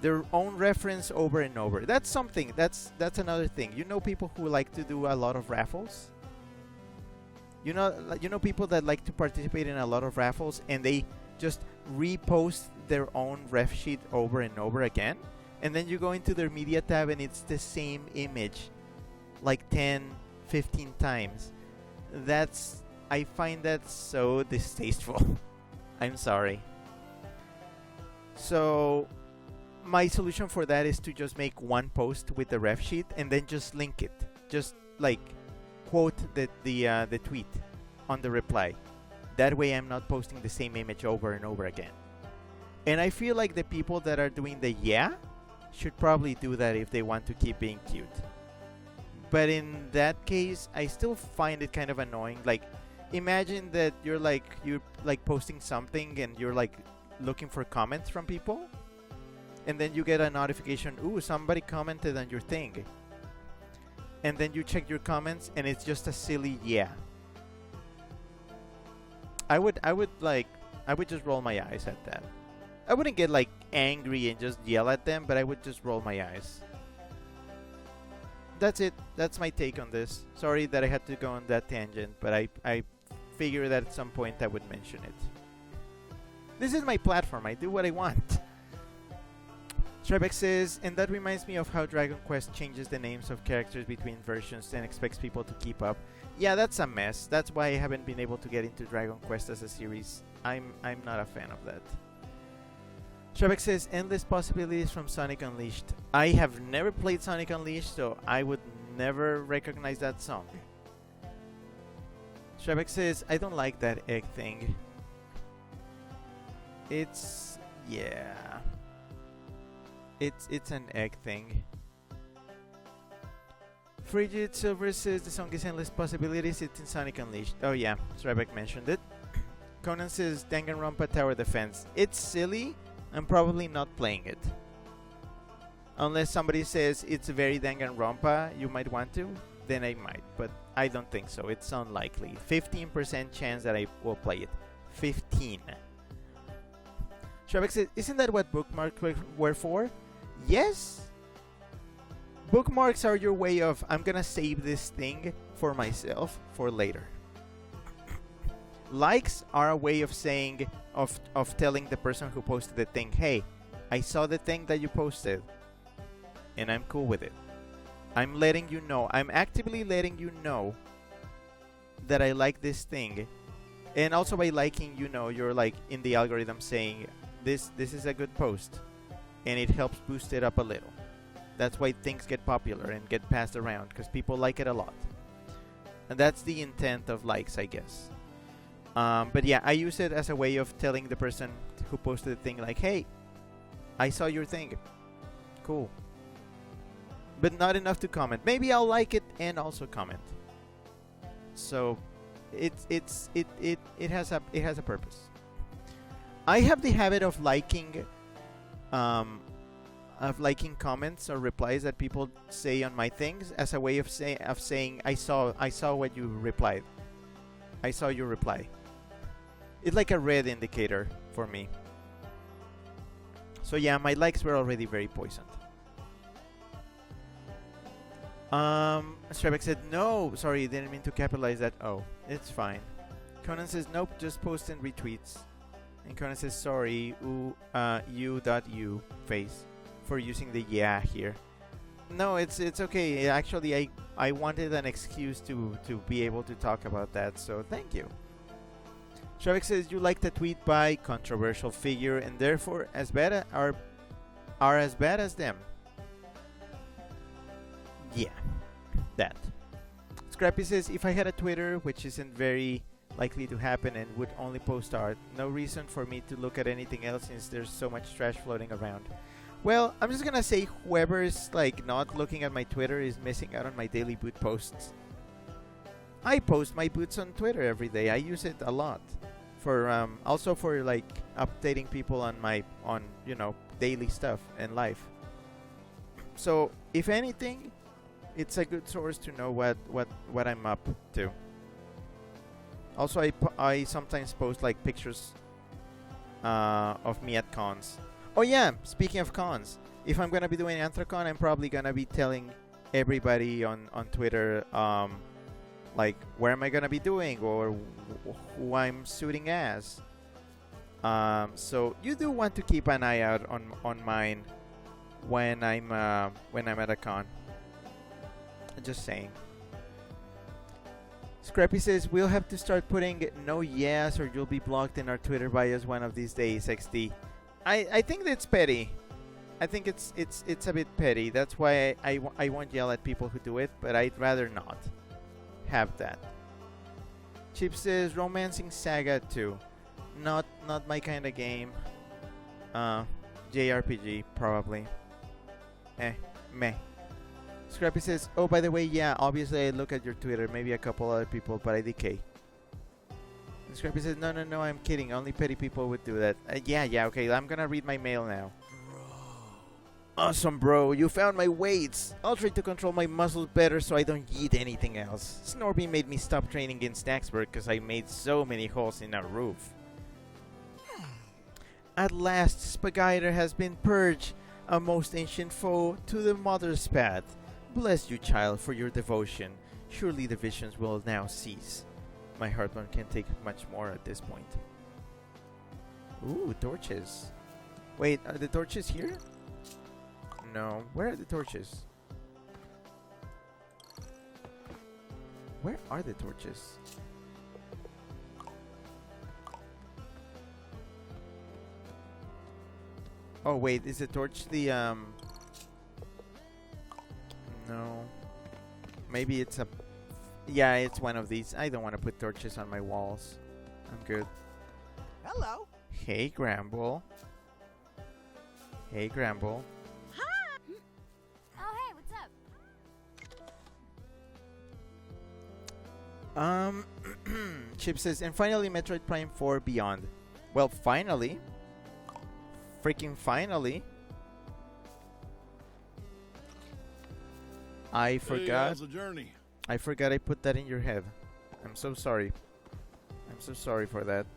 Speaker 1: their own reference over and over. That's something. That's another thing. You know, people who like to do a lot of raffles. You know people that like to participate in a lot of raffles, and they just repost their own ref sheet over and over again. And then you go into their media tab and it's the same image like 10, 15 times. I find that so distasteful. I'm sorry. So my solution for that is to just make one post with the ref sheet and then just link it. Just like quote the tweet on the reply. That way I'm not posting the same image over and over again. And I feel like the people that are doing the yeah should probably do that if they want to keep being cute. But in that case, I still find it kind of annoying. Like, imagine that you're posting something and you're like looking for comments from people, and then you get a notification, ooh, somebody commented on your thing. And then you check your comments and it's just a silly yeah. I would just roll my eyes at that. I wouldn't get like angry and just yell at them, but I would just roll my eyes. That's it. That's my take on this. Sorry that I had to go on that tangent, but I figured that at some point I would mention it. This is my platform. I do what I want. Trebek says, and that reminds me of how Dragon Quest changes the names of characters between versions and expects people to keep up. Yeah, that's a mess. That's why I haven't been able to get into Dragon Quest as a series. I'm not a fan of that. Trebek says, endless possibilities from Sonic Unleashed. I have never played Sonic Unleashed, so I would never recognize that song. Trebek says, I don't like that egg thing. It's... yeah. It's an egg thing. Frigid Silver says the song is endless possibilities. It's in Sonic Unleashed. Oh yeah, Trebek mentioned it. Conan says Danganronpa Tower Defense. It's silly. I'm probably not playing it. Unless somebody says it's very Danganronpa, you might want to, then I might. But I don't think so. It's unlikely. 15% chance that I will play it. 15. Trebek says, isn't that what bookmarks were for? Yes. Bookmarks are your way of, I'm gonna save this thing for myself for later. Likes are a way of saying, of telling the person who posted the thing, hey, I saw the thing that you posted and I'm cool with it. I'm letting you know, I'm actively letting you know that I like this thing. And also by liking, you know, you're like in the algorithm saying this is a good post, and it helps boost it up a little. That's why things get popular and get passed around, because people like it a lot. And that's the intent of likes, I guess. But yeah, I use it as a way of telling the person who posted the thing like, hey, I saw your thing. Cool. But not enough to comment. Maybe I'll like it and also comment. So it has a purpose. I have the habit of liking comments or replies that people say on my things as a way of saying I saw what you replied. I saw your reply. It's like a red indicator for me. So yeah, my likes were already very poisoned. Strebek said no, sorry, didn't mean to capitalize that. Oh, it's fine. Conan says nope, just post and retweets. And Conan says sorry, you face for using the yeah here. No, it's okay. Actually, I wanted an excuse to be able to talk about that, so thank you. Strebek says you like the tweet by controversial figure and therefore as bad are as bad as them. Yeah, that. Scrappy says if I had a Twitter, which isn't very likely to happen and would only post art, no reason for me to look at anything else since there's so much trash floating around. Well, I'm just gonna say whoever's like not looking at my Twitter is missing out on my daily boot posts. I post my boots on Twitter every day. I use it a lot for also for like updating people on my daily stuff and life. So if anything, it's a good source to know what I'm up to. Also, I sometimes post like pictures of me at cons. Oh yeah, speaking of cons, if I'm gonna be doing Anthrocon, I'm probably gonna be telling everybody on Twitter like where am I gonna be doing or who I'm shooting as. So you do want to keep an eye out on mine when I'm at a con. Just saying. Scrappy says we'll have to start putting no yes or you'll be blocked in our Twitter bios one of these days. XD. I think that's petty. I think it's a bit petty. That's why I won't yell at people who do it, but I'd rather not have that. Chip says Romancing Saga 2. Not my kind of game. JRPG probably. Meh. Scrappy says, oh, by the way, yeah, obviously I look at your Twitter, maybe a couple other people, but I decay. And Scrappy says, no, I'm kidding. Only petty people would do that. Yeah, okay, I'm gonna read my mail now. Awesome, bro. You found my weights. I'll try to control my muscles better so I don't eat anything else. Snorby made me stop training in Snacksburg because I made so many holes in our roof. At last, Spagiter has been purged, a most ancient foe to the mother's path. Bless you, child, for your devotion. Surely the visions will now cease. My heartburn can't take much more at this point. Ooh, torches. Wait, are the torches here? No. Where are the torches? Where are the torches? Oh wait, is the torch the no. Maybe it's a yeah, it's one of these. I don't want to put torches on my walls. I'm good.
Speaker 9: Hello.
Speaker 1: Hey Gramble. Hey Gramble.
Speaker 5: Oh, hey, what's up?
Speaker 1: Chip says, and finally Metroid Prime 4 Beyond. Well, finally. Freaking finally. I forgot.
Speaker 6: how's the journey?
Speaker 1: I forgot I put that in your head. I'm so sorry. I'm so sorry for that.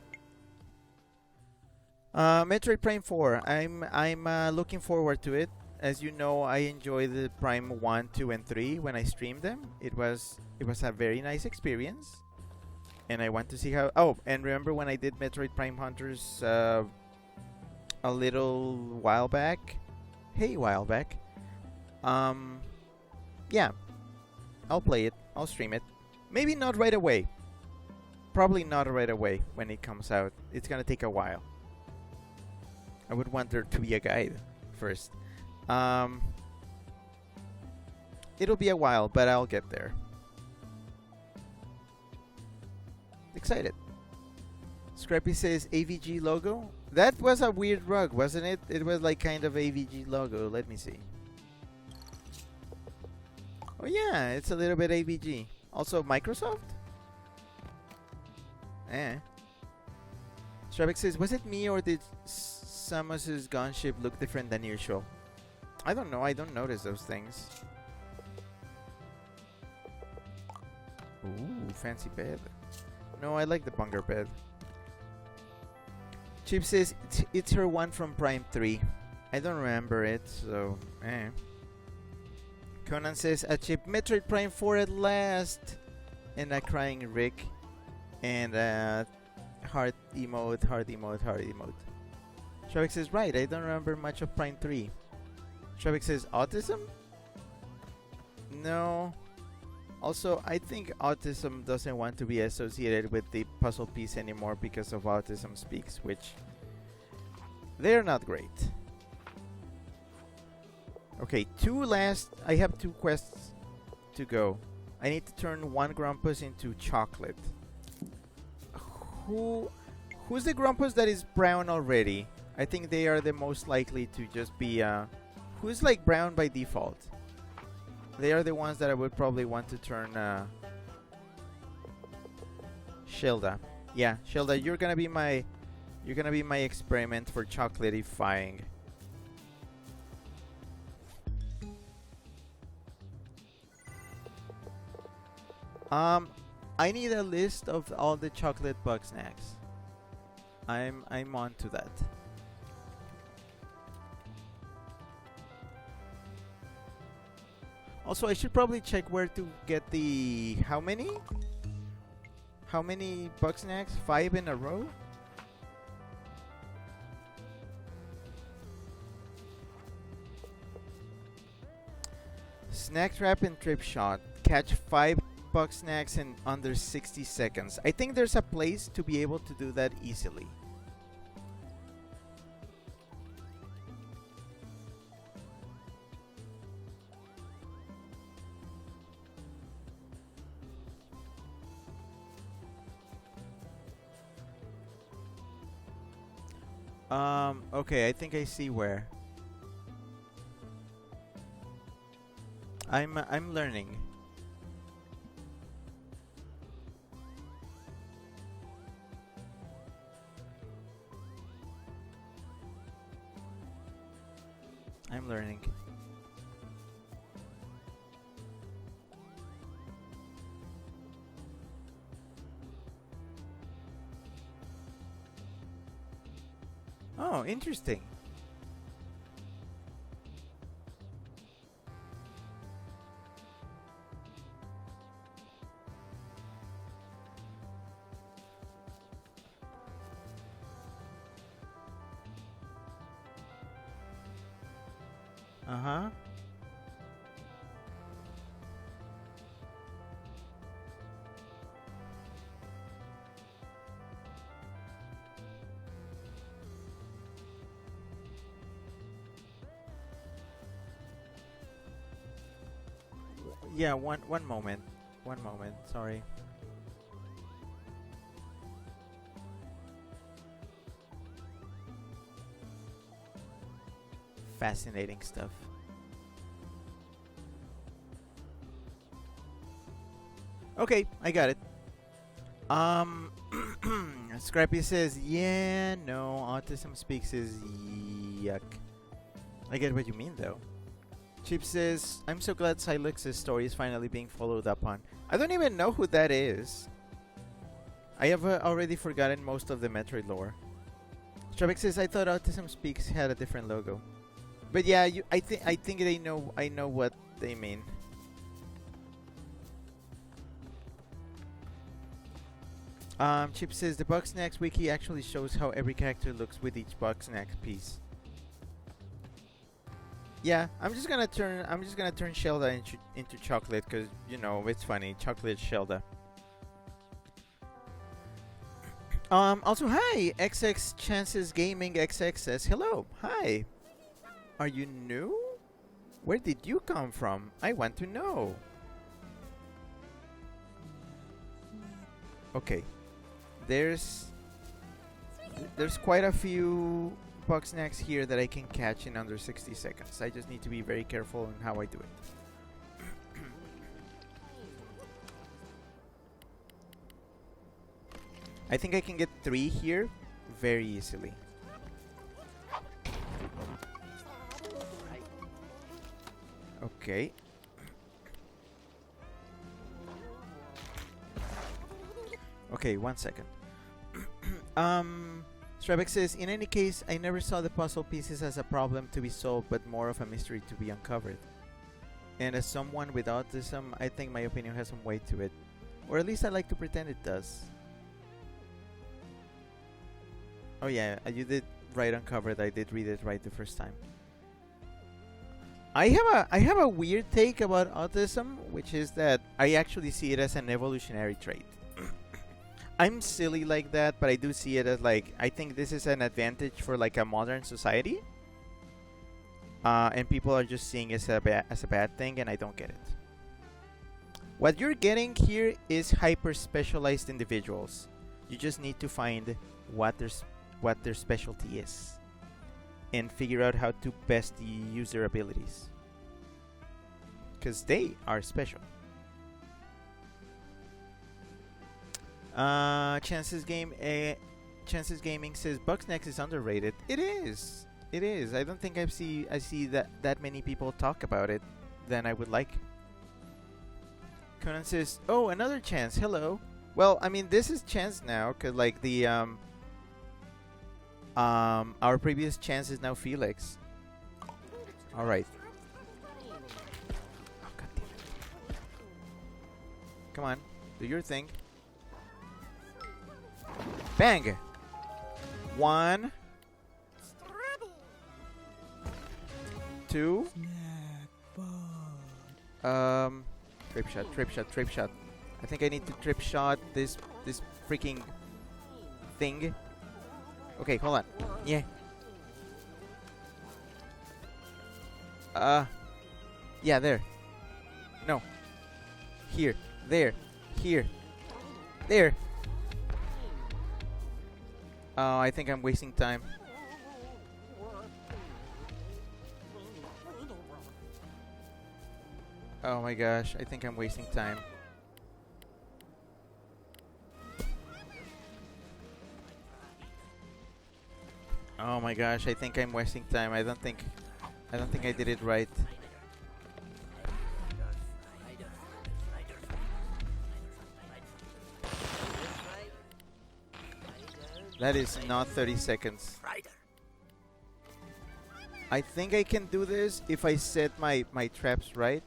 Speaker 1: Metroid Prime 4. I'm looking forward to it. As you know, I enjoyed the Prime 1, 2, and 3 when I streamed them. It was a very nice experience. And I want to see how... Oh, and remember when I did Metroid Prime Hunters a little while back? Hey, while back. Yeah. I'll play it. I'll stream it. Maybe not right away. Probably not right away when it comes out. It's gonna take a while. I would want there to be a guide first. It'll be a while, but I'll get there. Excited. Scrappy says AVG logo. That was a weird rug, wasn't it? It was like kind of AVG logo. Let me see. Oh yeah, it's a little bit AVG. Also Microsoft? Stravik says, was it me or did Samus's gunship look different than usual? I don't know. I don't notice those things. Ooh, fancy bed. No, I like the bunker bed. Chip says it's her one from Prime 3. I don't remember it, so Conan says a Chip Metroid Prime 4 at last, and a crying Rick, and heart emote, heart emote, heart emote. Shavik says right. I don't remember much of Prime 3. Shavik says autism? No. Also, I think autism doesn't want to be associated with the puzzle piece anymore because of Autism Speaks, which they're not great. Okay, I have 2 quests to go. I need to turn one Grumpus into chocolate. Who's the Grumpus that is brown already? I think they are the most likely to just be who's like brown by default. They are the ones that I would probably want to turn Shilda. Yeah, Shilda, you're gonna be my experiment for chocolatifying. I need a list of all the chocolate Bugsnax. I'm on to that. Also, I should probably check where to get the... How many? How many Bugsnax? 5 in a row? Snack Trap and Trip Shot. Catch 5 Bugsnax in under 60 seconds. I think there's a place to be able to do that easily. Okay, I think I see where. I'm learning. I'm learning. Oh, interesting. Uh-huh. Yeah, one moment. One moment. Sorry. Fascinating stuff. Okay, I got it. Scrappy says, yeah, no, autism speaks is yuck. I get what you mean, though. Chip says, I'm so glad Silux's story is finally being followed up on. I don't even know who that is. I have already forgotten most of the Metroid lore. Strebek says, I thought Autism Speaks had a different logo. But yeah, I think I know what they mean. Chip says the Bugsnax wiki actually shows how every character looks with each Bugsnax piece. Yeah, I'm just gonna turn Shelda into chocolate because you know it's funny, chocolate Shelda. Also, hi, XX Chances Gaming XX says hello. Hi, are you new? Where did you come from? I want to know. Okay. There's quite a few Bugsnax here that I can catch in under 60 seconds. I just need to be very careful in how I do it. I think I can get 3 here very easily. Okay. Okay, 1 second. Strebek says, in any case, I never saw the puzzle pieces as a problem to be solved, but more of a mystery to be uncovered. And as someone with autism, I think my opinion has some weight to it. Or at least I like to pretend it does. Oh yeah, you did right uncovered. I did read it right the first time. I have a weird take about autism, which is that I actually see it as an evolutionary trait. I'm silly like that, but I do see it as like, I think this is an advantage for like a modern society. And people are just seeing it as a bad thing, and I don't get it. What you're getting here is hyper specialized individuals. You just need to find what their specialty is and figure out how to best use their abilities, because they are special. Chances Chances Gaming says Bugsnax is underrated. It is. It is. I don't think I see that many people talk about it than I would like. Conan says, "Oh, another Chance. Hello." Well, I mean, this is Chance now, cause like the our previous Chance is now Felix. All right. Oh, God damn it. Come on, do your thing. Bang! 1, 2. Trip shot. I think I need to trip shot this freaking thing. Okay, hold on. Yeah. Yeah, there. No. Here. There. Here. There. Oh, I think I'm wasting time. Oh my gosh, I think I'm wasting time. Oh my gosh, I think I'm wasting time. I don't think I did it right. That is not 30 seconds. I think I can do this if I set my traps right.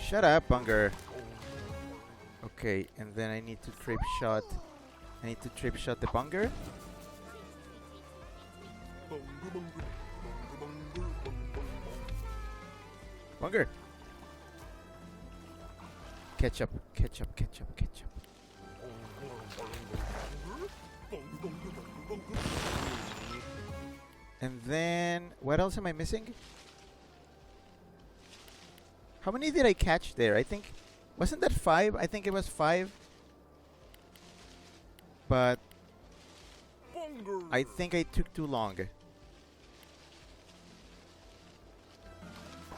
Speaker 1: Shut up, Bunger. Okay, and then I need to trip shot I need to trip shot the bunger. Bunger! Ketchup, ketchup, ketchup, ketchup. And then, what else am I missing? How many did I catch there? I think, wasn't that 5? I think it was 5. But I think I took too long.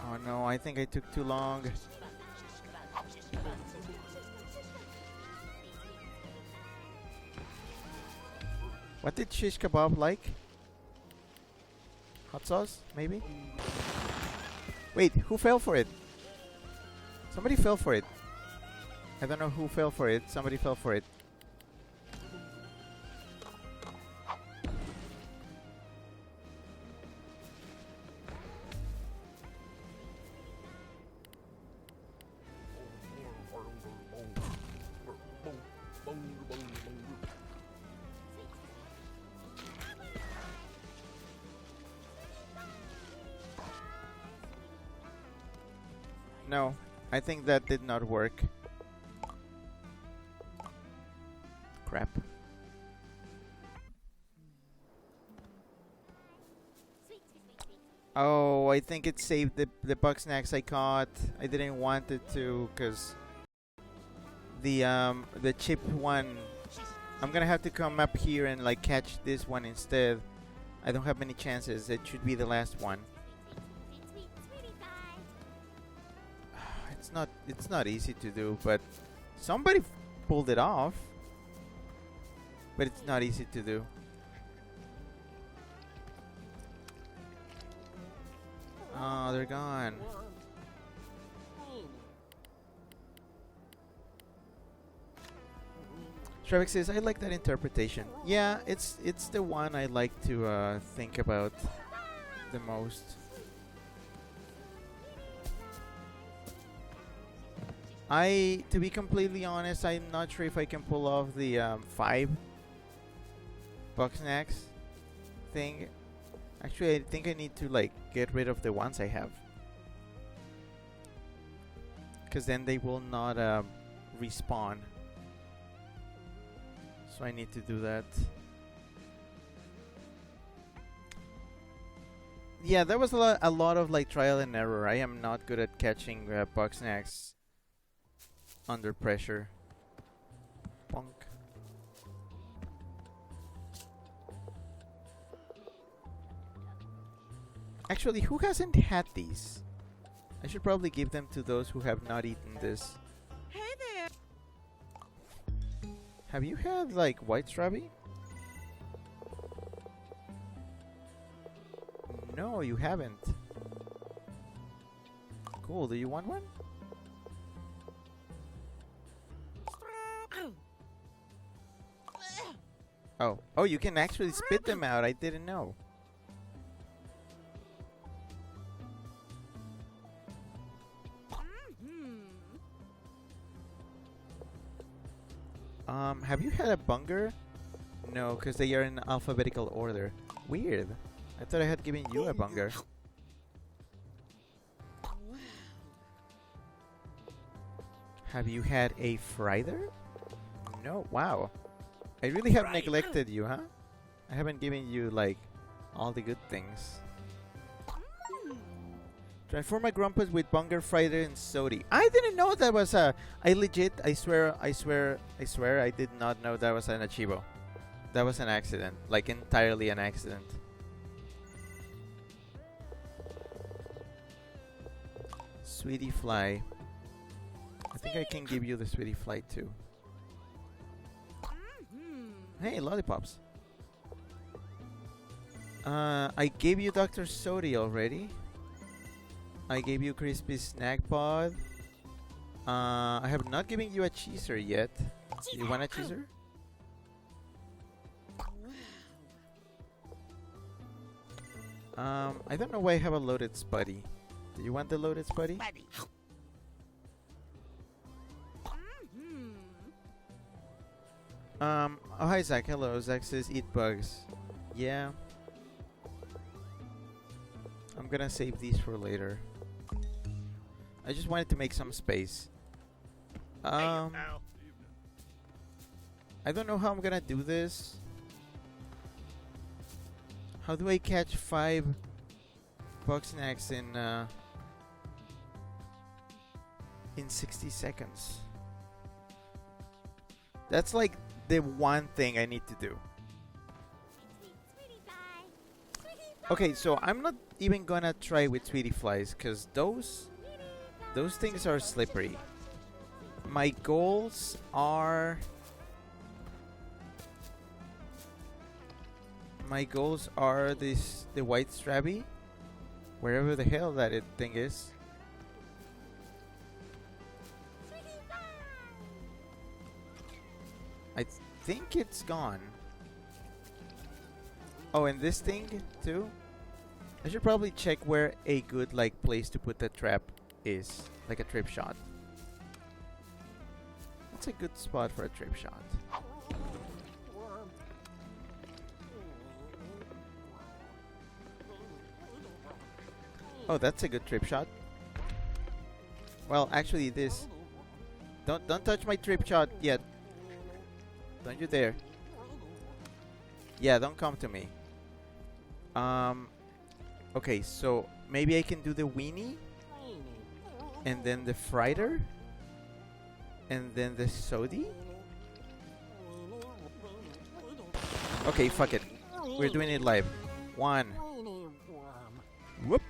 Speaker 1: Oh no, I think I took too long. What did shish kebab like? Hot sauce, maybe? Wait, who fell for it? Somebody fell for it. I don't know who fell for it. Somebody fell for it. No, I think that did not work. Crap. Oh, I think it saved the Bugsnax I caught. I didn't want it to, cause the chip one. I'm gonna have to come up here and like catch this one instead. I don't have many chances. It should be the last one. It's not easy to do, but somebody pulled it off. But it's not easy to do. Oh, they're gone. Trevik says, I like that interpretation. Yeah, it's the one I like to think about the most. To be completely honest, I'm not sure if I can pull off the 5 Bugsnax thing. Actually, I think I need to like get rid of the ones I have, because then they will not respawn. So I need to do that. Yeah, that was a lot of like trial and error. I am not good at catching Bugsnax under pressure. Bonk. Actually, who hasn't had these? I should probably give them to those who have not eaten this.
Speaker 8: Hey there.
Speaker 1: Have you had like white strawberry? No, you haven't. Cool, do you want one? Oh, you can actually spit them out. I didn't know. Have you had a bunger? No, because they are in alphabetical order. Weird. I thought I had given you a bunger. Have you had a Frieder? No. Wow. I really have neglected you, huh? I haven't given you, like, all the good things. Transform my Grumpus with Bunger, Frieder, and Sodi. I didn't know that was a... I swear, I did not know that was an Achivo. That was an accident. Like, entirely an accident. Sweetie Fly. I think I can give you the Sweetie Fly, too. Hey, lollipops. I gave you Dr. Sodi already. I gave you Crispy Snack Pod. I have not given you a cheeser yet. You want a cheeser? I don't know why I have a loaded Spuddy. Do you want the loaded Spuddy? Oh, hi, Zach. Hello. Zach says eat bugs. Yeah. I'm gonna save these for later. I just wanted to make some space. I don't know how I'm gonna do this. How do I catch 5 Bugsnax in 60 seconds? That's like the one thing I need to do. Okay, so I'm not even gonna try with sweetie flies because those things are slippery. My goals are the white strabby, wherever the hell that thing is. I think it's gone. Oh, and this thing too. I should probably check where a good place to put the trap is, like a trip shot. What's a good spot for a trip shot? Oh, that's a good trip shot. Well, actually, this. Don't touch my trip shot yet. Don't you dare. Yeah, don't come to me. Okay, so maybe I can do the weenie, and then the frider, and then the sodi. Okay, fuck it. We're doing it live. 1. Whoop!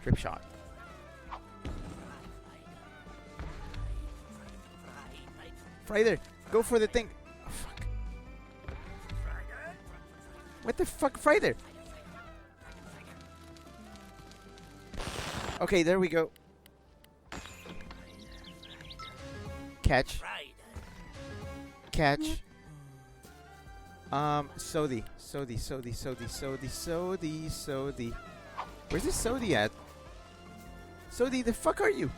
Speaker 1: Trip shot. Frider, go for the thing. Oh, fuck. What the fuck, Frider? Okay, there we go. Catch. Catch. Sodi. Where's this Sodi at? Sodi, the fuck are you?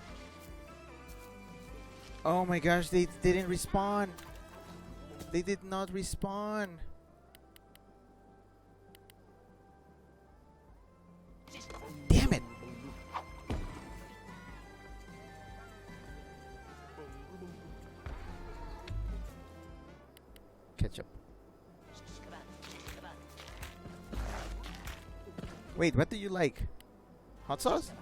Speaker 1: Oh my gosh, they didn't respawn. They did not respawn. Damn it. Ketchup. Wait, what do you like? Hot sauce?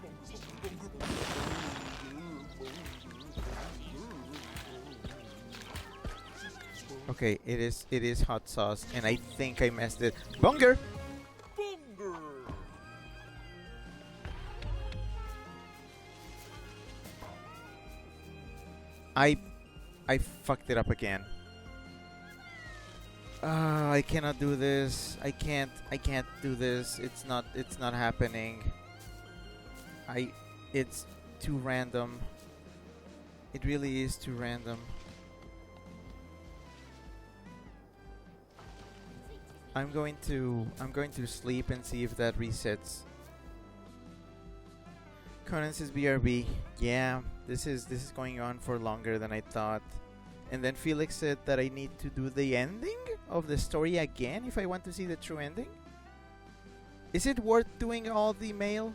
Speaker 1: Okay, it is hot sauce, and I think I messed it. Bunger! I fucked it up again. I cannot do this. I can't do this. It's not happening. It's too random. It really is too random. I'm going to sleep and see if that resets. Conan says BRB. Yeah, this is going on for longer than I thought. And then Felix said that I need to do the ending of the story again if I want to see the true ending. Is it worth doing all the mail?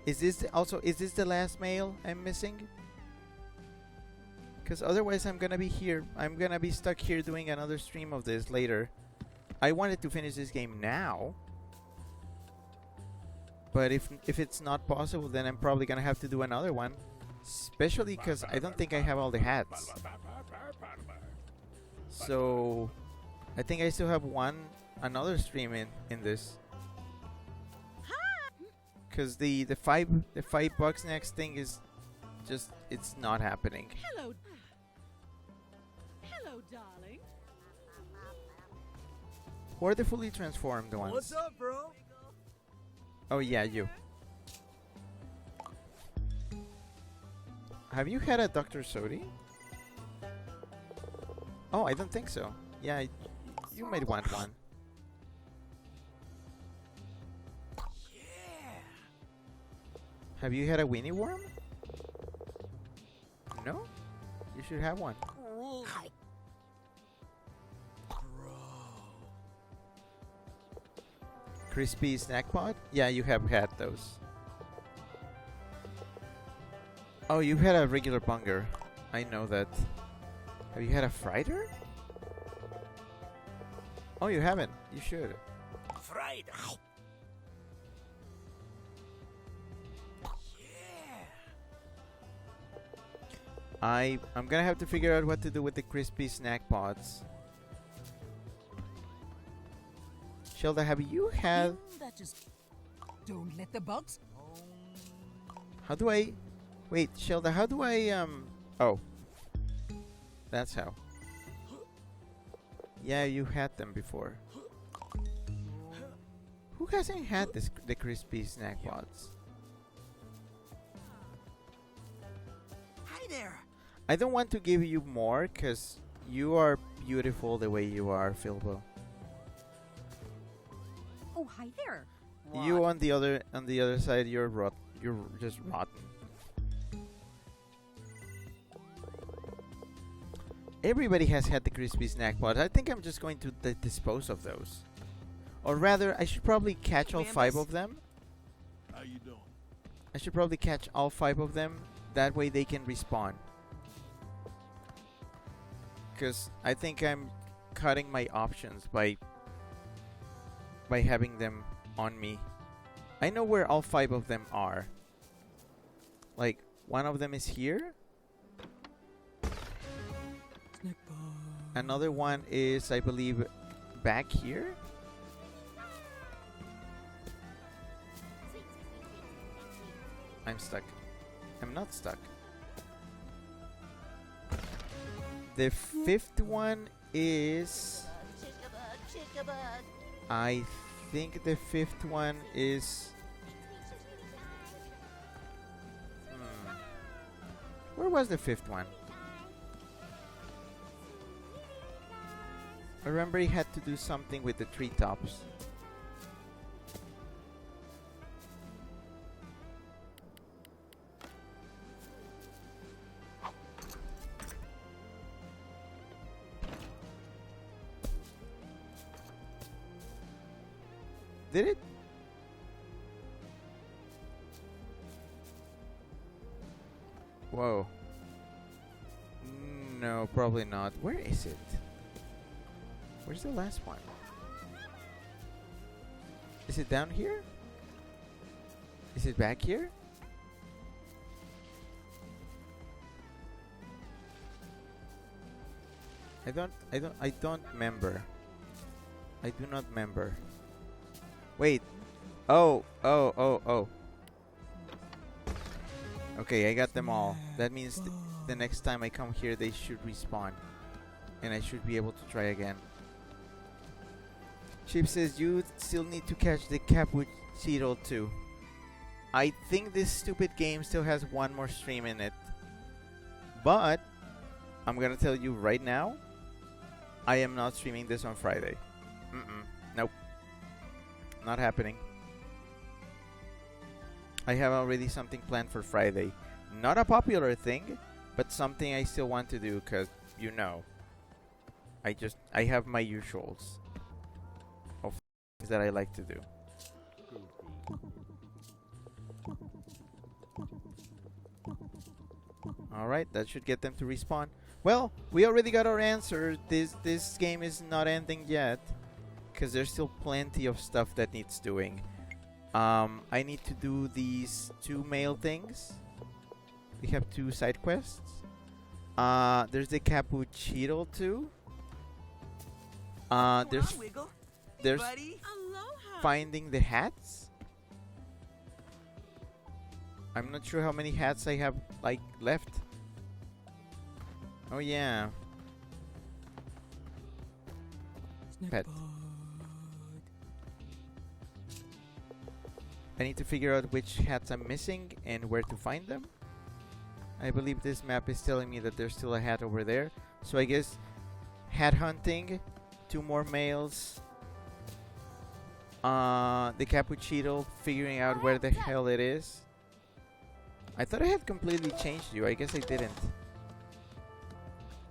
Speaker 1: Is this the last mail I'm missing? Because otherwise I'm gonna be here. I'm gonna be stuck here doing another stream of this later. I wanted to finish this game now. But if it's not possible, then I'm probably gonna have to do another one. Especially because I don't think I have all the hats. So I think I still have another stream in this. Because the five Bugsnax thing is just, it's not happening.
Speaker 8: Hello. Hello, darling.
Speaker 1: Who are the fully transformed ones?
Speaker 9: What's up, bro?
Speaker 1: Oh yeah, you. Have you had a Dr. Sodi? Oh, I don't think so. Yeah, you might want one. Yeah. Have you had a weenie worm? No? You should have one. Crispy snack pod? Yeah, you have had those. Oh, you've had a regular bunger. I know that. Have you had a frieder? Oh, you haven't. You should.
Speaker 7: Fried.
Speaker 1: I'm gonna have to figure out what to do with the crispy snack pods. Shelda, have you had...
Speaker 4: That is... Don't let the bugs...
Speaker 1: How do I... Wait, Shelda, how do I, Oh. That's how. Yeah, you had them before. Who hasn't had the crispy snack pods?
Speaker 3: Hi there.
Speaker 1: I don't want to give you more, because you are beautiful the way you are, Philbo.
Speaker 5: Oh, hi there.
Speaker 1: You on the other side, you're just rotten. Everybody has had the crispy snack pods. I think I'm just going to dispose of those. Or rather, I should probably catch all 5 of them.
Speaker 6: How you doing?
Speaker 1: I should probably catch all 5 of them. That way they can respawn. Because I think I'm cutting my options by having them on me. I know where all 5 of them are. Like, one of them is here. Another one is, I believe, back here. I'm stuck. I'm not stuck. The 5th one is... I think the 5th one is... Where was the 5th one? I remember he had to do something with the treetops. Did it? Whoa. No, probably not. Where is it? Where's the last one? Is it down here? Is it back here? I don't remember. I do not remember. Wait. Oh. Okay, I got them all. That means the next time I come here, they should respawn. And I should be able to try again. Chip says you still need to catch the cappuccino too. I think this stupid game still has one more stream in it. But I'm gonna tell you right now, I am not streaming this on Friday. Nope. Not happening. I have already something planned for Friday. Not a popular thing, but something I still want to do because, you know, I have my usuals of things that I like to do. Alright, that should get them to respawn. Well, we already got our answer. This game is not ending yet, because there's still plenty of stuff that needs doing. I need to do these 2 mail things. We have 2 side quests. There's the cappuccino too. There's finding the hats. I'm not sure how many hats I have like left. Oh yeah. Pet. I need to figure out which hats I'm missing and where to find them. I believe this map is telling me that there's still a hat over there. So I guess hat hunting, 2 more males. The cappuccino, figuring out where the hell it is. I thought I had completely changed you. I guess I didn't.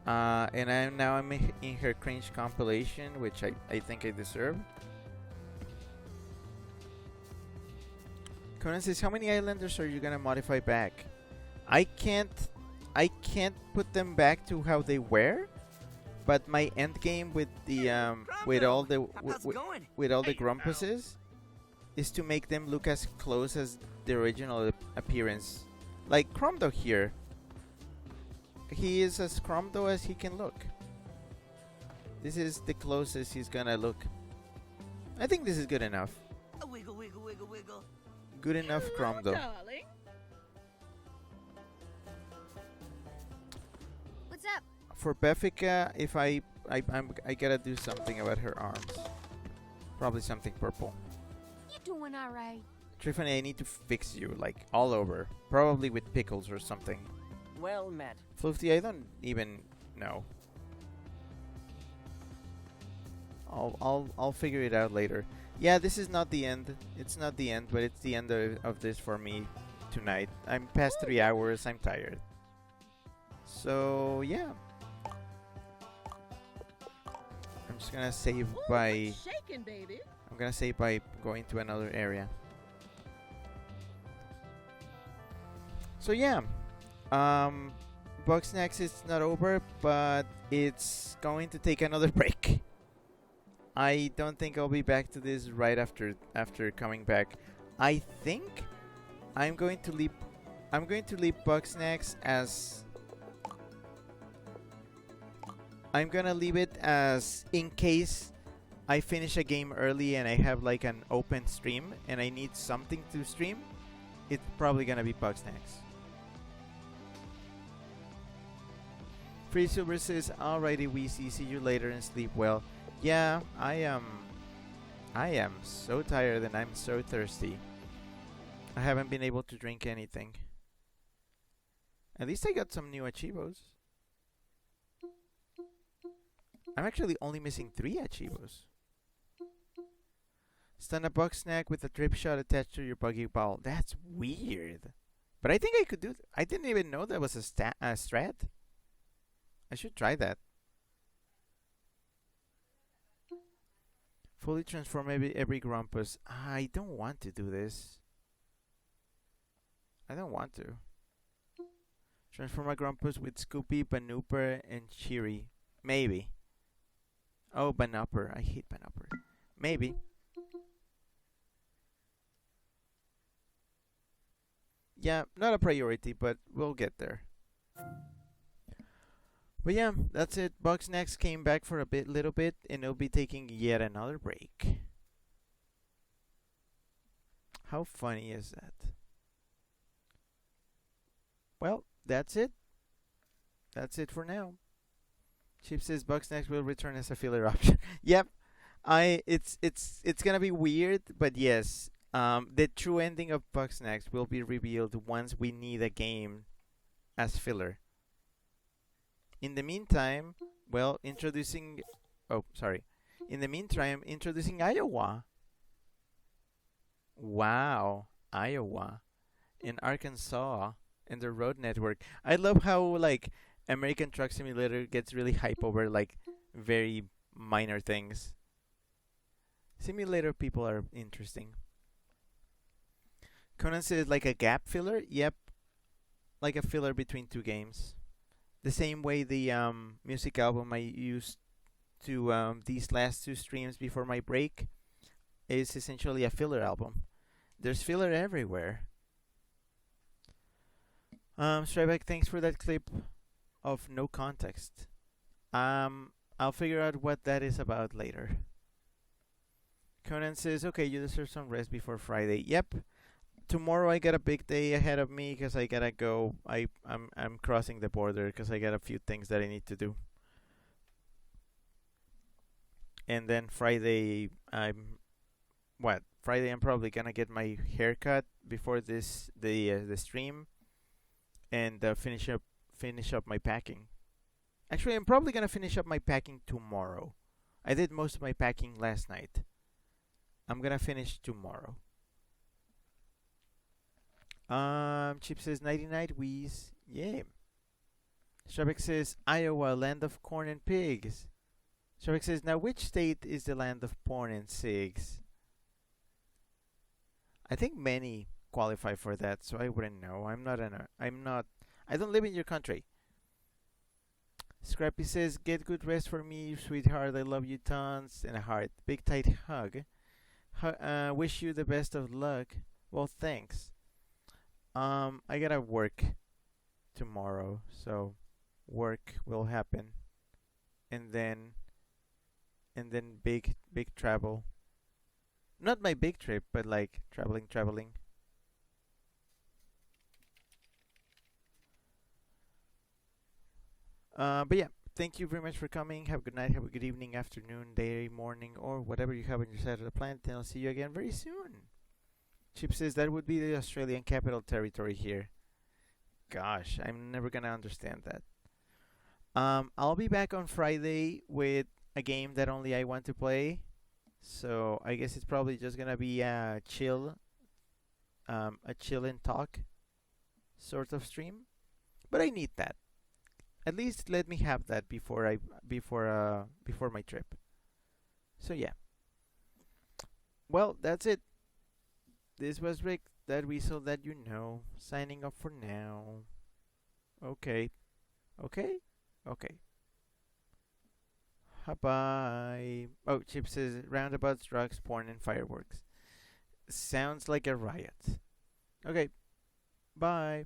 Speaker 1: And I'm in her cringe compilation, which I think I deserve. Conan says, "How many islanders are you gonna modify back?" I can't put them back to how they were. But my end game with the with all the with all the grumpuses is to make them look as close as the original appearance. Like Cromdo here. He is as Cromdo as he can look. This is the closest he's gonna look. I think this is good enough.
Speaker 3: A wiggle, wiggle, wiggle, wiggle.
Speaker 1: Good enough, Cromdo.
Speaker 8: Darling.
Speaker 5: What's up?
Speaker 1: For Beffica, if I gotta do something about her arms. Probably something purple.
Speaker 5: You doing all right?
Speaker 1: Triffany, I need to fix you, like, all over. Probably with pickles or something.
Speaker 2: Well met.
Speaker 1: Floofty, I don't even know. I'll figure it out later. Yeah, this is not the end. It's not the end, but it's the end of this for me tonight. I'm past 3 hours. I'm tired. So, yeah. I'm just gonna save by...
Speaker 8: Shaking, baby.
Speaker 1: I'm gonna save by going to another area. So, yeah. Bugsnax is not over, but it's going to take another break. I don't think I'll be back to this right after coming back. I think I'm going to leave Bugsnax as I'm gonna leave it as in case I finish a game early and I have like an open stream and I need something to stream. It's probably gonna be Bugsnax. Free Silver says, "Alrighty, Weezy, see you later and sleep well." Yeah, I am so tired and I'm so thirsty. I haven't been able to drink anything. At least I got some new Achievos. I'm actually only missing 3 Achievos. Stun a Bugsnax with a drip shot attached to your buggy ball. That's weird. But I think I could do I didn't even know that was a strat. I should try that. Fully transform every Grumpus. I don't want to do this. I don't want to. Transform a Grumpus with Scoopy, Banooper, and Cheery. Maybe. Oh, Banooper. I hate Banooper. Maybe. Yeah, not a priority, but we'll get there. But yeah, that's it. Bugsnax came back for a little bit, and it'll be taking yet another break. How funny is that? Well, that's it. That's it for now. Chip says Bugsnax will return as a filler option. Yep. It's gonna be weird, but yes. The true ending of Bugsnax will be revealed once we need a game as filler. In the meantime, well, introducing Iowa. Wow, Iowa in Arkansas and the road network. I love how like American Truck Simulator gets really hype over like very minor things. Simulator people are interesting. Conan says like a gap filler. Yep, like a filler between 2 games. The same way the music album I used to these last 2 streams before my break is essentially a filler album. There's filler everywhere. Stryback, thanks for that clip of no context. I'll figure out what that is about later. Conan says, okay, you deserve some rest before Friday. Yep. Tomorrow I got a big day ahead of me because I gotta go. I'm crossing the border because I got a few things that I need to do. And then Friday Friday I'm probably gonna get my hair cut before the stream, and finish up my packing. Actually, I'm probably gonna finish up my packing tomorrow. I did most of my packing last night. I'm gonna finish tomorrow. Chip says nighty night, Wheeze. Yeah. Shrubik says Iowa, land of corn and pigs. Shrubik says, now which state is the land of porn and cigs? I think many qualify for that, so I wouldn't know. I don't live in your country. Scrappy says, get good rest for me, sweetheart. I love you tons. And a heart. Big tight hug. Wish you the best of luck. Well, thanks. I gotta work tomorrow, so work will happen. And then big travel. Not my big trip, but like traveling. But yeah, thank you very much for coming. Have a good night, have a good evening, afternoon, day, morning, or whatever you have on your side of the planet. And I'll see you again very soon. Chip says that would be the Australian Capital Territory here. Gosh, I'm never gonna understand that. I'll be back on Friday with a game that only I want to play. So I guess it's probably just gonna be a chill and talk sort of stream. But I need that. At least let me have that before my trip. So yeah. Well, that's it. This was Rick, that weasel that you know, signing off for now. Okay. Bye. Oh, Chip says roundabouts, drugs, porn, and fireworks. Sounds like a riot. Okay. Bye.